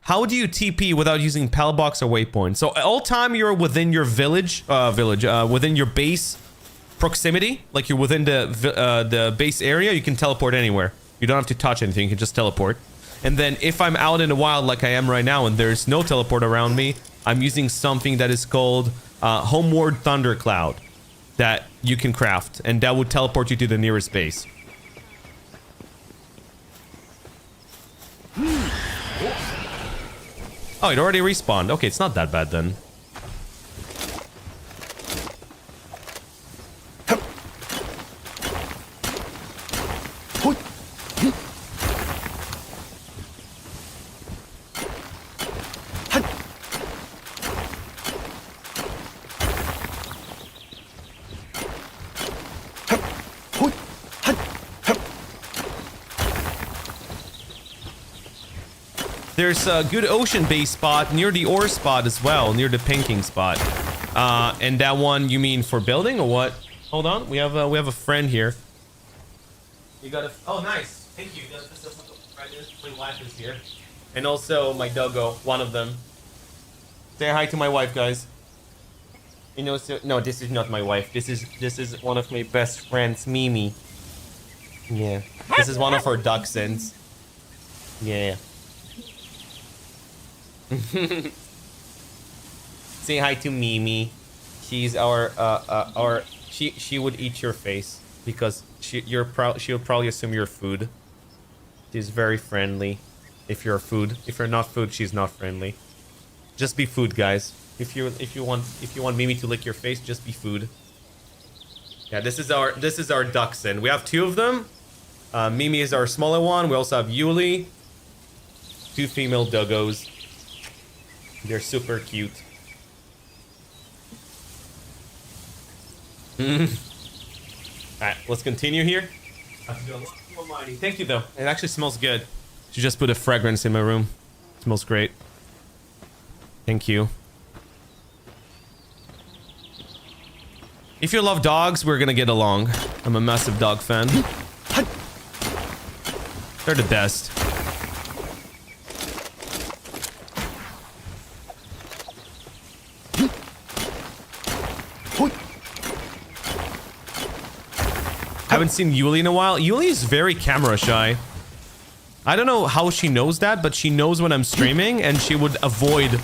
How do you TP without using pal box or waypoint? So all time you're within your within your base proximity, like you're within the base area, you can teleport anywhere. You don't have to touch anything, you can just teleport. And then if I'm out in the wild like I am right now and there's no teleport around me, I'm using something that is called Homeward Thundercloud that you can craft, and that would teleport you to the nearest base. Oh, it already respawned. Okay, it's not that bad then. There's a good ocean base spot near the ore spot as well, near the pinking spot. And that one you mean for building or what? Hold on, we have a friend here. You got a oh nice, thank you. My wife is here, and also my doggo, one of them. Say hi to my wife, guys. You know, so, no, this is not my wife. This is one of my best friends, Mimi. Yeah, this is one of our dachshunds. Yeah. Say hi to Mimi. She's our she would eat your face because she'll probably assume you're food. She's very friendly. If you're food, if you're not food, she's not friendly. Just be food, guys. If you want Mimi to lick your face, just be food. Yeah, this is our dachshund. We have two of them. Mimi is our smaller one. We also have Yuli. Two female doggos. They're super cute. Alright, let's continue here. I have to do a lot more mining. Thank you, though. It actually smells good. She just put a fragrance in my room. It smells great. Thank you. If you love dogs, we're gonna get along. I'm a massive dog fan. They're the best. Haven't seen Yuli in a while. Yuli is very camera shy. I don't know how she knows that, but she knows when I'm streaming and she would avoid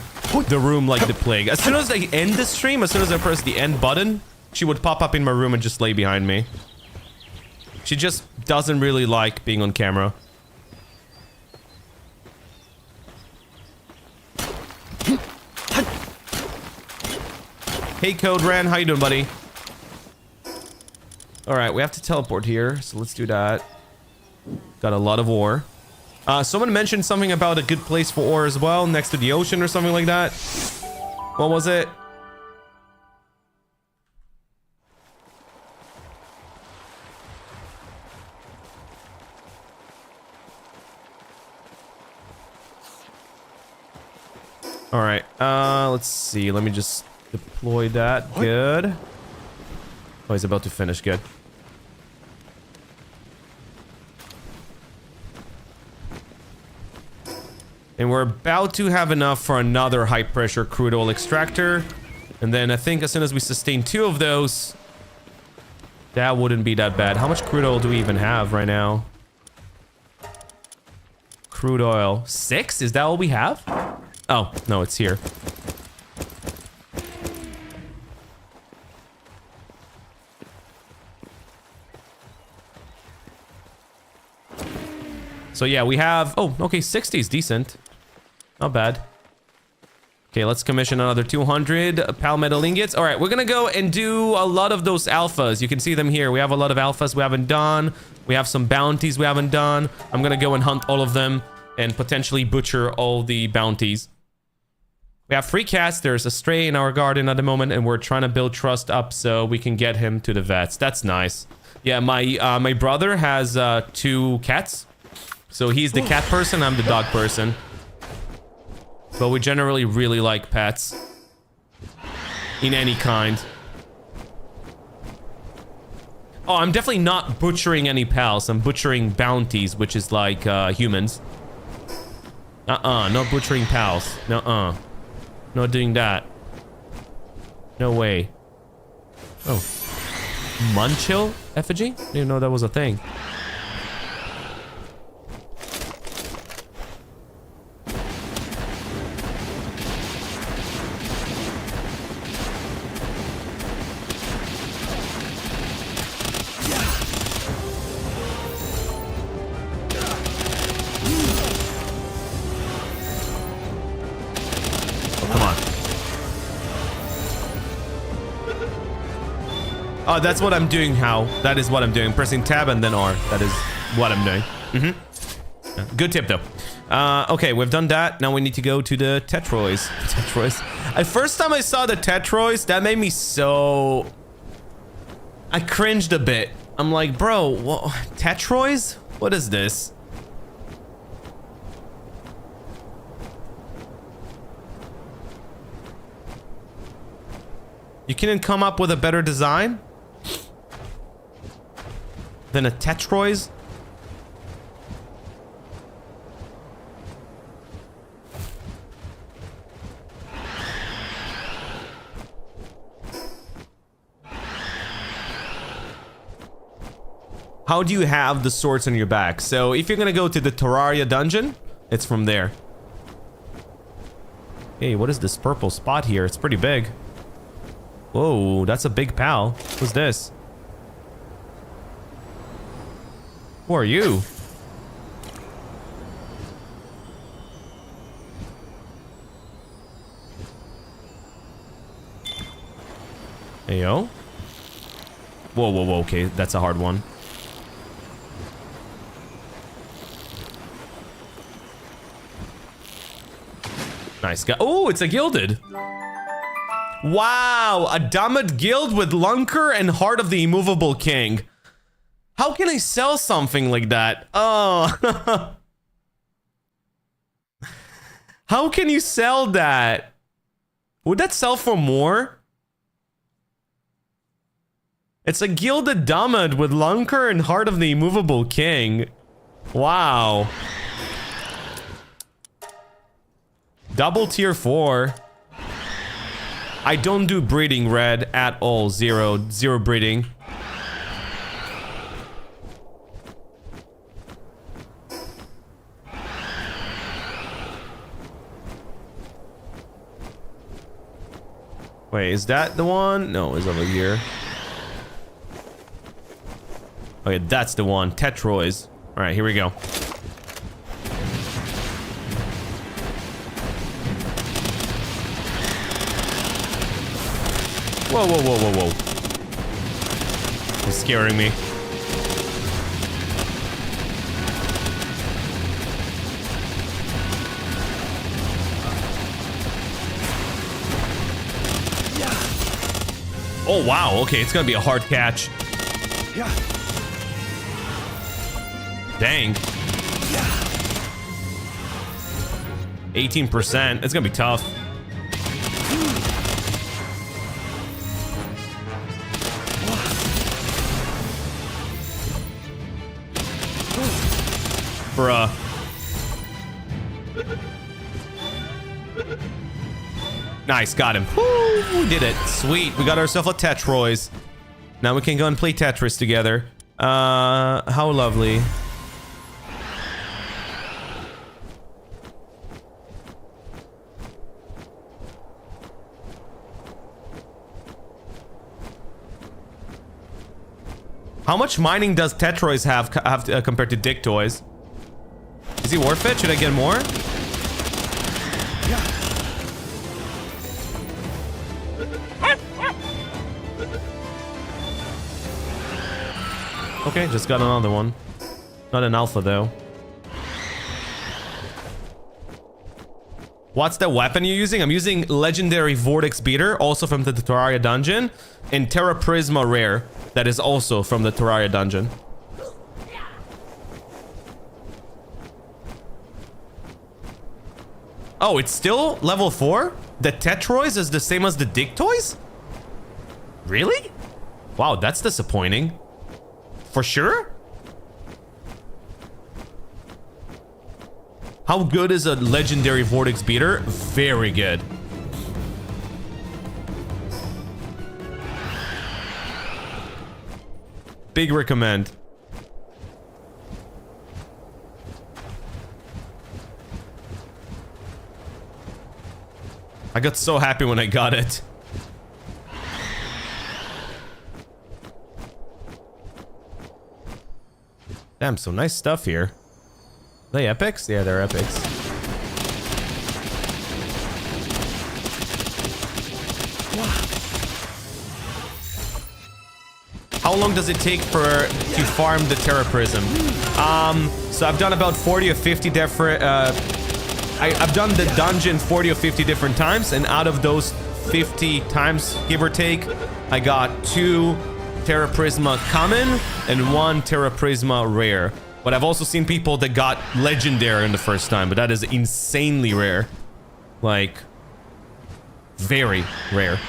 the room like the plague. As soon as I end the stream, as soon as I press the end button, she would pop up in my room and just lay behind me. She just doesn't really like being on camera. Hey, Code Ran, how you doing, buddy? All right, we have to teleport here, so let's do that. Got a lot of ore. Someone mentioned something about a good place for ore as well, next to the ocean or something like that. What was it? All right, let's see. Let me just deploy that. What? Good. Oh, he's about to finish. Good. And we're about to have enough for another high pressure crude oil extractor. And then I think as soon as we sustain 2 of those, that wouldn't be that bad. How much crude oil do we even have right now? Crude oil. 6? Is that all we have? Oh, no, it's here. So yeah, we have... Oh, okay, 60 is decent. Not bad. Okay, let's commission another 200 palmetto ingots. All right, we're gonna go and do a lot of those alphas. You can see them here. We have a lot of alphas we haven't done. We have some bounties we haven't done. I'm gonna go and hunt all of them and potentially butcher all the bounties. We have 3 cats. There's a stray in our garden at the moment, and we're trying to build trust up so we can get him to the vets. That's nice. Yeah, my brother has 2 cats. So he's the cat person, I'm the dog person. But we generally really like pets. In any kind. Oh, I'm definitely not butchering any pals. I'm butchering bounties, which is like humans. Not butchering pals. Not doing that. No way. Oh. Munchill effigy? Didn't even know that was a thing. Oh, that's what I'm doing, How. That is what I'm doing. Pressing tab and then R. That is what I'm doing. Good tip, though. Okay, we've done that. Now we need to go to the Tetroys. First time I saw the Tetroys, that made me so... I cringed a bit. I'm like, bro, what? Tetroys? What is this? You couldn't come up with a better design than a Tetroys? How do you have the swords on your back? So if you're gonna go to the Terraria dungeon, it's from there. Hey, what is this purple spot here? It's pretty big. Whoa, that's a big pal. Who's this? Who are you? Hey, yo. Whoa, okay, that's a hard one. Nice guy. Oh, it's a gilded. Wow, a Damned Guild with Lunker and Heart of the Immovable King. How can I sell something like that? Oh. How can you sell that? Would that sell for more? It's a Gilded Damned with Lunker and Heart of the Immovable King. Wow. Double tier 4. I don't do breeding, Red, at all. Zero breeding. Wait, is that the one? No, it's over here. Okay, that's the one. Tetroys. All right, here we go. Whoa, whoa, whoa, whoa, whoa. He's scaring me. Oh, wow. Okay, it's gonna be a hard catch. Dang. 18%. It's gonna be tough. Bruh. Nice, got him. Woo, we did it. Sweet. We got ourselves a Tetroys. Now we can go and play Tetris together. How lovely. How much mining does Tetroys have compared to Dick Toys? Is he worth it? Should I get more? Okay, just got another one. Not an alpha though. What's the weapon you're using? I'm using Legendary Vortex Beater, also from the Terraria dungeon, and Terra Prisma Rare, that is also from the Terraria dungeon. Oh, it's still level 4? The Tetroys is the same as the Dick Toys? Really? Wow, that's disappointing. For sure? How good is a Legendary Vortex Beater? Very good. Big recommend. I got so happy when I got it. Damn, so nice stuff here. Are they epics? Yeah, they're epics. How long does it take to farm the Terra Prism? So I've done about 40 or 50 different... I've done the dungeon 40 or 50 different times, and out of those 50 times, give or take, I got 2 Terra Prisma common and 1 Terra Prisma rare. But I've also seen people that got legendary in the first time, but that is insanely rare. Like, very rare.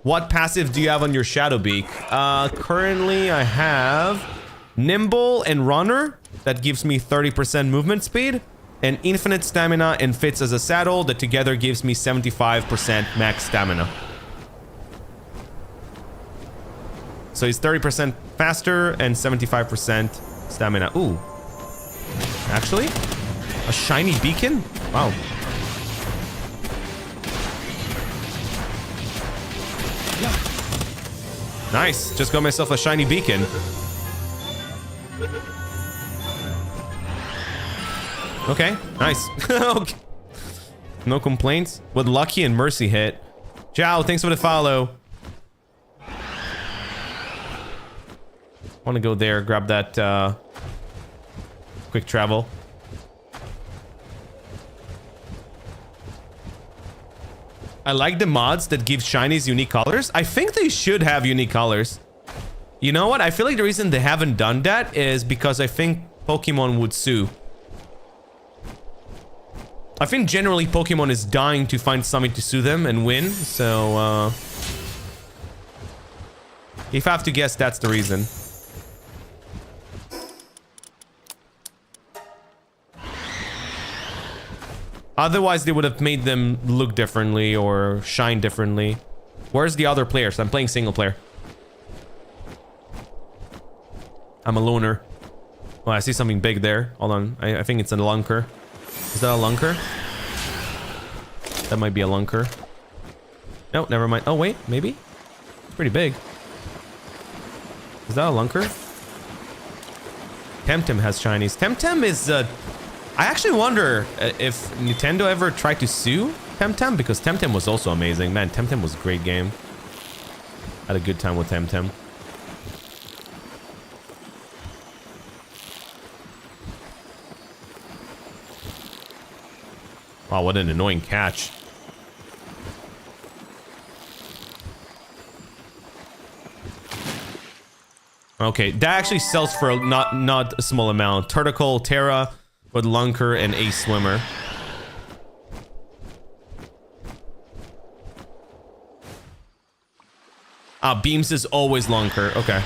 What passive do you have on your Shadowbeak? Currently I have Nimble and Runner. That gives me 30% movement speed. And Infinite Stamina and Fits as a Saddle. That together gives me 75% max stamina. So he's 30% faster and 75% stamina. Ooh. Actually? A shiny beacon? Wow. Nice. Just got myself a shiny beacon. Okay. Nice. Okay. No complaints. With Lucky and Mercy hit. Ciao. Thanks for the follow. Want to go there, grab that quick travel. I like the mods that give shinies unique colors. I think they should have unique colors. You know what? I feel like the reason they haven't done that is because I think Pokemon would sue. I think generally Pokemon is dying to find something to sue them and win. So, if I have to guess, that's the reason. Otherwise, they would have made them look differently or shine differently. Where's the other players? I'm playing single player. I'm a loner. Oh, I see something big there. Hold on. I think it's a lunker. Is that a lunker? That might be a lunker. No, never mind. Oh, wait. Maybe? It's pretty big. Is that a lunker? Temtem has shinies. Temtem is I actually wonder if Nintendo ever tried to sue Temtem, because Temtem was also amazing. Man, Temtem was a great game. Had a good time with Temtem. Wow, what an annoying catch. Okay, that actually sells for not a small amount. Turticle, Terra, with Lunker, and Ace Swimmer. Beams is always Lunker. Okay.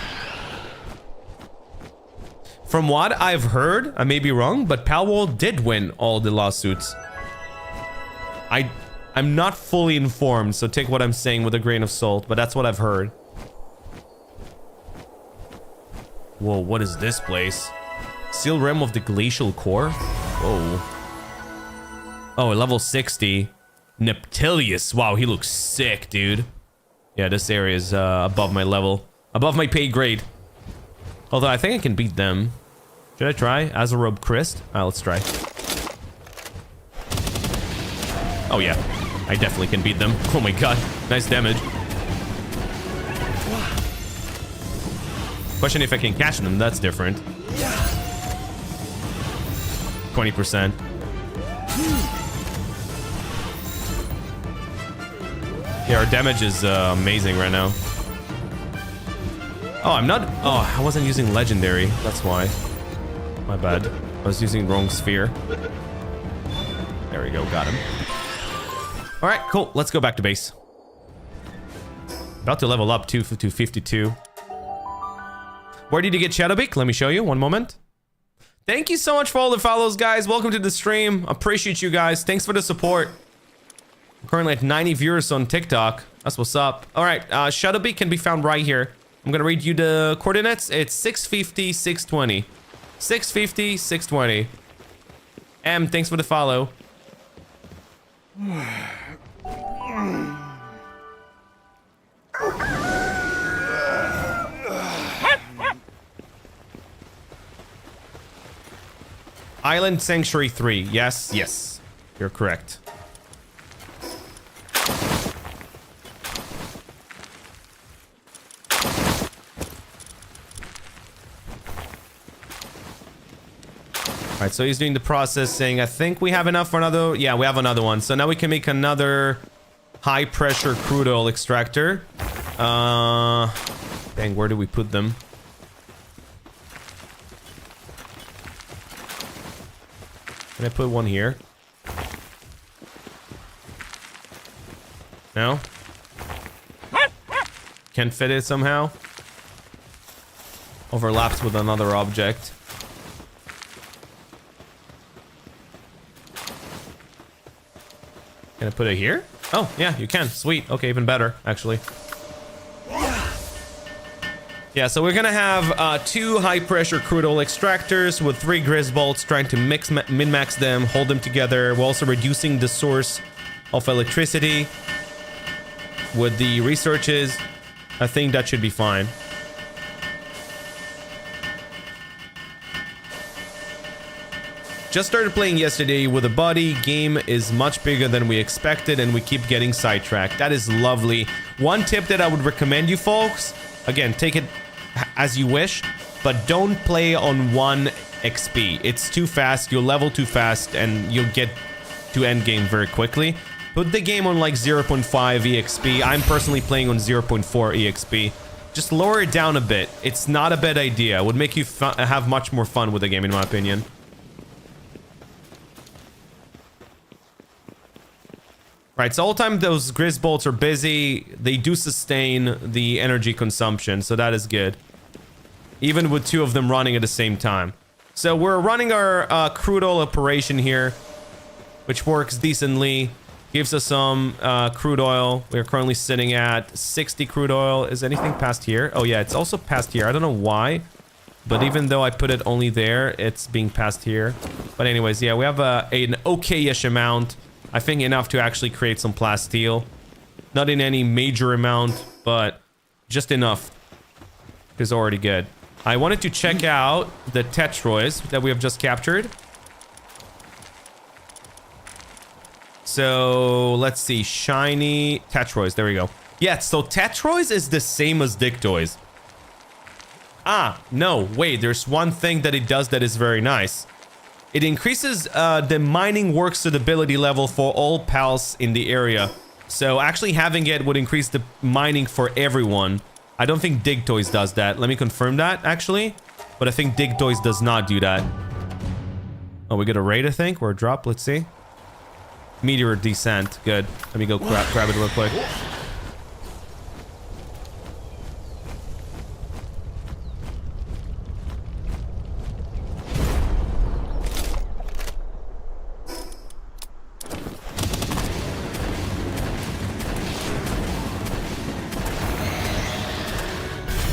From what I've heard, I may be wrong, but Palworld did win all the lawsuits. I'm not fully informed, so take what I'm saying with a grain of salt, but that's what I've heard. Whoa, what is this place? Seal Rim of the Glacial Core? Whoa. Oh, level 60. Neptilius. Wow, he looks sick, dude. Yeah, this area is above my level. Above my pay grade. Although I think I can beat them. Should I try? Azarob Christ? Let's try. Oh yeah, I definitely can beat them. Oh my god, nice damage. Question if I can catch them, that's different. 20%. Yeah, our damage is amazing right now. Oh, I'm not... Oh, I wasn't using legendary. That's why. My bad. I was using wrong sphere. There we go, got him. All right, cool. Let's go back to base. About to level up to 52. Where did you get Shadowbeak? Let me show you. One moment. Thank you so much for all the follows, guys. Welcome to the stream. Appreciate you guys. Thanks for the support. I'm currently at 90 viewers on TikTok. That's what's up. All right, Shadowbeak can be found right here. I'm gonna read you the coordinates. It's 650, 620. 650, 620. Thanks for the follow. Island Sanctuary 3. Yes, yes. You're correct. Alright, so he's doing the processing. I think we have enough for another... Yeah, we have another one. So now we can make another high-pressure crude oil extractor. Dang, where do we put them? Can I put one here? No? Can't fit it somehow? Overlaps with another object. Can I put it here? Oh, yeah, you can. Sweet. Okay, even better, actually. Yeah, so we're gonna have 2 high-pressure crude oil extractors with 3 Grizz bolts, trying to min-max them, hold them together. We're also reducing the source of electricity with the researches. I think that should be fine. Just started playing yesterday with a buddy. Game is much bigger than we expected, and we keep getting sidetracked. That is lovely. One tip that I would recommend you folks, again, take it as you wish, but don't play on 1 XP. It's too fast, you'll level too fast, and you'll get to endgame very quickly. Put the game on like 0.5 EXP. I'm personally playing on 0.4 EXP. Just lower it down a bit. It's not a bad idea. It would make you have much more fun with the game, in my opinion. Right, so all the time those Grizz bolts are busy, they do sustain the energy consumption, so that is good. Even with 2 of them running at the same time. So we're running our crude oil operation here, which works decently. Gives us some crude oil. We're currently sitting at 60 crude oil. Is anything past here? Oh yeah, it's also past here. I don't know why, but even though I put it only there, it's being passed here. But anyways, yeah, we have an okay-ish amount. I think enough to actually create some plasteel. Not in any major amount, but just enough is already good. I wanted to check out the Tetroids that we have just captured. So let's see. Shiny Tetroys. There we go. Yeah, so Tetroys is the same as Dictoys. Ah, no, wait, there's one thing that it does that is very nice. It increases the mining work suitability level for all pals in the area. So actually having it would increase the mining for everyone. I don't think Digtoys does that. Let me confirm that, actually. But I think Digtoys does not do that. Oh, we get a raid, I think, or a drop. Let's see. Meteor descent. Good. Let me go grab it real quick.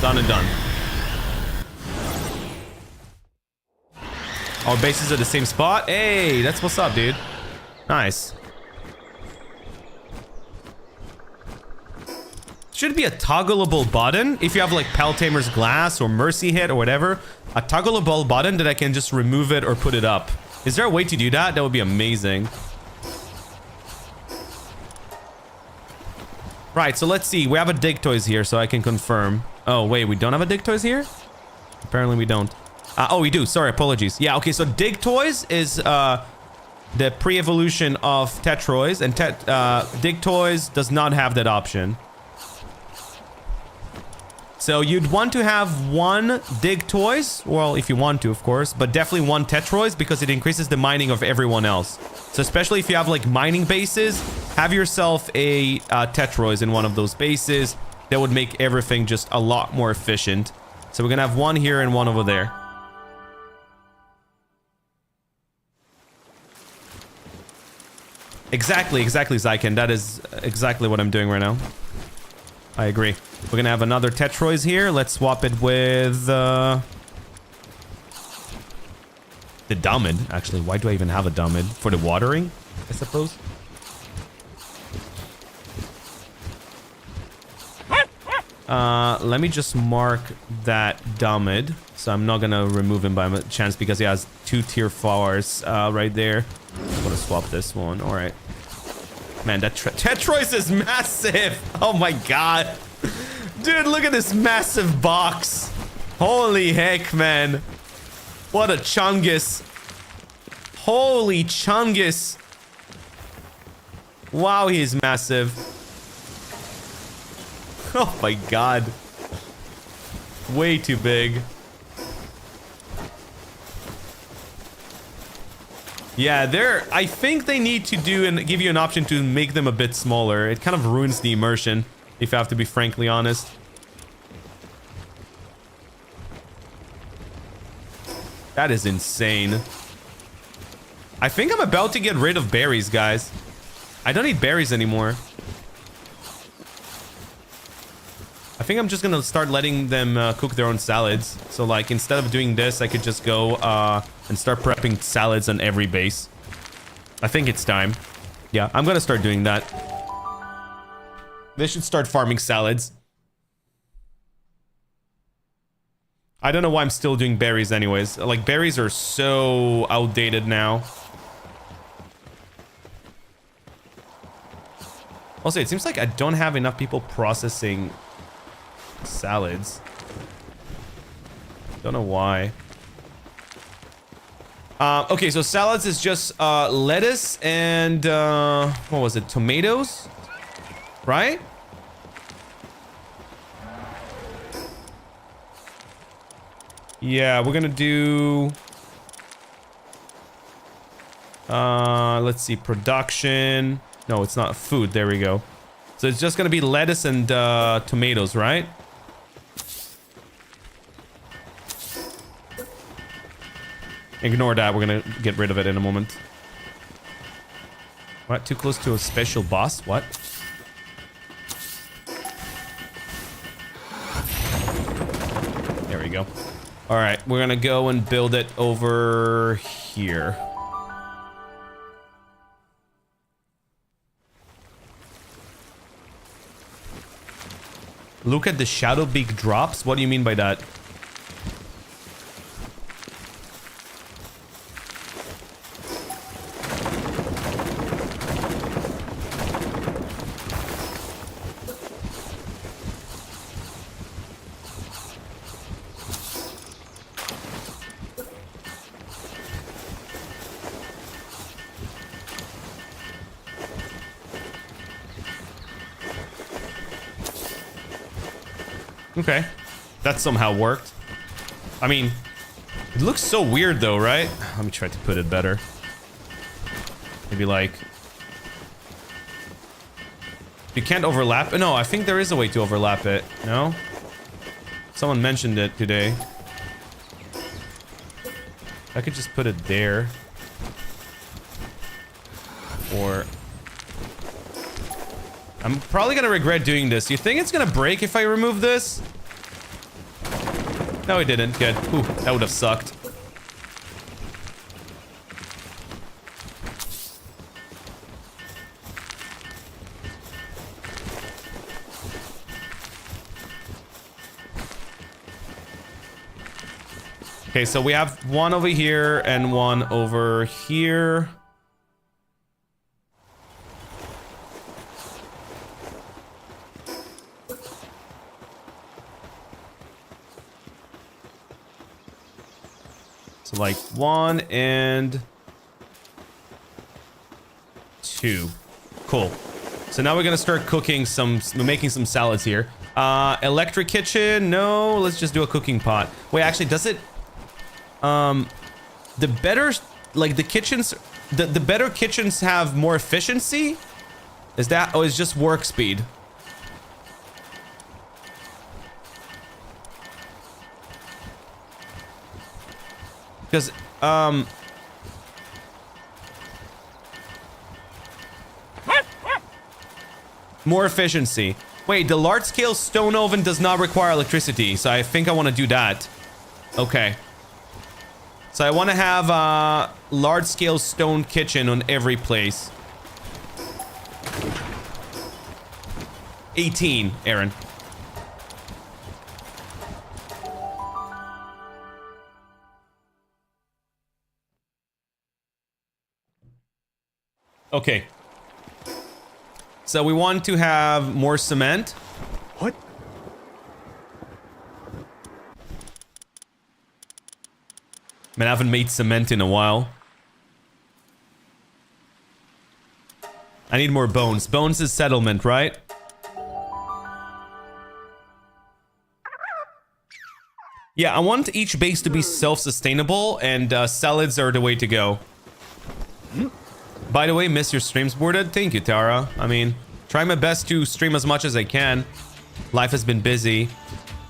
Done and done. Our bases are the same spot. Hey, that's what's up, dude. Nice. Should be a toggleable button if you have like Paltamer's Glass or Mercy Hit or whatever. A toggleable button that I can just remove it or put it up. Is there a way to do that? That would be amazing. Right, so let's see. We have a Digtoys here, so I can confirm. Oh, wait, we don't have a Digtoys here? Apparently we don't. Oh, we do. Sorry, apologies. Yeah, okay, so Digtoys is the pre-evolution of Tetroys, and Digtoys does not have that option. So you'd want to have one Digtoys, well, if you want to, of course, but definitely one Tetroys because it increases the mining of everyone else. So especially if you have like mining bases, have yourself a Tetroys in one of those bases. That would make everything just a lot more efficient. So we're gonna have one here and one over there. Exactly, Zyken. That is exactly what I'm doing right now. I agree. We're gonna have another Tetroys here. Let's swap it with the Dumid. Actually, why do I even have a Dumid? For the watering, I suppose. Let me just mark that Dumid. So I'm not gonna remove him by chance because he has 2 tier 4s right there. I'm gonna swap this one. All right. Man, that Tetroys is massive. Oh my god. Dude, look at this massive box. Holy heck, man. What a chungus. Holy chungus. Wow, he's massive. Oh my god. Way too big. Yeah, I think they need to do and give you an option to make them a bit smaller. It kind of ruins the immersion, if I have to be frankly honest. That is insane. I think I'm about to get rid of berries, guys. I don't need berries anymore. I think I'm just gonna start letting them cook their own salads. So like instead of doing this, I could just go and start prepping salads on every base. I think it's time. Yeah, I'm gonna start doing that. They should start farming salads. I don't know why I'm still doing berries anyways. Like berries are so outdated now. Also, it seems like I don't have enough people processing salads. Don't know why. Okay, so salads is just lettuce and what was it? Tomatoes, right? Yeah, we're gonna do let's see, production. No, it's not food. There we go. So it's just gonna be lettuce and tomatoes, right? Ignore that. We're gonna get rid of it in a moment. What? Too close to a special boss? What? There we go. All right, we're gonna go and build it over here. Look at the Shadowbeak drops. What do you mean by that? Okay. That somehow worked. I mean, it looks so weird though, right? Let me try to put it better. Maybe like... You can't overlap. No, I think there is a way to overlap it. No? Someone mentioned it today. I could just put it there. Or... I'm probably gonna regret doing this. You think it's gonna break if I remove this? No, it didn't. Good. Ooh, that would have sucked. Okay, so we have one over here and one over here. So like 1 and 2. Cool. So now we're gonna start cooking making some salads here. Electric kitchen, no, let's just do a cooking pot. Wait, actually, does it, the better, like the kitchens, the better kitchens have more efficiency? Is that, oh, it's just work speed? Because, more efficiency. Wait, the large-scale stone oven does not require electricity, so I think I want to do that. Okay. So I want to have a large-scale stone kitchen on every place. 18, Aaron. Okay. So we want to have more cement. What? Man, I haven't made cement in a while. I need more bones. Bones is settlement, right? Yeah, I want each base to be self-sustainable, and salads are the way to go. By the way, miss your streams, Boarded. Thank you, Tara. I mean, try my best to stream as much as I can. Life has been busy.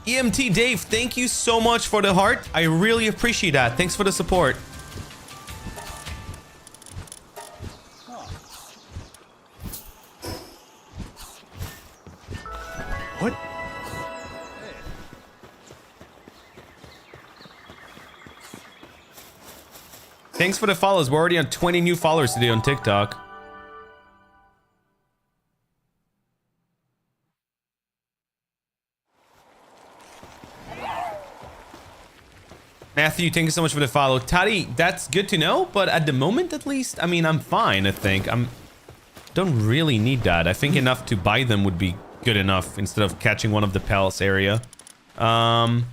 EMT Dave, thank you so much for the heart. I really appreciate that. Thanks for the support. What? Thanks for the follows. We're already on 20 new followers today on TikTok. Matthew, thank you so much for the follow. Taddy, that's good to know, but at the moment at least, I mean, I'm fine, I think. Don't really need that. I think enough to buy them would be good enough instead of catching one of the palace area. Do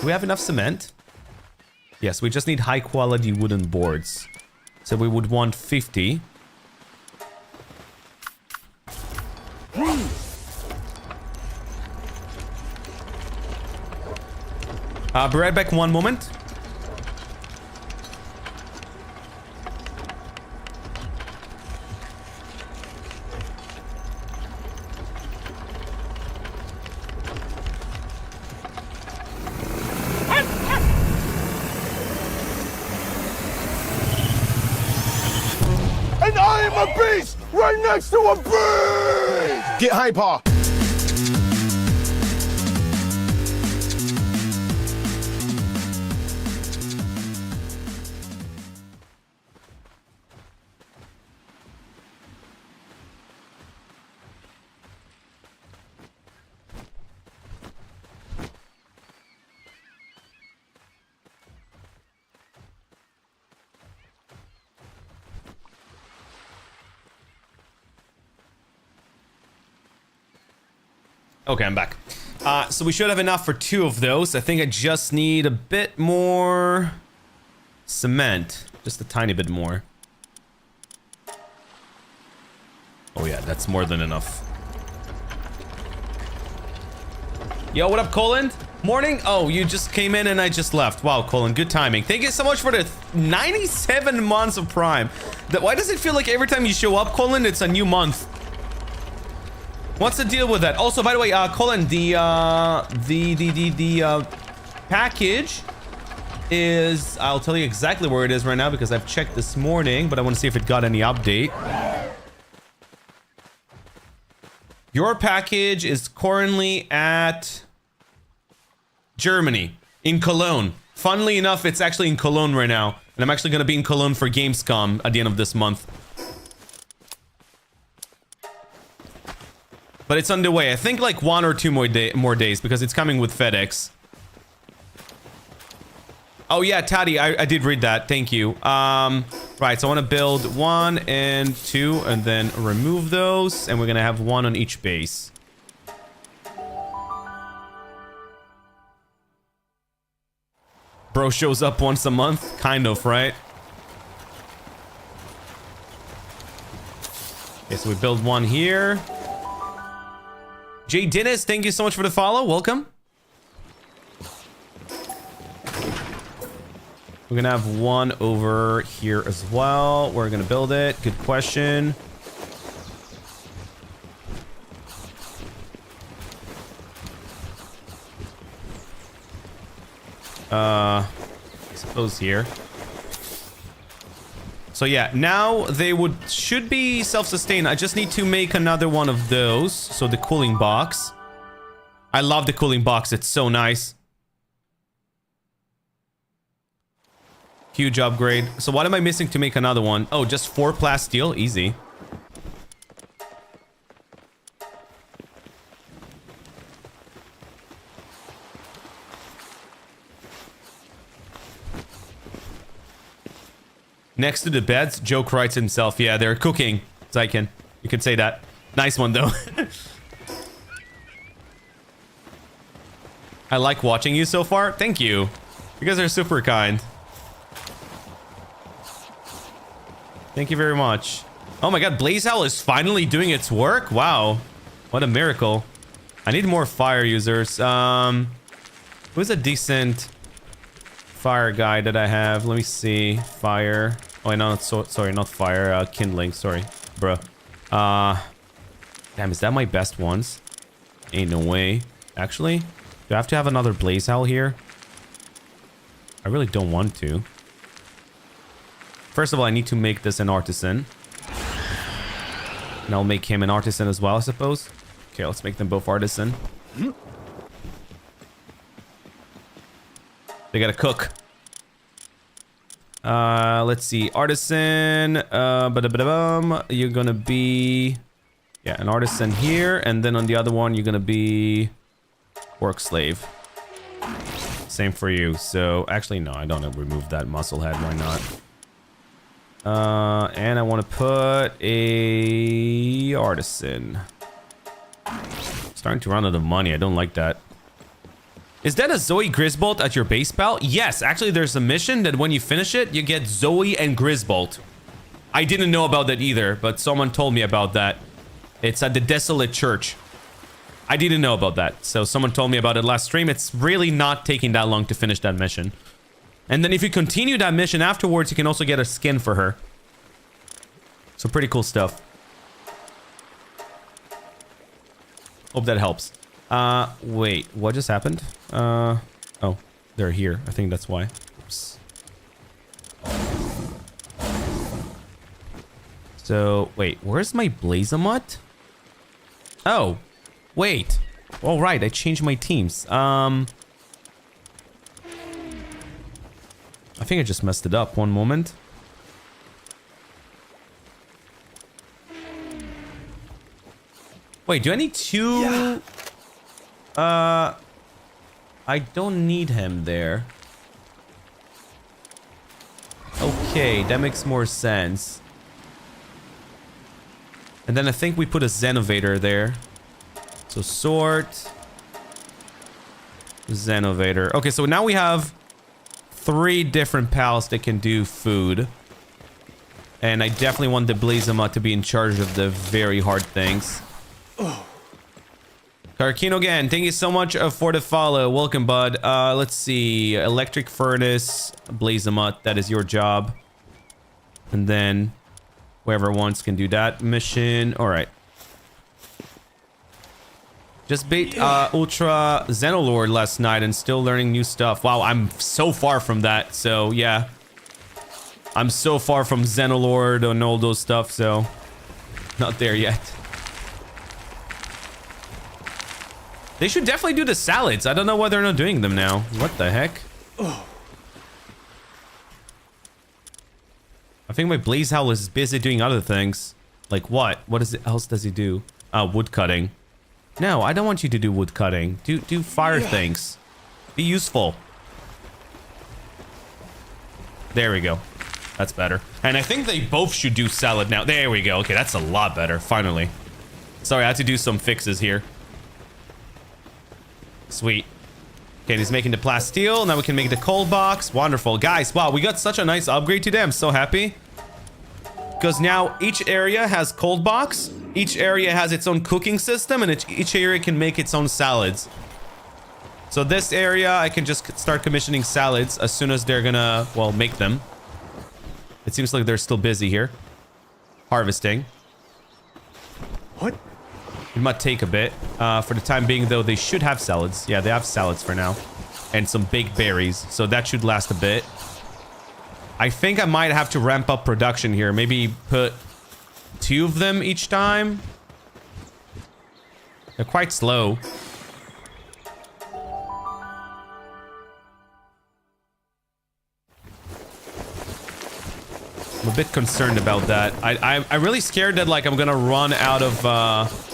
we have enough cement? Yes, we just need high quality wooden boards. So we would want 50. Be right back one moment. And I am a beast right next to a beast! Get hyper! Okay, I'm back. So we should have enough for 2 of those. I think I just need a bit more cement. Just a tiny bit more. Oh yeah, that's more than enough. Yo, what up, Colin? Morning. Oh, you just came in and I just left. Wow, Colin, good timing. Thank you so much for the 97 months of Prime. Why does it feel like every time you show up, Colin, it's a new month? What's the deal with that? Also, by the way, Colin, the package is, I'll tell you exactly where it is right now because I've checked this morning, but I want to see if it got any update. Your package is currently at Germany, in Cologne. Funnily enough, it's actually in Cologne right now, and I'm actually going to be in Cologne for Gamescom at the end of this month. But it's underway. I think like 1 or 2 more days because it's coming with FedEx. Oh yeah, Taddy, I did read that. Thank you. Right, so I want to build 1 and 2 and then remove those. And we're going to have 1 on each base. Bro shows up once a month. Kind of, right? Okay, so we build 1 here. Jay Dennis, thank you so much for the follow. Welcome. We're gonna have 1 over here as well. We're gonna build it. Good question. I suppose here. So yeah, now they should be self-sustained. I just need to make another one of those. So the cooling box. I love the cooling box. It's so nice. Huge upgrade. So what am I missing to make another one? Oh, just 4 plasteel. Easy. Next to the beds, Joke writes himself. Yeah, they're cooking. Zyken. You could say that. Nice one, though. I like watching you so far. Thank you. You guys are super kind. Thank you very much. Oh my god, Blaze Owl is finally doing its work? Wow. What a miracle. I need more fire users. Who's a decent fire guy that I have? Let me see. Fire. Oh, no, sorry, not fire. Kindling, sorry. Bruh. Damn, is that my best ones? Ain't no way. Actually, do I have to have another Blaze Owl here? I really don't want to. First of all, I need to make this an artisan. And I'll make him an artisan as well, I suppose. Okay, let's make them both artisan. They gotta cook. Let's see. Artisan. You're gonna be... Yeah, an artisan here. And then on the other one, you're gonna be... work slave. Same for you. So, actually, no, I don't remove that muscle head. Why not? And I want to put a artisan. Starting to run out of money. I don't like that. Is that a Zoe Grisbolt at your base, pal? Yes, actually there's a mission that when you finish it, you get Zoe and Grisbolt. I didn't know about that either, but someone told me about that. It's at the Desolate Church. I didn't know about that, so someone told me about it last stream. It's really not taking that long to finish that mission. And then if you continue that mission afterwards, you can also get a skin for her. So pretty cool stuff. Hope that helps. Wait, what just happened? Oh, they're here. I think that's why. Oops. So, wait, where's my Blazamut? Oh, wait. All right, I changed my teams. I think I just messed it up. One moment. Wait, do I need 2? Yeah. I don't need him there. Okay, that makes more sense. And then I think we put a Zenovator there. So sort. Zenovator. Okay, so now we have 3 different pals that can do food. And I definitely want the Blazamut to be in charge of the very hard things. Carkino again, thank you so much for the follow. Welcome, bud. Let's see. Electric furnace, blaze them up. That is your job. And then whoever wants can do that mission. All right. Just beat Ultra Xenolord last night and still learning new stuff. Wow, I'm so far from that. So yeah, I'm so far from Xenolord and all those stuff. So not there yet. They should definitely do the salads. I don't know why they're not doing them now. What the heck? Oh. I think my Blaze Howl is busy doing other things. Like what? What else does he do? Wood cutting. No, I don't want you to do wood cutting. Do fire things. Be useful. There we go. That's better. And I think they both should do salad now. There we go. Okay, that's a lot better. Finally. Sorry, I had to do some fixes here. Sweet. Okay, he's making the plasteel. Now we can make the coal box. Wonderful. Guys, wow, we got such a nice upgrade today. I'm so happy. Because now each area has cold box. Each area has its own cooking system. And each area can make its own salads. So this area, I can just start commissioning salads as soon as they're gonna, well, make them. It seems like they're still busy here. Harvesting. What? It might take a bit. For the time being, though, they should have salads. Yeah, they have salads for now. And some baked berries. So that should last a bit. I think I might have to ramp up production here. Maybe put 2 of them each time. They're quite slow. I'm a bit concerned about that. I'm really scared that, like, I'm gonna run out of,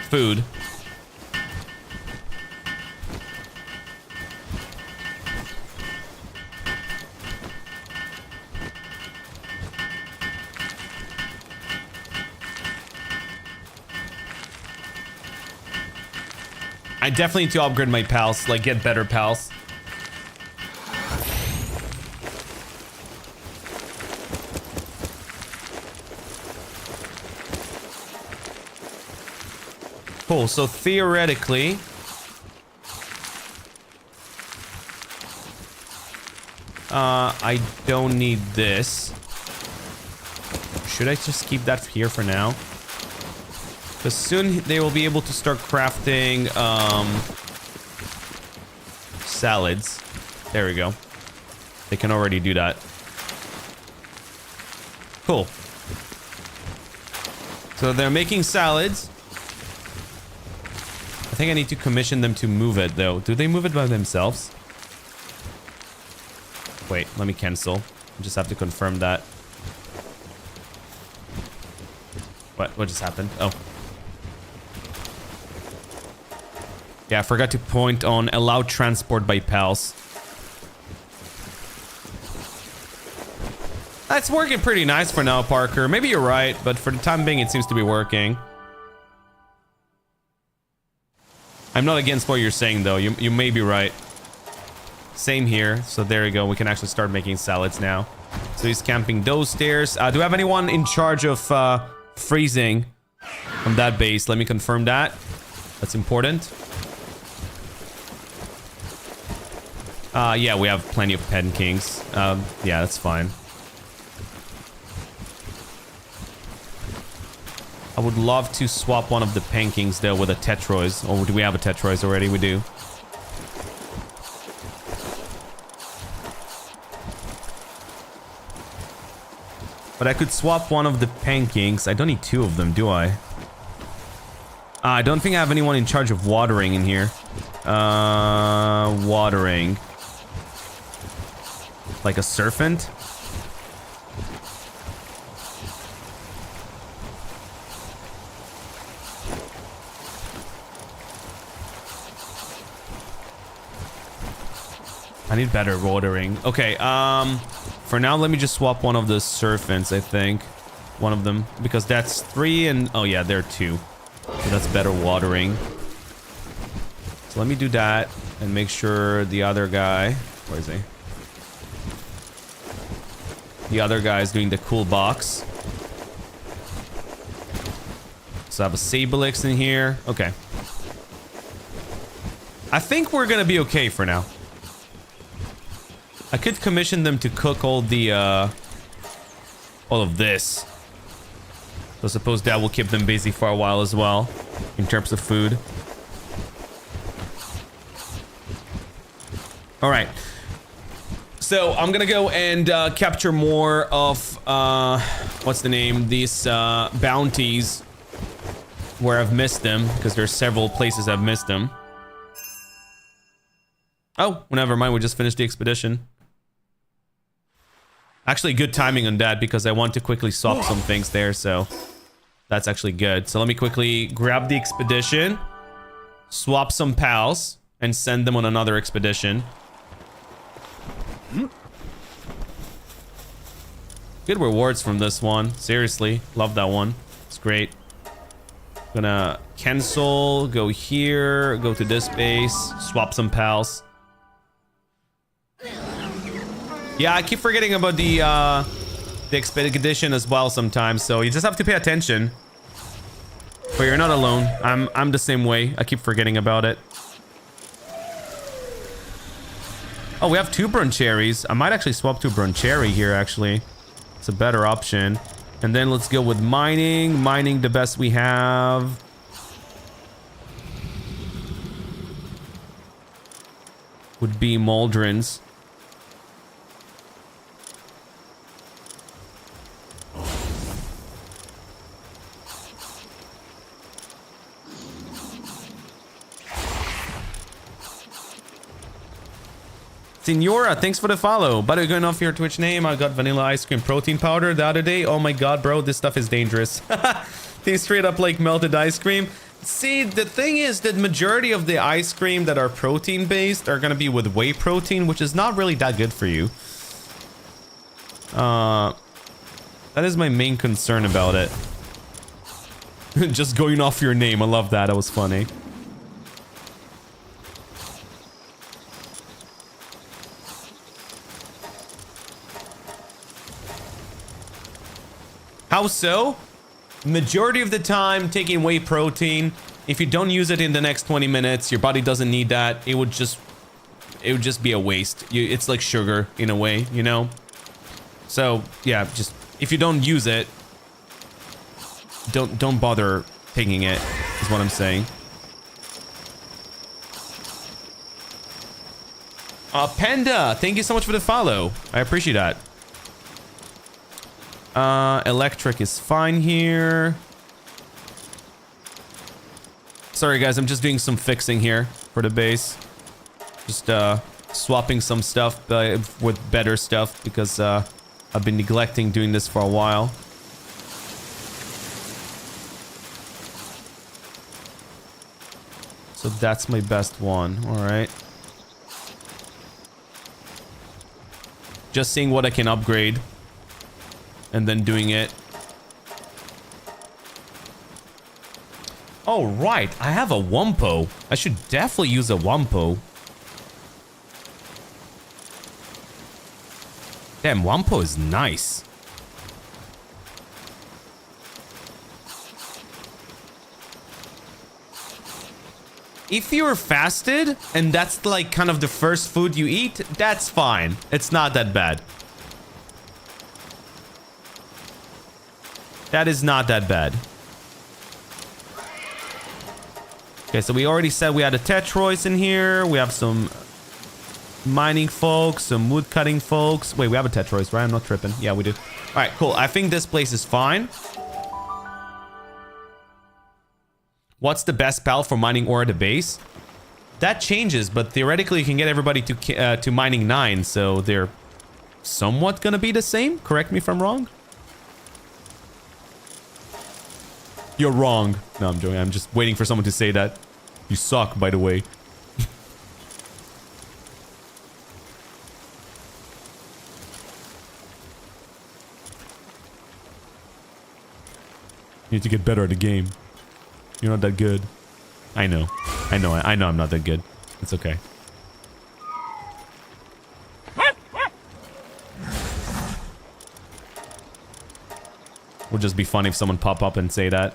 food. I definitely need to upgrade my pals, like get better pals. Cool, so theoretically... I don't need this. Should I just keep that here for now? Because soon they will be able to start crafting, salads. There we go. They can already do that. Cool. So they're making salads. I think I need to commission them to move it, though. Do they move it by themselves? Wait, let me cancel. I just have to confirm that. What just happened? Oh. Yeah, I forgot to point on allow transport by pals. That's working pretty nice for now, Parker. Maybe you're right, but for the time being, it seems to be working. I'm not against what you're saying, though. You may be right. Same here. So there you go. We can actually start making salads now. So he's camping those stairs. Do we have anyone in charge of freezing on that base? Let me confirm that. That's important. Yeah, we have plenty of pen kings. Yeah, that's fine. I would love to swap one of the pen kings though with a Tetrois. Or do we have a Tetrois already? We do. But I could swap one of the pen kings. I don't need 2 of them, do I? I don't think I have anyone in charge of watering in here. Watering. Like a serpent? I need better watering. Okay, for now, let me just swap one of the serpents, I think. One of them. Because that's 3 and... Oh, yeah, there are 2. So that's better watering. So let me do that and make sure the other guy... Where is he? The other guy is doing the cool box. Also have a Sablix in here. Okay. I think we're gonna be okay for now. I could commission them to cook all the, all of this. So I suppose that will keep them busy for a while as well, in terms of food. All right. So I'm gonna go and capture more of, what's the name? These bounties where I've missed them, because there's several places I've missed them. Oh, well, never mind. We just finished the expedition. Actually, good timing on that because I want to quickly swap some things there, so that's actually good. So let me quickly grab the expedition, swap some pals, and send them on another expedition. Good rewards from this one. Seriously, love that one. It's great. Gonna cancel, go here, go to this base, swap some pals. Yeah, I keep forgetting about the expedition as well sometimes, so you just have to pay attention. But you're not alone. I'm the same way. I keep forgetting about it. Oh, we have 2 Bruncherries. I might actually swap to Bruncherry here, actually. It's a better option. And then let's go with mining. Mining the best we have. Would be Mauldrons. Senora, thanks for the follow. By the way, going off your Twitch name, I got vanilla ice cream protein powder the other day. Oh my god, bro, this stuff is dangerous. Tastes straight up like melted ice cream. See, the thing is that majority of the ice cream that are protein based are gonna be with whey protein, which is not really that good for you. That is my main concern about it. Just going off your name, I love that. That was funny. How so? Majority of the time, taking whey protein, if you don't use it in the next 20 minutes, your body doesn't need that. It would just be a waste. It's like sugar in a way, you know? So, yeah, just if you don't use it, don't bother taking it, is what I'm saying. Panda, thank you so much for the follow. I appreciate that. Electric is fine here. Sorry guys, I'm just doing some fixing here for the base. Just swapping some stuff with better stuff because I've been neglecting doing this for a while. So that's my best one. All right. Just seeing what I can upgrade. And then doing it. Oh, right. I have a Wumpo. I should definitely use a Wumpo. Damn, Wumpo is nice. If you're fasted and that's like kind of the first food you eat, that's fine. It's not that bad. That is not that bad. Okay, so we already said we had a Tetrois in here. We have some mining folks, some wood cutting folks. Wait, we have a Tetrois, right? I'm not tripping. Yeah, we do. All right, cool. I think this place is fine. What's the best pal for mining ore at the base? That changes, but theoretically you can get everybody to mining 9, so they're somewhat gonna be the same. Correct me if I'm wrong. You're wrong. No, I'm joking. I'm just waiting for someone to say that. You suck, by the way. You need to get better at the game. You're not that good. I know. I know I'm not that good. It's okay. Would just be funny if someone pop up and say that.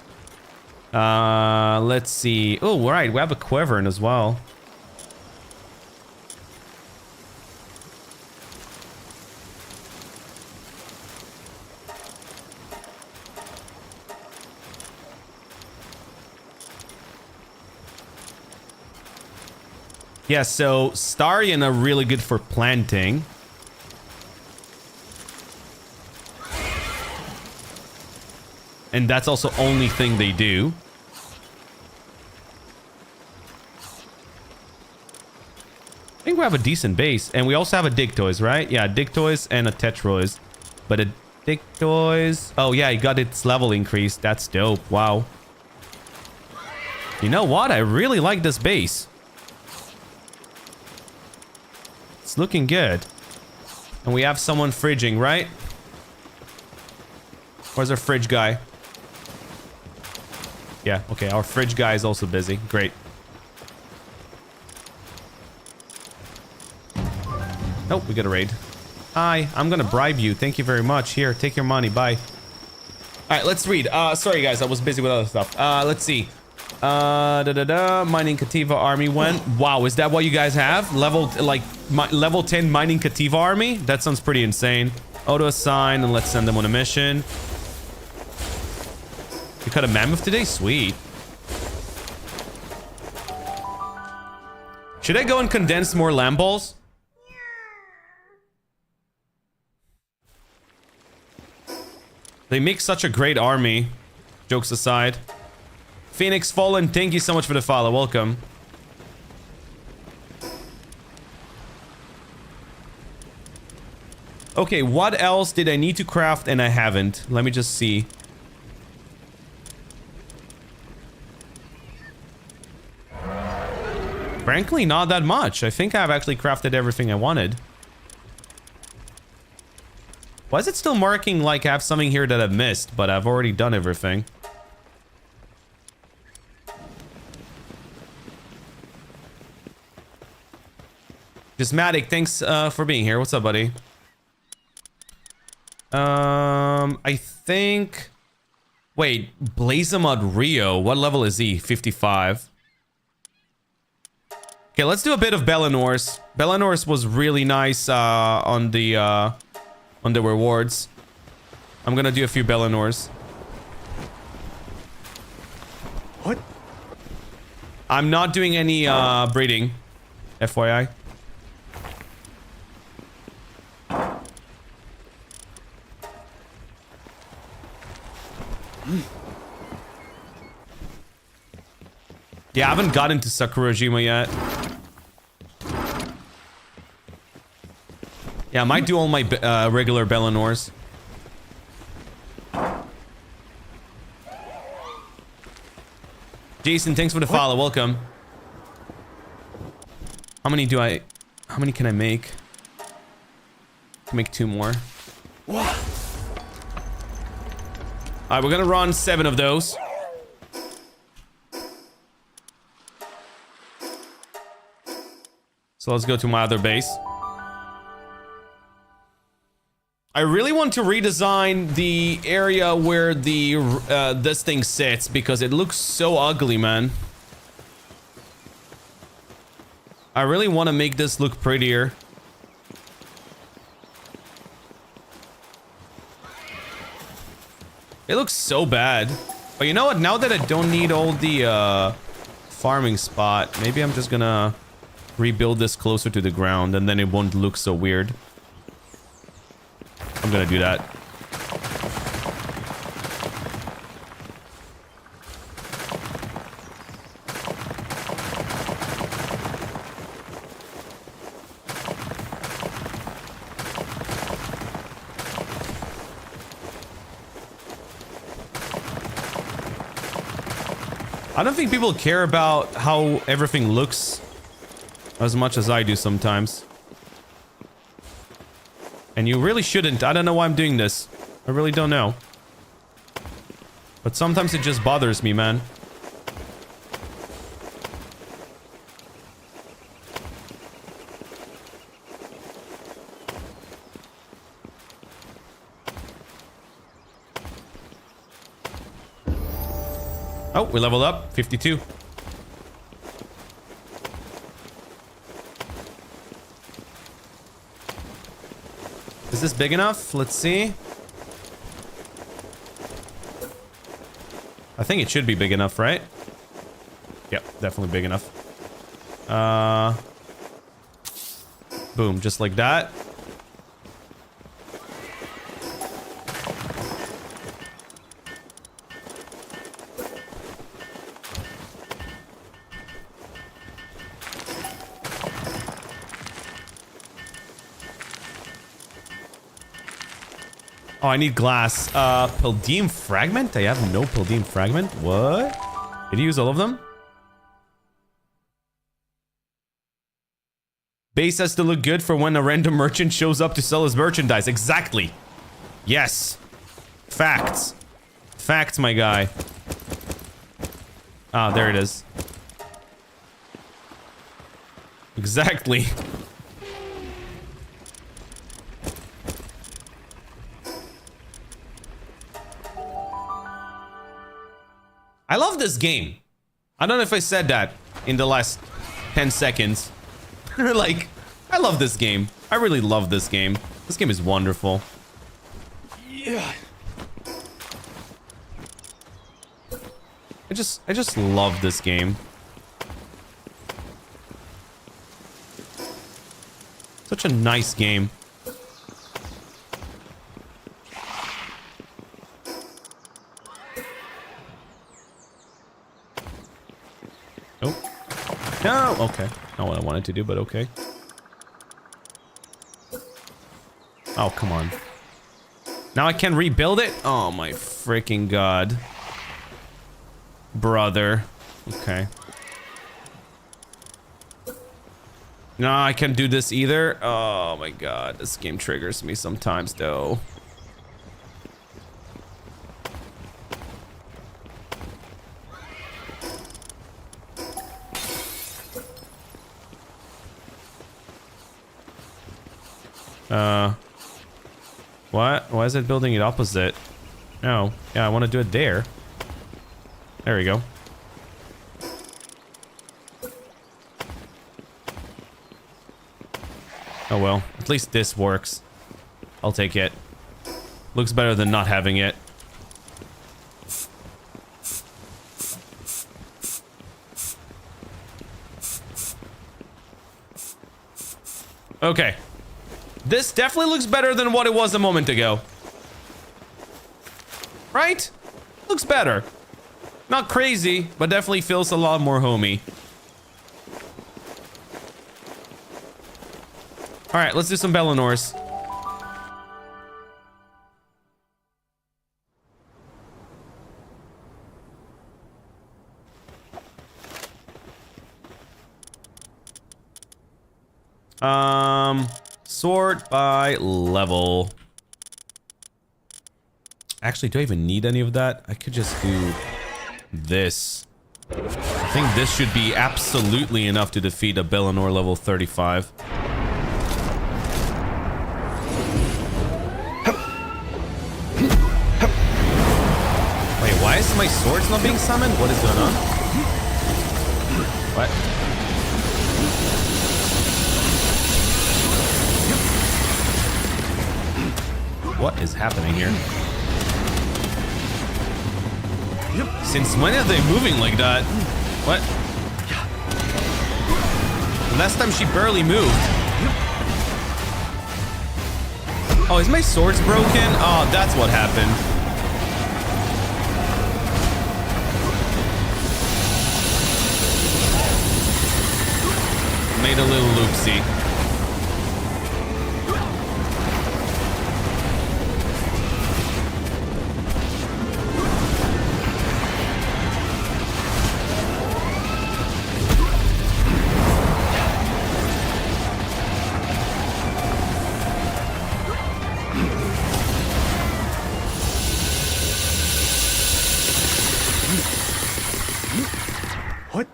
Let's see. Oh, right. We have a Quiverin as well. Yeah, so Starion are really good for planting. And that's also only thing they do. I think we have a decent base. And we also have a Dictoys, right? Yeah, Dictoys and a Tetroys. But a Dictoys... Oh, yeah, it got its level increased. That's dope. Wow. You know what? I really like this base. It's looking good. And we have someone fridging, right? Where's our fridge guy? Yeah, okay. Our fridge guy is also busy. Great. Oh, we got a raid. Hi, I'm gonna bribe you. Thank you very much. Here, take your money. Bye. All right, let's read. Sorry, guys. I was busy with other stuff. Let's see. Mining Kativa army went. Wow, is that what you guys have? Level 10 mining Kativa army? That sounds pretty insane. Auto assign and let's send them on a mission. You cut a mammoth today? Sweet. Should I go and condense more lamb balls? They make such a great army. Jokes aside. Phoenix Fallen, thank you so much for the follow. Welcome. Okay, what else did I need to craft and I haven't? Let me just see. Frankly, not that much. I think I've actually crafted everything I wanted. Why is it still marking like I have something here that I've missed, but I've already done everything? Gismatic, thanks for being here. What's up, buddy? I think... Wait, Blazemod Rio. What level is he? 55. Okay, let's do a bit of Bellinors. Bellinors was really nice on the rewards. I'm gonna do a few Bellinors. What? I'm not doing any breeding, FYI. Yeah, I haven't gotten to Sakurajima yet. Yeah, I might do all my regular Bellinors. Jason, thanks for the follow. Welcome. How many can I make? I can make 2 more. Alright, we're gonna run 7 of those. So let's go to my other base. I really want to redesign the area where the this thing sits because it looks so ugly, man. I really want to make this look prettier. It looks so bad. But you know what? Now that I don't need all the farming spot, maybe I'm just gonna rebuild this closer to the ground and then it won't look so weird. I'm gonna do that. I don't think people care about how everything looks as much as I do sometimes. And you really shouldn't. I don't know why I'm doing this. I really don't know. But sometimes it just bothers me, man. Oh, we leveled up. 52. Is this big enough? Let's see. I think it should be big enough, right? Yep, definitely big enough. Boom, just like that. Oh, I need glass. Palladium fragment? I have no palladium fragment. What? Did you use all of them? Base has to look good for when a random merchant shows up to sell his merchandise. Exactly. Yes. Facts. Facts, my guy. Ah, there it is. Exactly. I love this game. I don't know if I said that in the last 10 seconds. Like, I love this game. I really love this game. This game is wonderful. Yeah. I just love this game. Such a nice game. Oh. No! Okay. Not what I wanted to do, but okay. Oh, come on. Now I can rebuild it? Oh my freaking god. Brother. Okay. No, I can't do this either. Oh my god. This game triggers me sometimes, though. What? Why is it building it opposite? No. Yeah, I want to do it there. There we go. Oh well. At least this works. I'll take it. Looks better than not having it. Okay. This definitely looks better than what it was a moment ago. Right? Looks better. Not crazy, but definitely feels a lot more homey. Alright, let's do some Bellinors. Sort by level. Actually, do I even need any of that? I could just do this. I think this should be absolutely enough to defeat a Bellinor level 35. Wait, why is my swords not being summoned? What is going on? What? What is happening here? Since when are they moving like that? What? Last time she barely moved. Oh, is my swords broken? Oh, that's what happened. Made a little loopsie. What?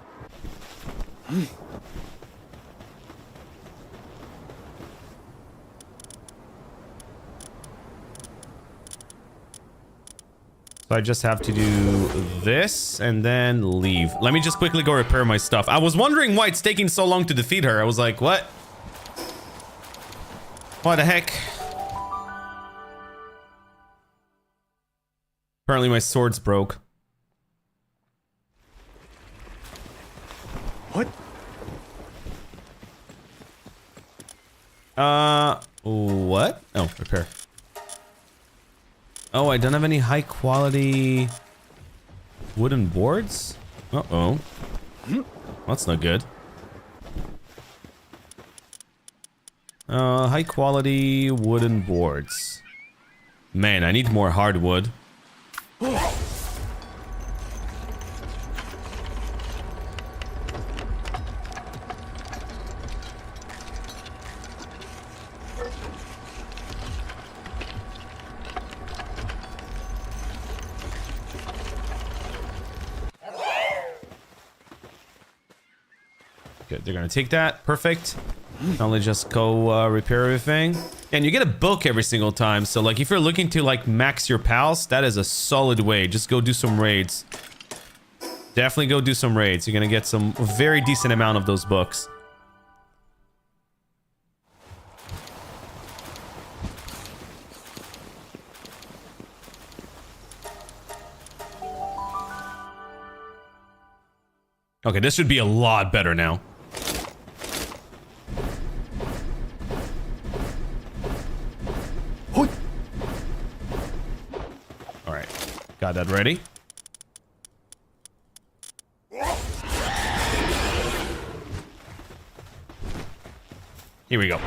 So I just have to do this and then leave. Let me just quickly go repair my stuff. I was wondering why it's taking so long to defeat her. I was like, what? What the heck? Apparently my sword's broke. What? What? Oh, repair. Oh, I don't have any high quality wooden boards? Uh-oh. That's not good. High quality wooden boards. Man, I need more hardwood. Good, they're gonna take that. Perfect. Now let's just go repair everything. And you get a book every single time. So like if you're looking to like max your pals, that is a solid way. Just go do some raids. Definitely go do some raids. You're gonna get some very decent amount of those books. Okay, this should be a lot better now. Alright, got that ready. Here we go.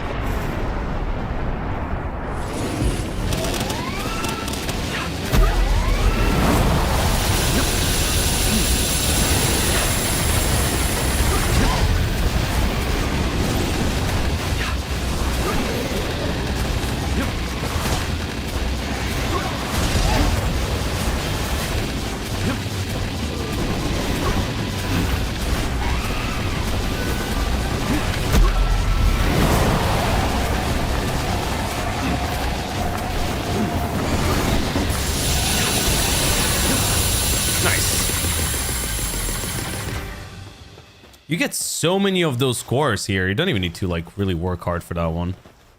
You get so many of those scores here. You don't even need to like really work hard for that one,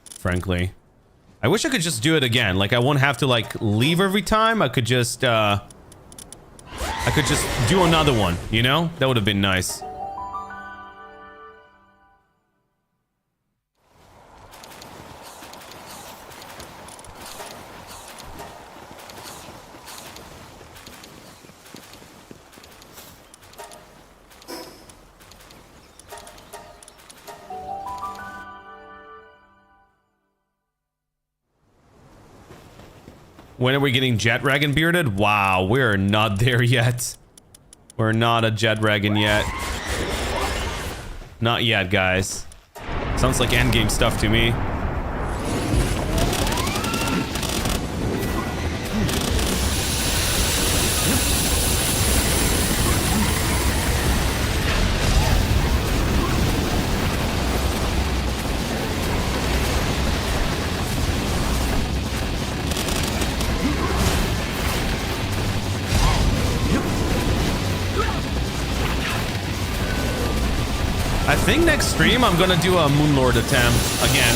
frankly. I wish I could just do it again. Like I won't have to like leave every time. I could just do another one, you know? That would have been nice. When are we getting jet dragon bearded? Wow, we're not there yet. We're not a jet dragon yet. Not yet, guys. Sounds like endgame stuff to me. I think next stream I'm gonna do a Moonlord attempt again.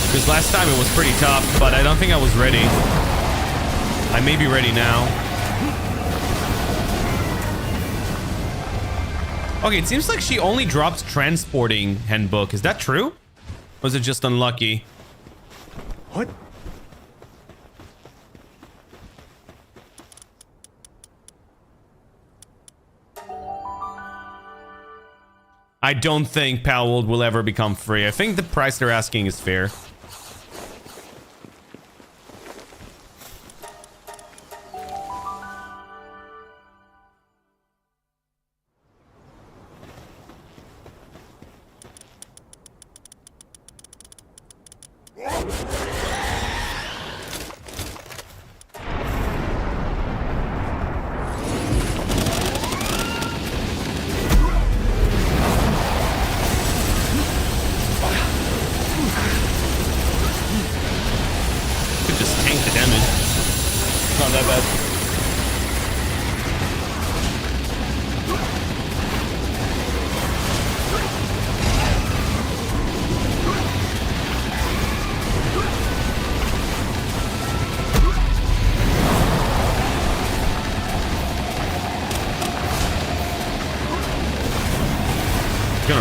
Because last time it was pretty tough, but I don't think I was ready. I may be ready now. Okay, it seems like she only drops transporting handbook. Is that true? Or was it just unlucky? What? I don't think Palworld will ever become free. I think the price they're asking is fair. Not that bad.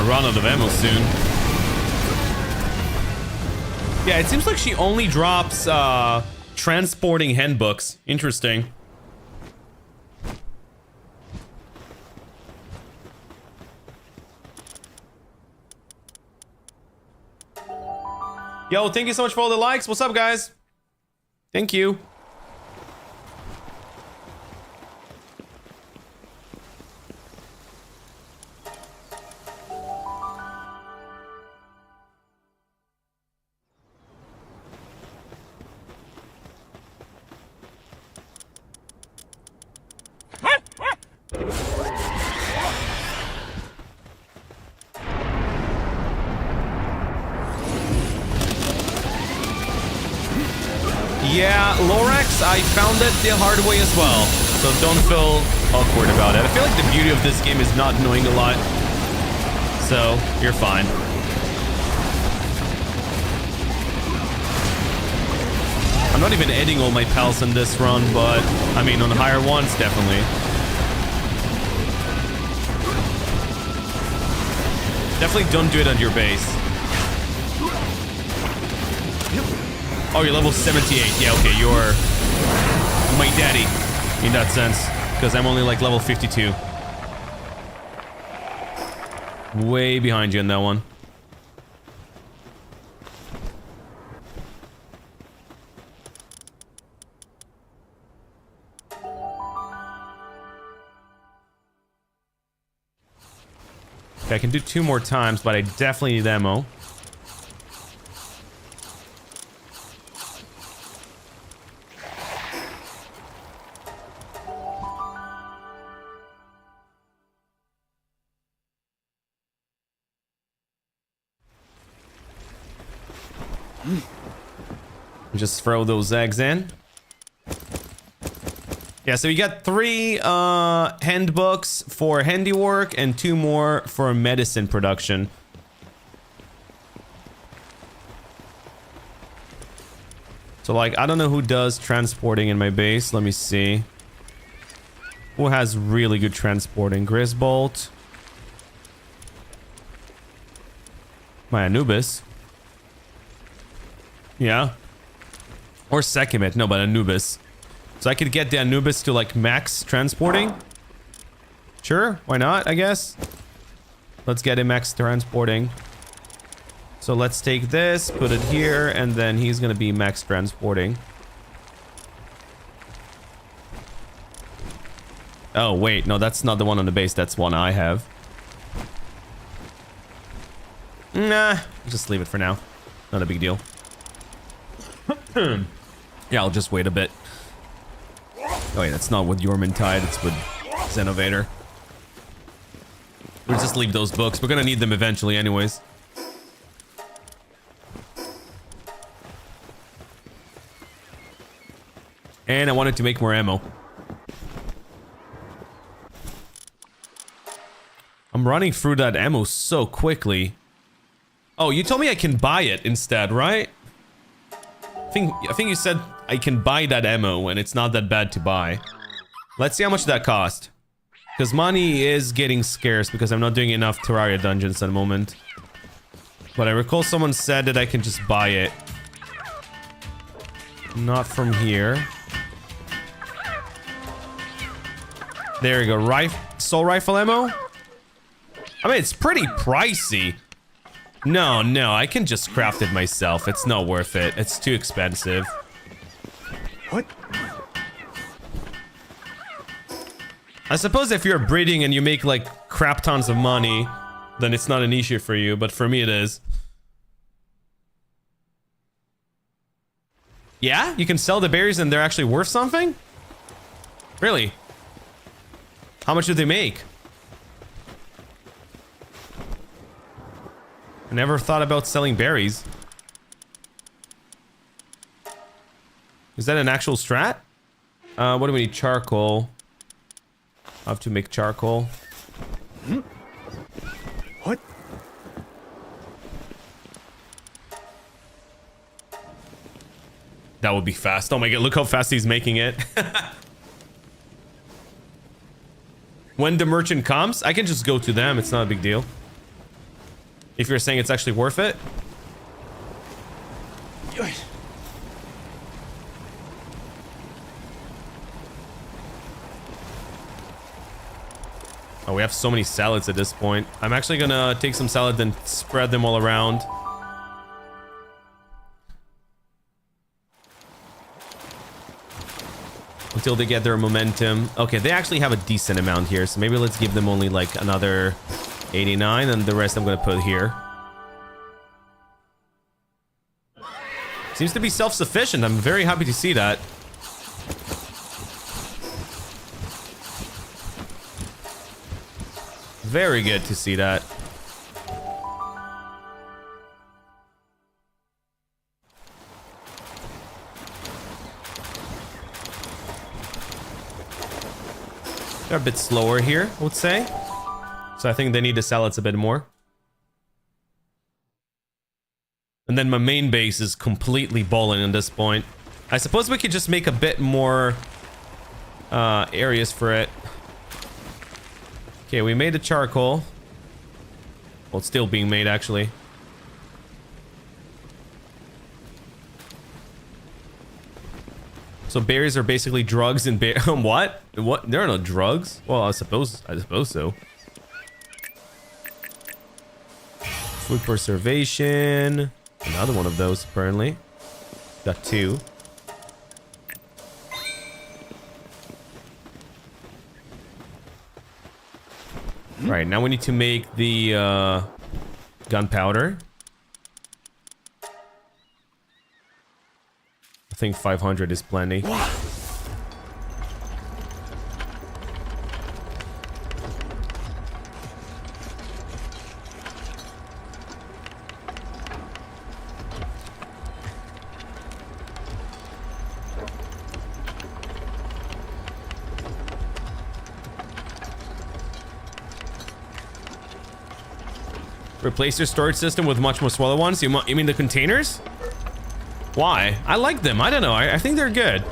gonna run out of ammo soon. Yeah, it seems like she only drops transporting handbooks. Interesting. Yo, thank you so much for all the likes. What's up, guys? Thank you. Yeah, Lorax, I found it the hard way as well, so don't feel awkward about it. I feel like the beauty of this game is not knowing a lot, so you're fine. I'm not even adding all my pals in this run, but I mean on the higher ones, definitely. Definitely don't do it on your base. Oh, you're level 78. Yeah, okay, you're my daddy in that sense, because I'm only like level 52. Way behind you in that one. Okay, I can do 2 more times, but I definitely need ammo. Just throw those eggs in. Yeah, so we got 3 handbooks for handiwork and 2 more for medicine production. So like, I don't know who does transporting in my base. Let me see. Who has really good transporting? Grisbolt. My Anubis. Yeah. Or Sekhmet. No, but Anubis. So I could get the Anubis to like max transporting. Sure, why not, I guess. Let's get him max transporting. So let's take this, put it here, and then he's gonna be max transporting. Oh, wait, no, that's not the one on the base, that's one I have. Nah, just leave it for now. Not a big deal. Yeah, I'll just wait a bit. Oh wait, that's not with Yormintide, it's with Xenovator. We'll just leave those books. We're gonna need them eventually anyways. And I wanted to make more ammo. I'm running through that ammo so quickly. Oh, you told me I can buy it instead, right? I think you said I can buy that ammo and it's not that bad to buy. Let's see how much that cost. Because money is getting scarce because I'm not doing enough Terraria dungeons at the moment. But I recall someone said that I can just buy it. Not from here. There you go. Soul rifle ammo? I mean, it's pretty pricey. No, I can just craft it myself. It's not worth it. It's too expensive. What? I suppose if you're breeding and you make like crap tons of money, then it's not an issue for you, but for me it is. Yeah? You can sell the berries and they're actually worth something? Really? How much do they make? I never thought about selling berries. Is that an actual strat? What do we need? Charcoal. I have to make charcoal. What? That would be fast. Oh my god, look how fast he's making it. When the merchant comes, I can just go to them. It's not a big deal. If you're saying it's actually worth it. Oh, we have so many salads at this point. I'm actually gonna take some salad and spread them all around. Until they get their momentum. Okay, they actually have a decent amount here, so maybe let's give them only like another 89, and the rest I'm gonna put here. Seems to be self-sufficient. I'm very happy to see that. Very good to see that. They're a bit slower here, I would say. So I think they need the salads a bit more. And then my main base is completely balling at this point. I suppose we could just make a bit more areas for it. Okay, we made the charcoal. Well, it's still being made, actually. So berries are basically drugs and what? What? There are no drugs? Well, I suppose so. Food preservation. Another one of those, apparently. Got 2. Right, now we need to make the gunpowder. I think 500 is plenty. Replace your storage system with much more smaller ones? You mean the containers? Why? I like them. I don't know. I think they're good.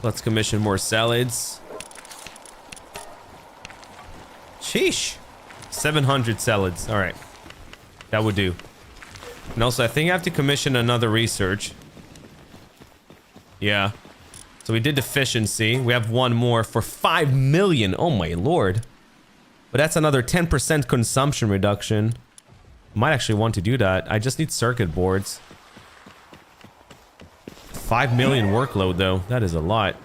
Let's commission more salads. Sheesh. 700 salads. All right. That would do. And also, I think I have to commission another research. Yeah. So we did efficiency. We have one more for 5 million. Oh my lord. But that's another 10% consumption reduction. Might actually want to do that. I just need circuit boards. 5 million workload though. That is a lot.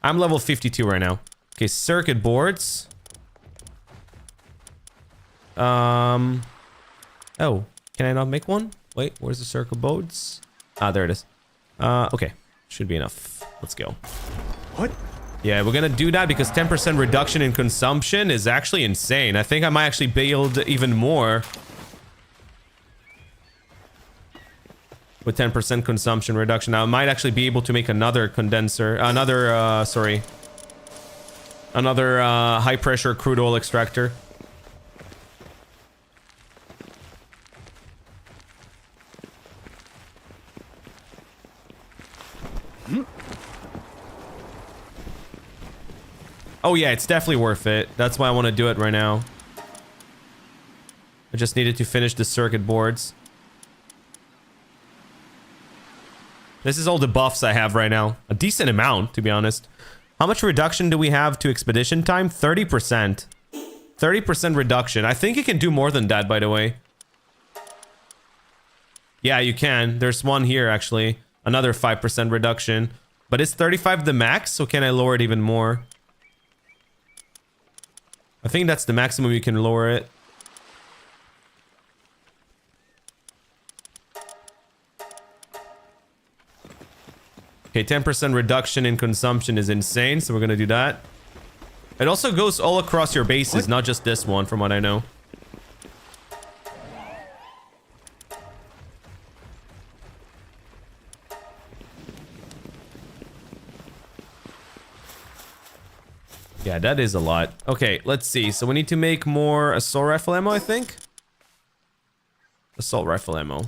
I'm level 52 right now. Okay, circuit boards. Oh, can I not make one? Wait, where's the circuit boards? Ah, there it is. Okay. Should be enough. Let's go. What? Yeah, we're gonna do that because 10% reduction in consumption is actually insane. I think I might actually build even more with 10% consumption reduction. Now, I might actually be able to make another condenser, another high pressure crude oil extractor. Oh yeah, it's definitely worth it. That's why I want to do it right now. I just needed to finish the circuit boards. This is all the buffs I have right now. A decent amount, to be honest. How much reduction do we have to expedition time? 30%. 30% reduction. I think you can do more than that, by the way. Yeah, you can. There's one here, actually. Another 5% reduction. But is 35 the max? So can I lower it even more? I think that's the maximum you can lower it. Okay, 10% reduction in consumption is insane, so we're gonna do that. It also goes all across your bases, not just this one, from what I know. Yeah, that is a lot. Okay, let's see. So we need to make more assault rifle ammo, I think. Assault rifle ammo.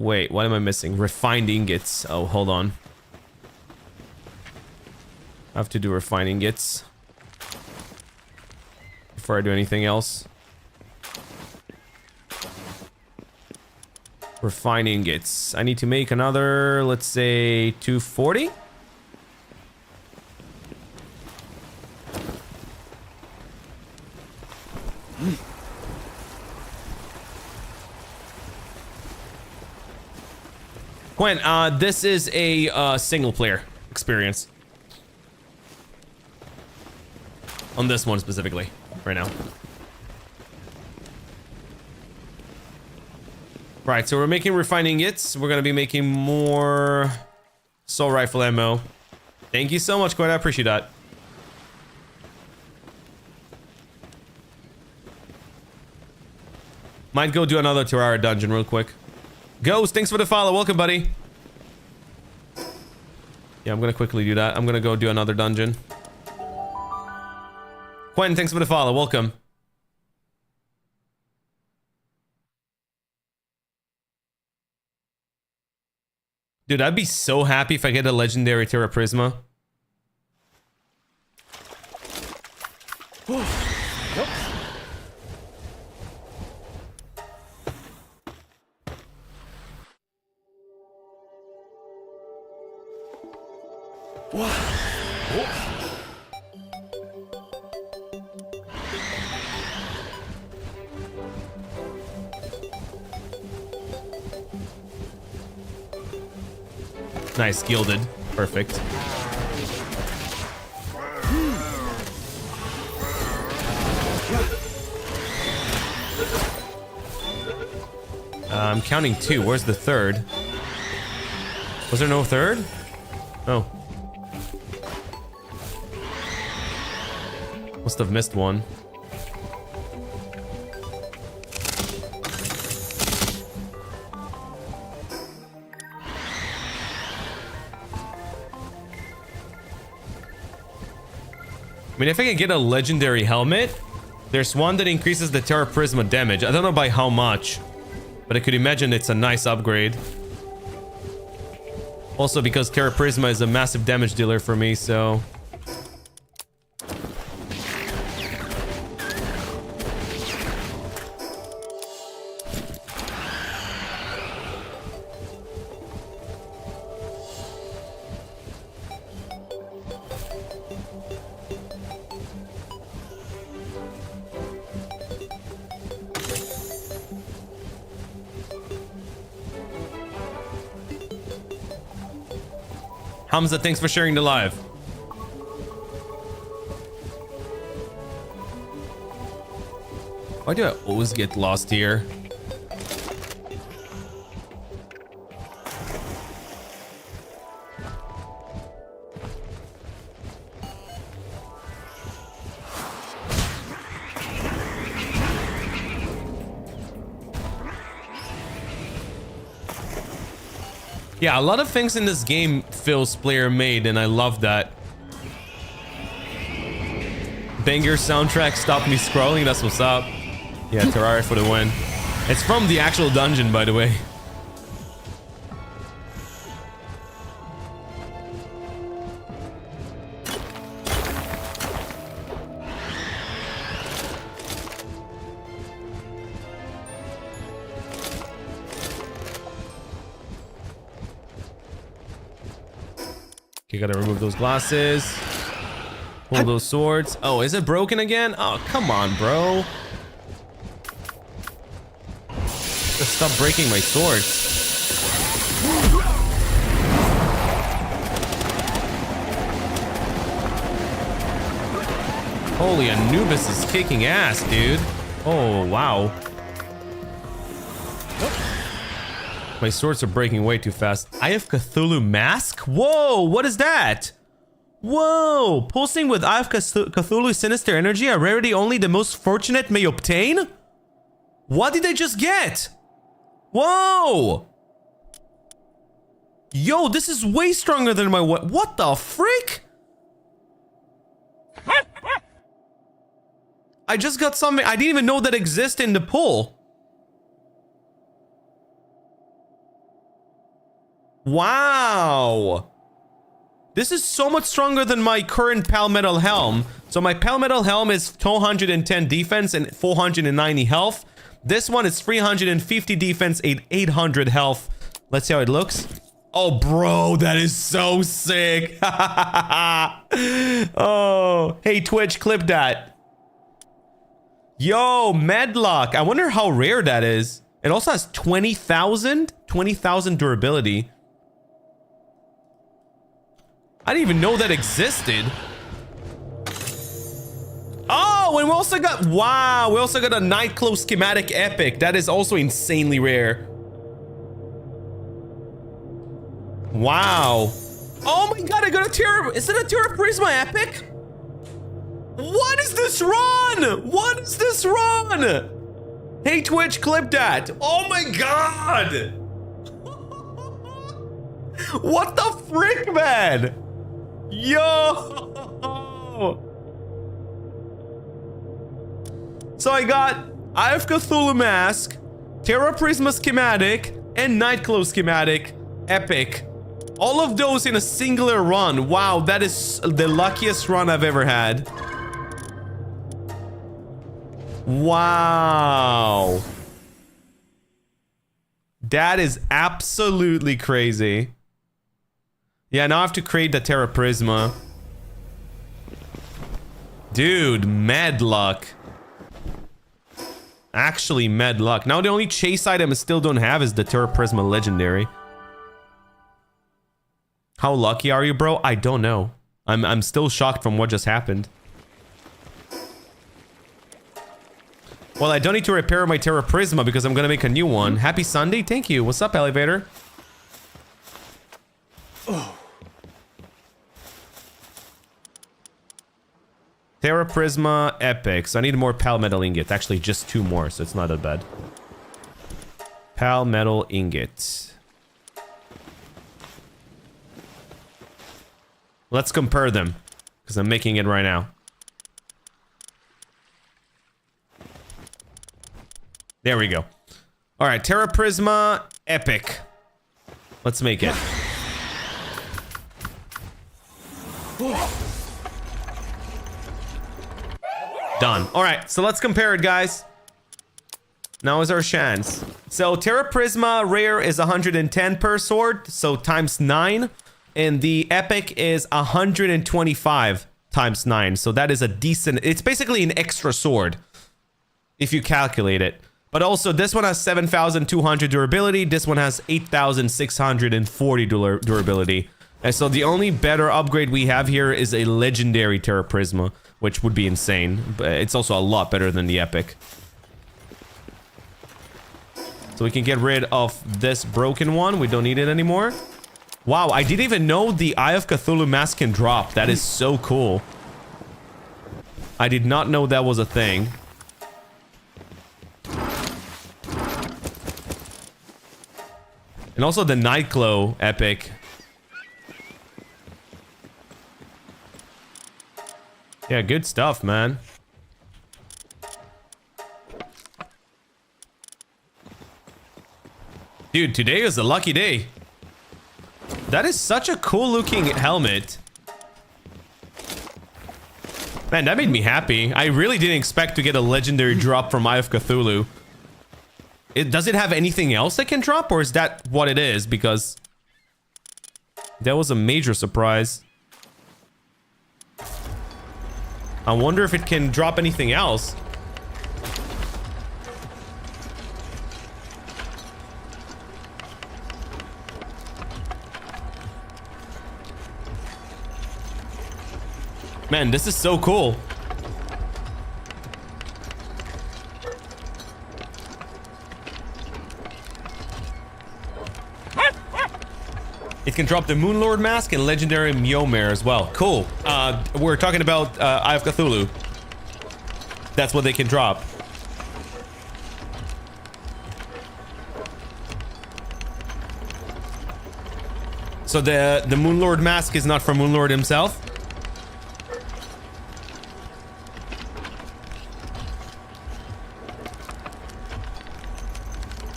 Wait, what am I missing? Refined ingots. Oh, hold on. I have to do refined ingots before I do anything else. Refined ingots. I need to make another, let's say, 240. Gwen, this is a single player experience. On this one specifically, right now. Right, so we're making refining ingots. We're gonna be making more assault rifle ammo. Thank you so much, Gwen. I appreciate that. Might go do another 2-hour dungeon real quick. Ghost, thanks for the follow. Welcome, buddy. Yeah, I'm gonna quickly do that. I'm gonna go do another dungeon. Quentin, thanks for the follow. Welcome. Dude, I'd be so happy if I get a legendary Terra Prisma. Nice, gilded. Perfect. I'm counting 2. Where's the third? Was there no third? Oh. Must have missed one. I mean, if I can get a legendary helmet, there's one that increases the Terra Prisma damage. I don't know by how much, but I could imagine it's a nice upgrade. Also, because Terra Prisma is a massive damage dealer for me, so... Hamza, thanks for sharing the live. Why do I always get lost here? Yeah, a lot of things in this game feels player made, and I love that. Banger soundtrack, stop me scrolling, that's what's up. Yeah, Terraria for the win. It's from the actual dungeon, by the way. Okay, gotta remove those glasses. Pull those swords. Oh, is it broken again? Oh, come on, bro. Just stop breaking my swords. Holy, Anubis is kicking ass, dude. Oh, wow. My swords are breaking way too fast. I have Cthulhu Mask? Whoa, what is that? Whoa, pulsing with Eye of Cthulhu Sinister Energy, a rarity only the most fortunate may obtain? What did I just get? Whoa! Yo, this is way stronger than my what the frick? I just got something I didn't even know that exists in the pull. Wow. This is so much stronger than my current Palmetal helm. So my Palmetal helm is 210 defense and 490 health. This one is 350 defense and 800 health. Let's see how it looks. Oh, bro, that is so sick. Oh, hey, Twitch, clip that. Yo, Medlock. I wonder how rare that is. It also has 20,000 durability. I didn't even know that existed. Oh, and we also got, wow, we also got a Nightclaw schematic epic. That is also insanely rare. Wow. Oh my god, I got a Terra, is it a Terra Prisma epic? What is this run? What is this run? Hey, Twitch, clip that. Oh my god. What the frick, man? Yo. So I got Eye of Cthulhu Mask, Terra Prisma schematic, and Nightclaw schematic epic. All of those in a singular run. Wow, that is the luckiest run I've ever had. Wow. That is absolutely crazy. Yeah, now I have to create the Terra Prisma. Dude, mad luck. Actually, mad luck. Now the only chase item I still don't have is the Terra Prisma Legendary. How lucky are you, bro? I don't know. I'm still shocked from what just happened. Well, I don't need to repair my Terra Prisma because I'm gonna make a new one. Happy Sunday, thank you. What's up, Elevator? Oh. Terra Prisma epic. So I need more Palmetal ingot. Actually, just 2 more, so it's not that bad. Palmetal ingot. Let's compare them, because I'm making it right now. There we go. All right, Terra Prisma epic. Let's make it. Done. All right, so let's compare it, guys. Now is our chance. So Terra Prisma rare is 110 per sword, so times 9. And the epic is 125 times 9. So that is a decent... It's basically an extra sword, if you calculate it. But also, this one has 7,200 durability. This one has 8,640 durability. And so the only better upgrade we have here is a legendary Terra Prisma, which would be insane. But it's also a lot better than the epic. So we can get rid of this broken one. We don't need it anymore. Wow, I didn't even know the Eye of Cthulhu Mask can drop. That is so cool. I did not know that was a thing. And also the Nightclaw epic. Yeah, good stuff, man. Dude, today is a lucky day. That is such a cool looking helmet. Man, that made me happy. I really didn't expect to get a legendary drop from Eye of Cthulhu. Does it have anything else that can drop, or is that what it is? Because that was a major surprise. I wonder if it can drop anything else. Man, this is so cool. It can drop the Moonlord Mask and legendary Mjolnir as well. Cool. We're talking about Eye of Cthulhu. That's what they can drop. So the Moonlord Mask is not from Moonlord himself?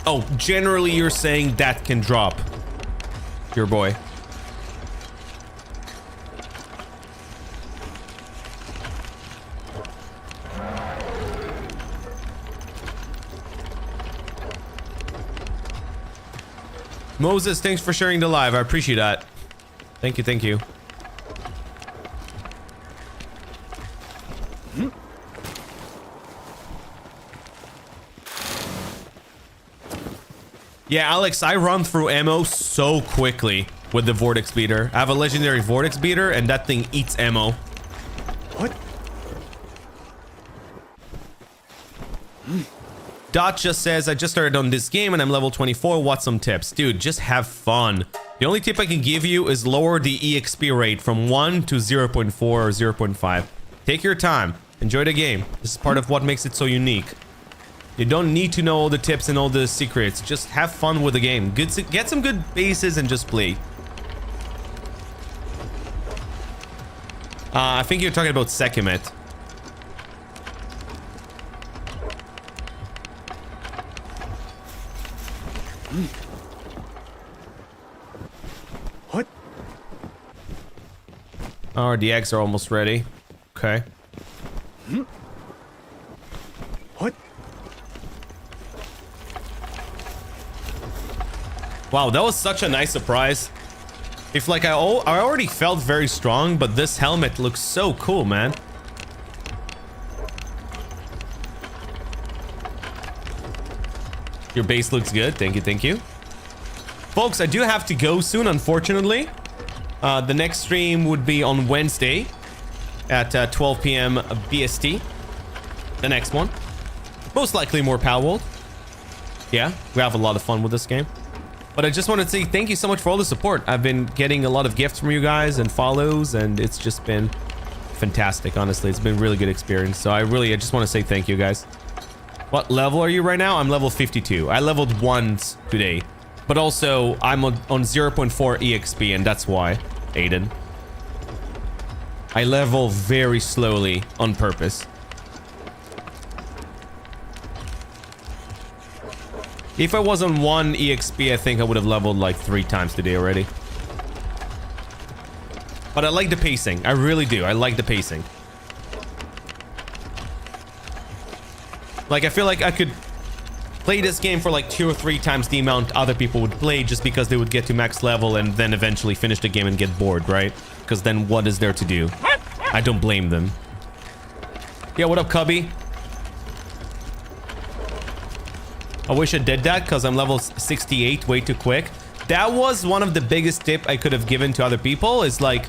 Oh, generally you're saying that can drop. Your boy. Moses, thanks for sharing the live. I appreciate that. Thank you, thank you. Yeah, Alex, I run through ammo so quickly with the Vortex Beater. I have a legendary Vortex Beater, and that thing eats ammo. What? Dot just says, I just started on this game and I'm level 24. What's some tips? Dude, just have fun. The only tip I can give you is lower the EXP rate from 1 to 0.4 or 0.5. Take your time. Enjoy the game. This is part of what makes it so unique. You don't need to know all the tips and all the secrets. Just have fun with the game. Get some good bases and just play. I think you're talking about Sekhmet. What? Oh, the eggs are almost ready. Okay. What? Wow, that was such a nice surprise. If like I already felt very strong, but this helmet looks so cool, man. Your base looks good. Thank you, thank you. Folks, I do have to go soon, unfortunately. The next stream would be on Wednesday at 12 p.m. BST. The next one. Most likely more Palworld. Yeah, we have a lot of fun with this game. But I just want to say thank you so much for all the support. I've been getting a lot of gifts from you guys and follows, and it's just been fantastic, honestly. It's been a really good experience. So I just want to say thank you, guys. What level are you right now? I'm level 52. I leveled once today. But also, I'm on 0.4 EXP, and that's why, Aiden. I level very slowly on purpose. If I was on 1 EXP, I think I would have leveled like 3 times today already. But I like the pacing. I really do. I like the pacing. Like, I feel like I could play this game for like 2 or 3 times the amount other people would play, just because they would get to max level and then eventually finish the game and get bored, right? Because then what is there to do? I don't blame them. Yeah, what up, Cubby? I wish I did that because I'm level 68 way too quick. That was one of the biggest tip I could have given to other people, is like,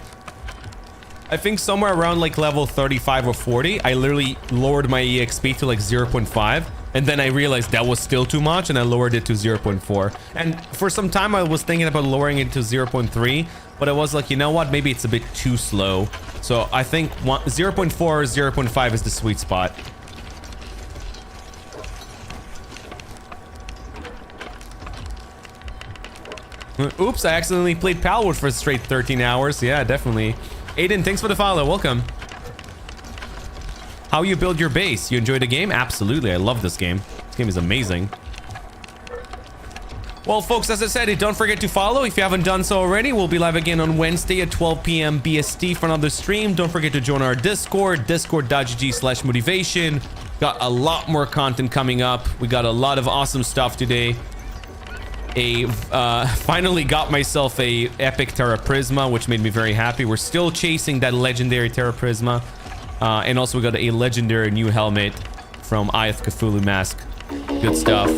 I think somewhere around like level 35 or 40, I literally lowered my EXP to like 0.5. And then I realized that was still too much, and I lowered it to 0.4. And for some time I was thinking about lowering it to 0.3, but I was like, you know what? Maybe it's a bit too slow. So I think 0.4 or 0.5 is the sweet spot. Oops, I accidentally played Palworld for a straight 13 hours. Yeah, definitely. Aiden, thanks for the follow. Welcome. How you build your base? You enjoy the game? Absolutely. I love this game. This game is amazing. Well, folks, as I said, don't forget to follow if you haven't done so already. We'll be live again on Wednesday at 12 p.m. BST for another stream. Don't forget to join our Discord, discord.gg/motivation. Got a lot more content coming up. We got a lot of awesome stuff today. Finally got myself a epic Terra Prisma, which made me very happy. We're still chasing that legendary Terra Prisma. And also we got a legendary new helmet from Eye of Cthulhu mask. Good stuff.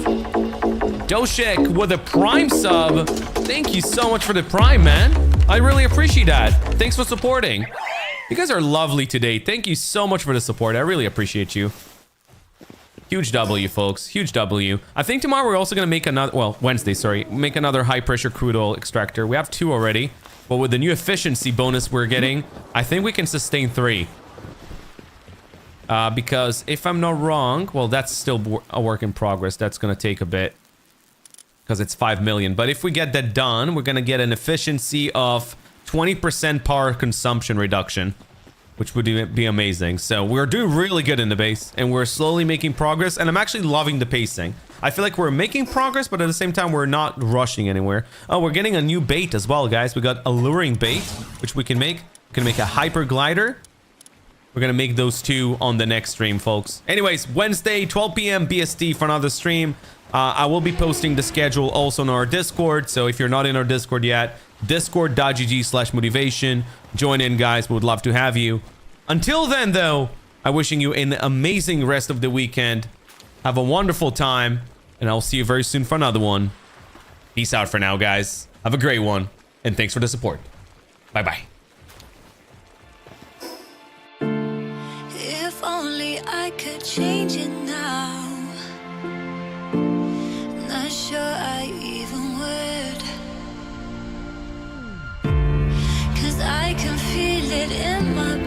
Doshek with a Prime sub. Thank you so much for the Prime, man. I really appreciate that. Thanks for supporting. You guys are lovely today. Thank you so much for the support. I really appreciate you. Huge W, folks. Huge W. I think tomorrow we're also going to make another... Well, Wednesday, sorry. Make another high-pressure crude oil extractor. We have 2 already. But with the new efficiency bonus we're getting, I think we can sustain 3. Because if I'm not wrong... Well, that's still a work in progress. That's going to take a bit. Because it's 5 million. But if we get that done, we're going to get an efficiency of 20% power consumption reduction. Which would be amazing. So we're doing really good in the base, and we're slowly making progress, and I'm actually loving the pacing. I feel like we're making progress, but at the same time, we're not rushing anywhere. Oh, we're getting a new bait as well, guys. We got alluring bait, which we can make. We can make a hyper glider. We're gonna make those two on the next stream, folks. Anyways, Wednesday, 12 p.m. BST for another stream. I will be posting the schedule also on our Discord. So if you're not in our Discord yet, discord.gg/motivation. Join in, guys. We would love to have you. Until then, though, I'm wishing you an amazing rest of the weekend. Have a wonderful time, and I'll see you very soon for another one. Peace out for now, guys. Have a great one, and thanks for the support. Bye-bye. If only I could change it now. Not sure I even would. 'Cause I can feel it in my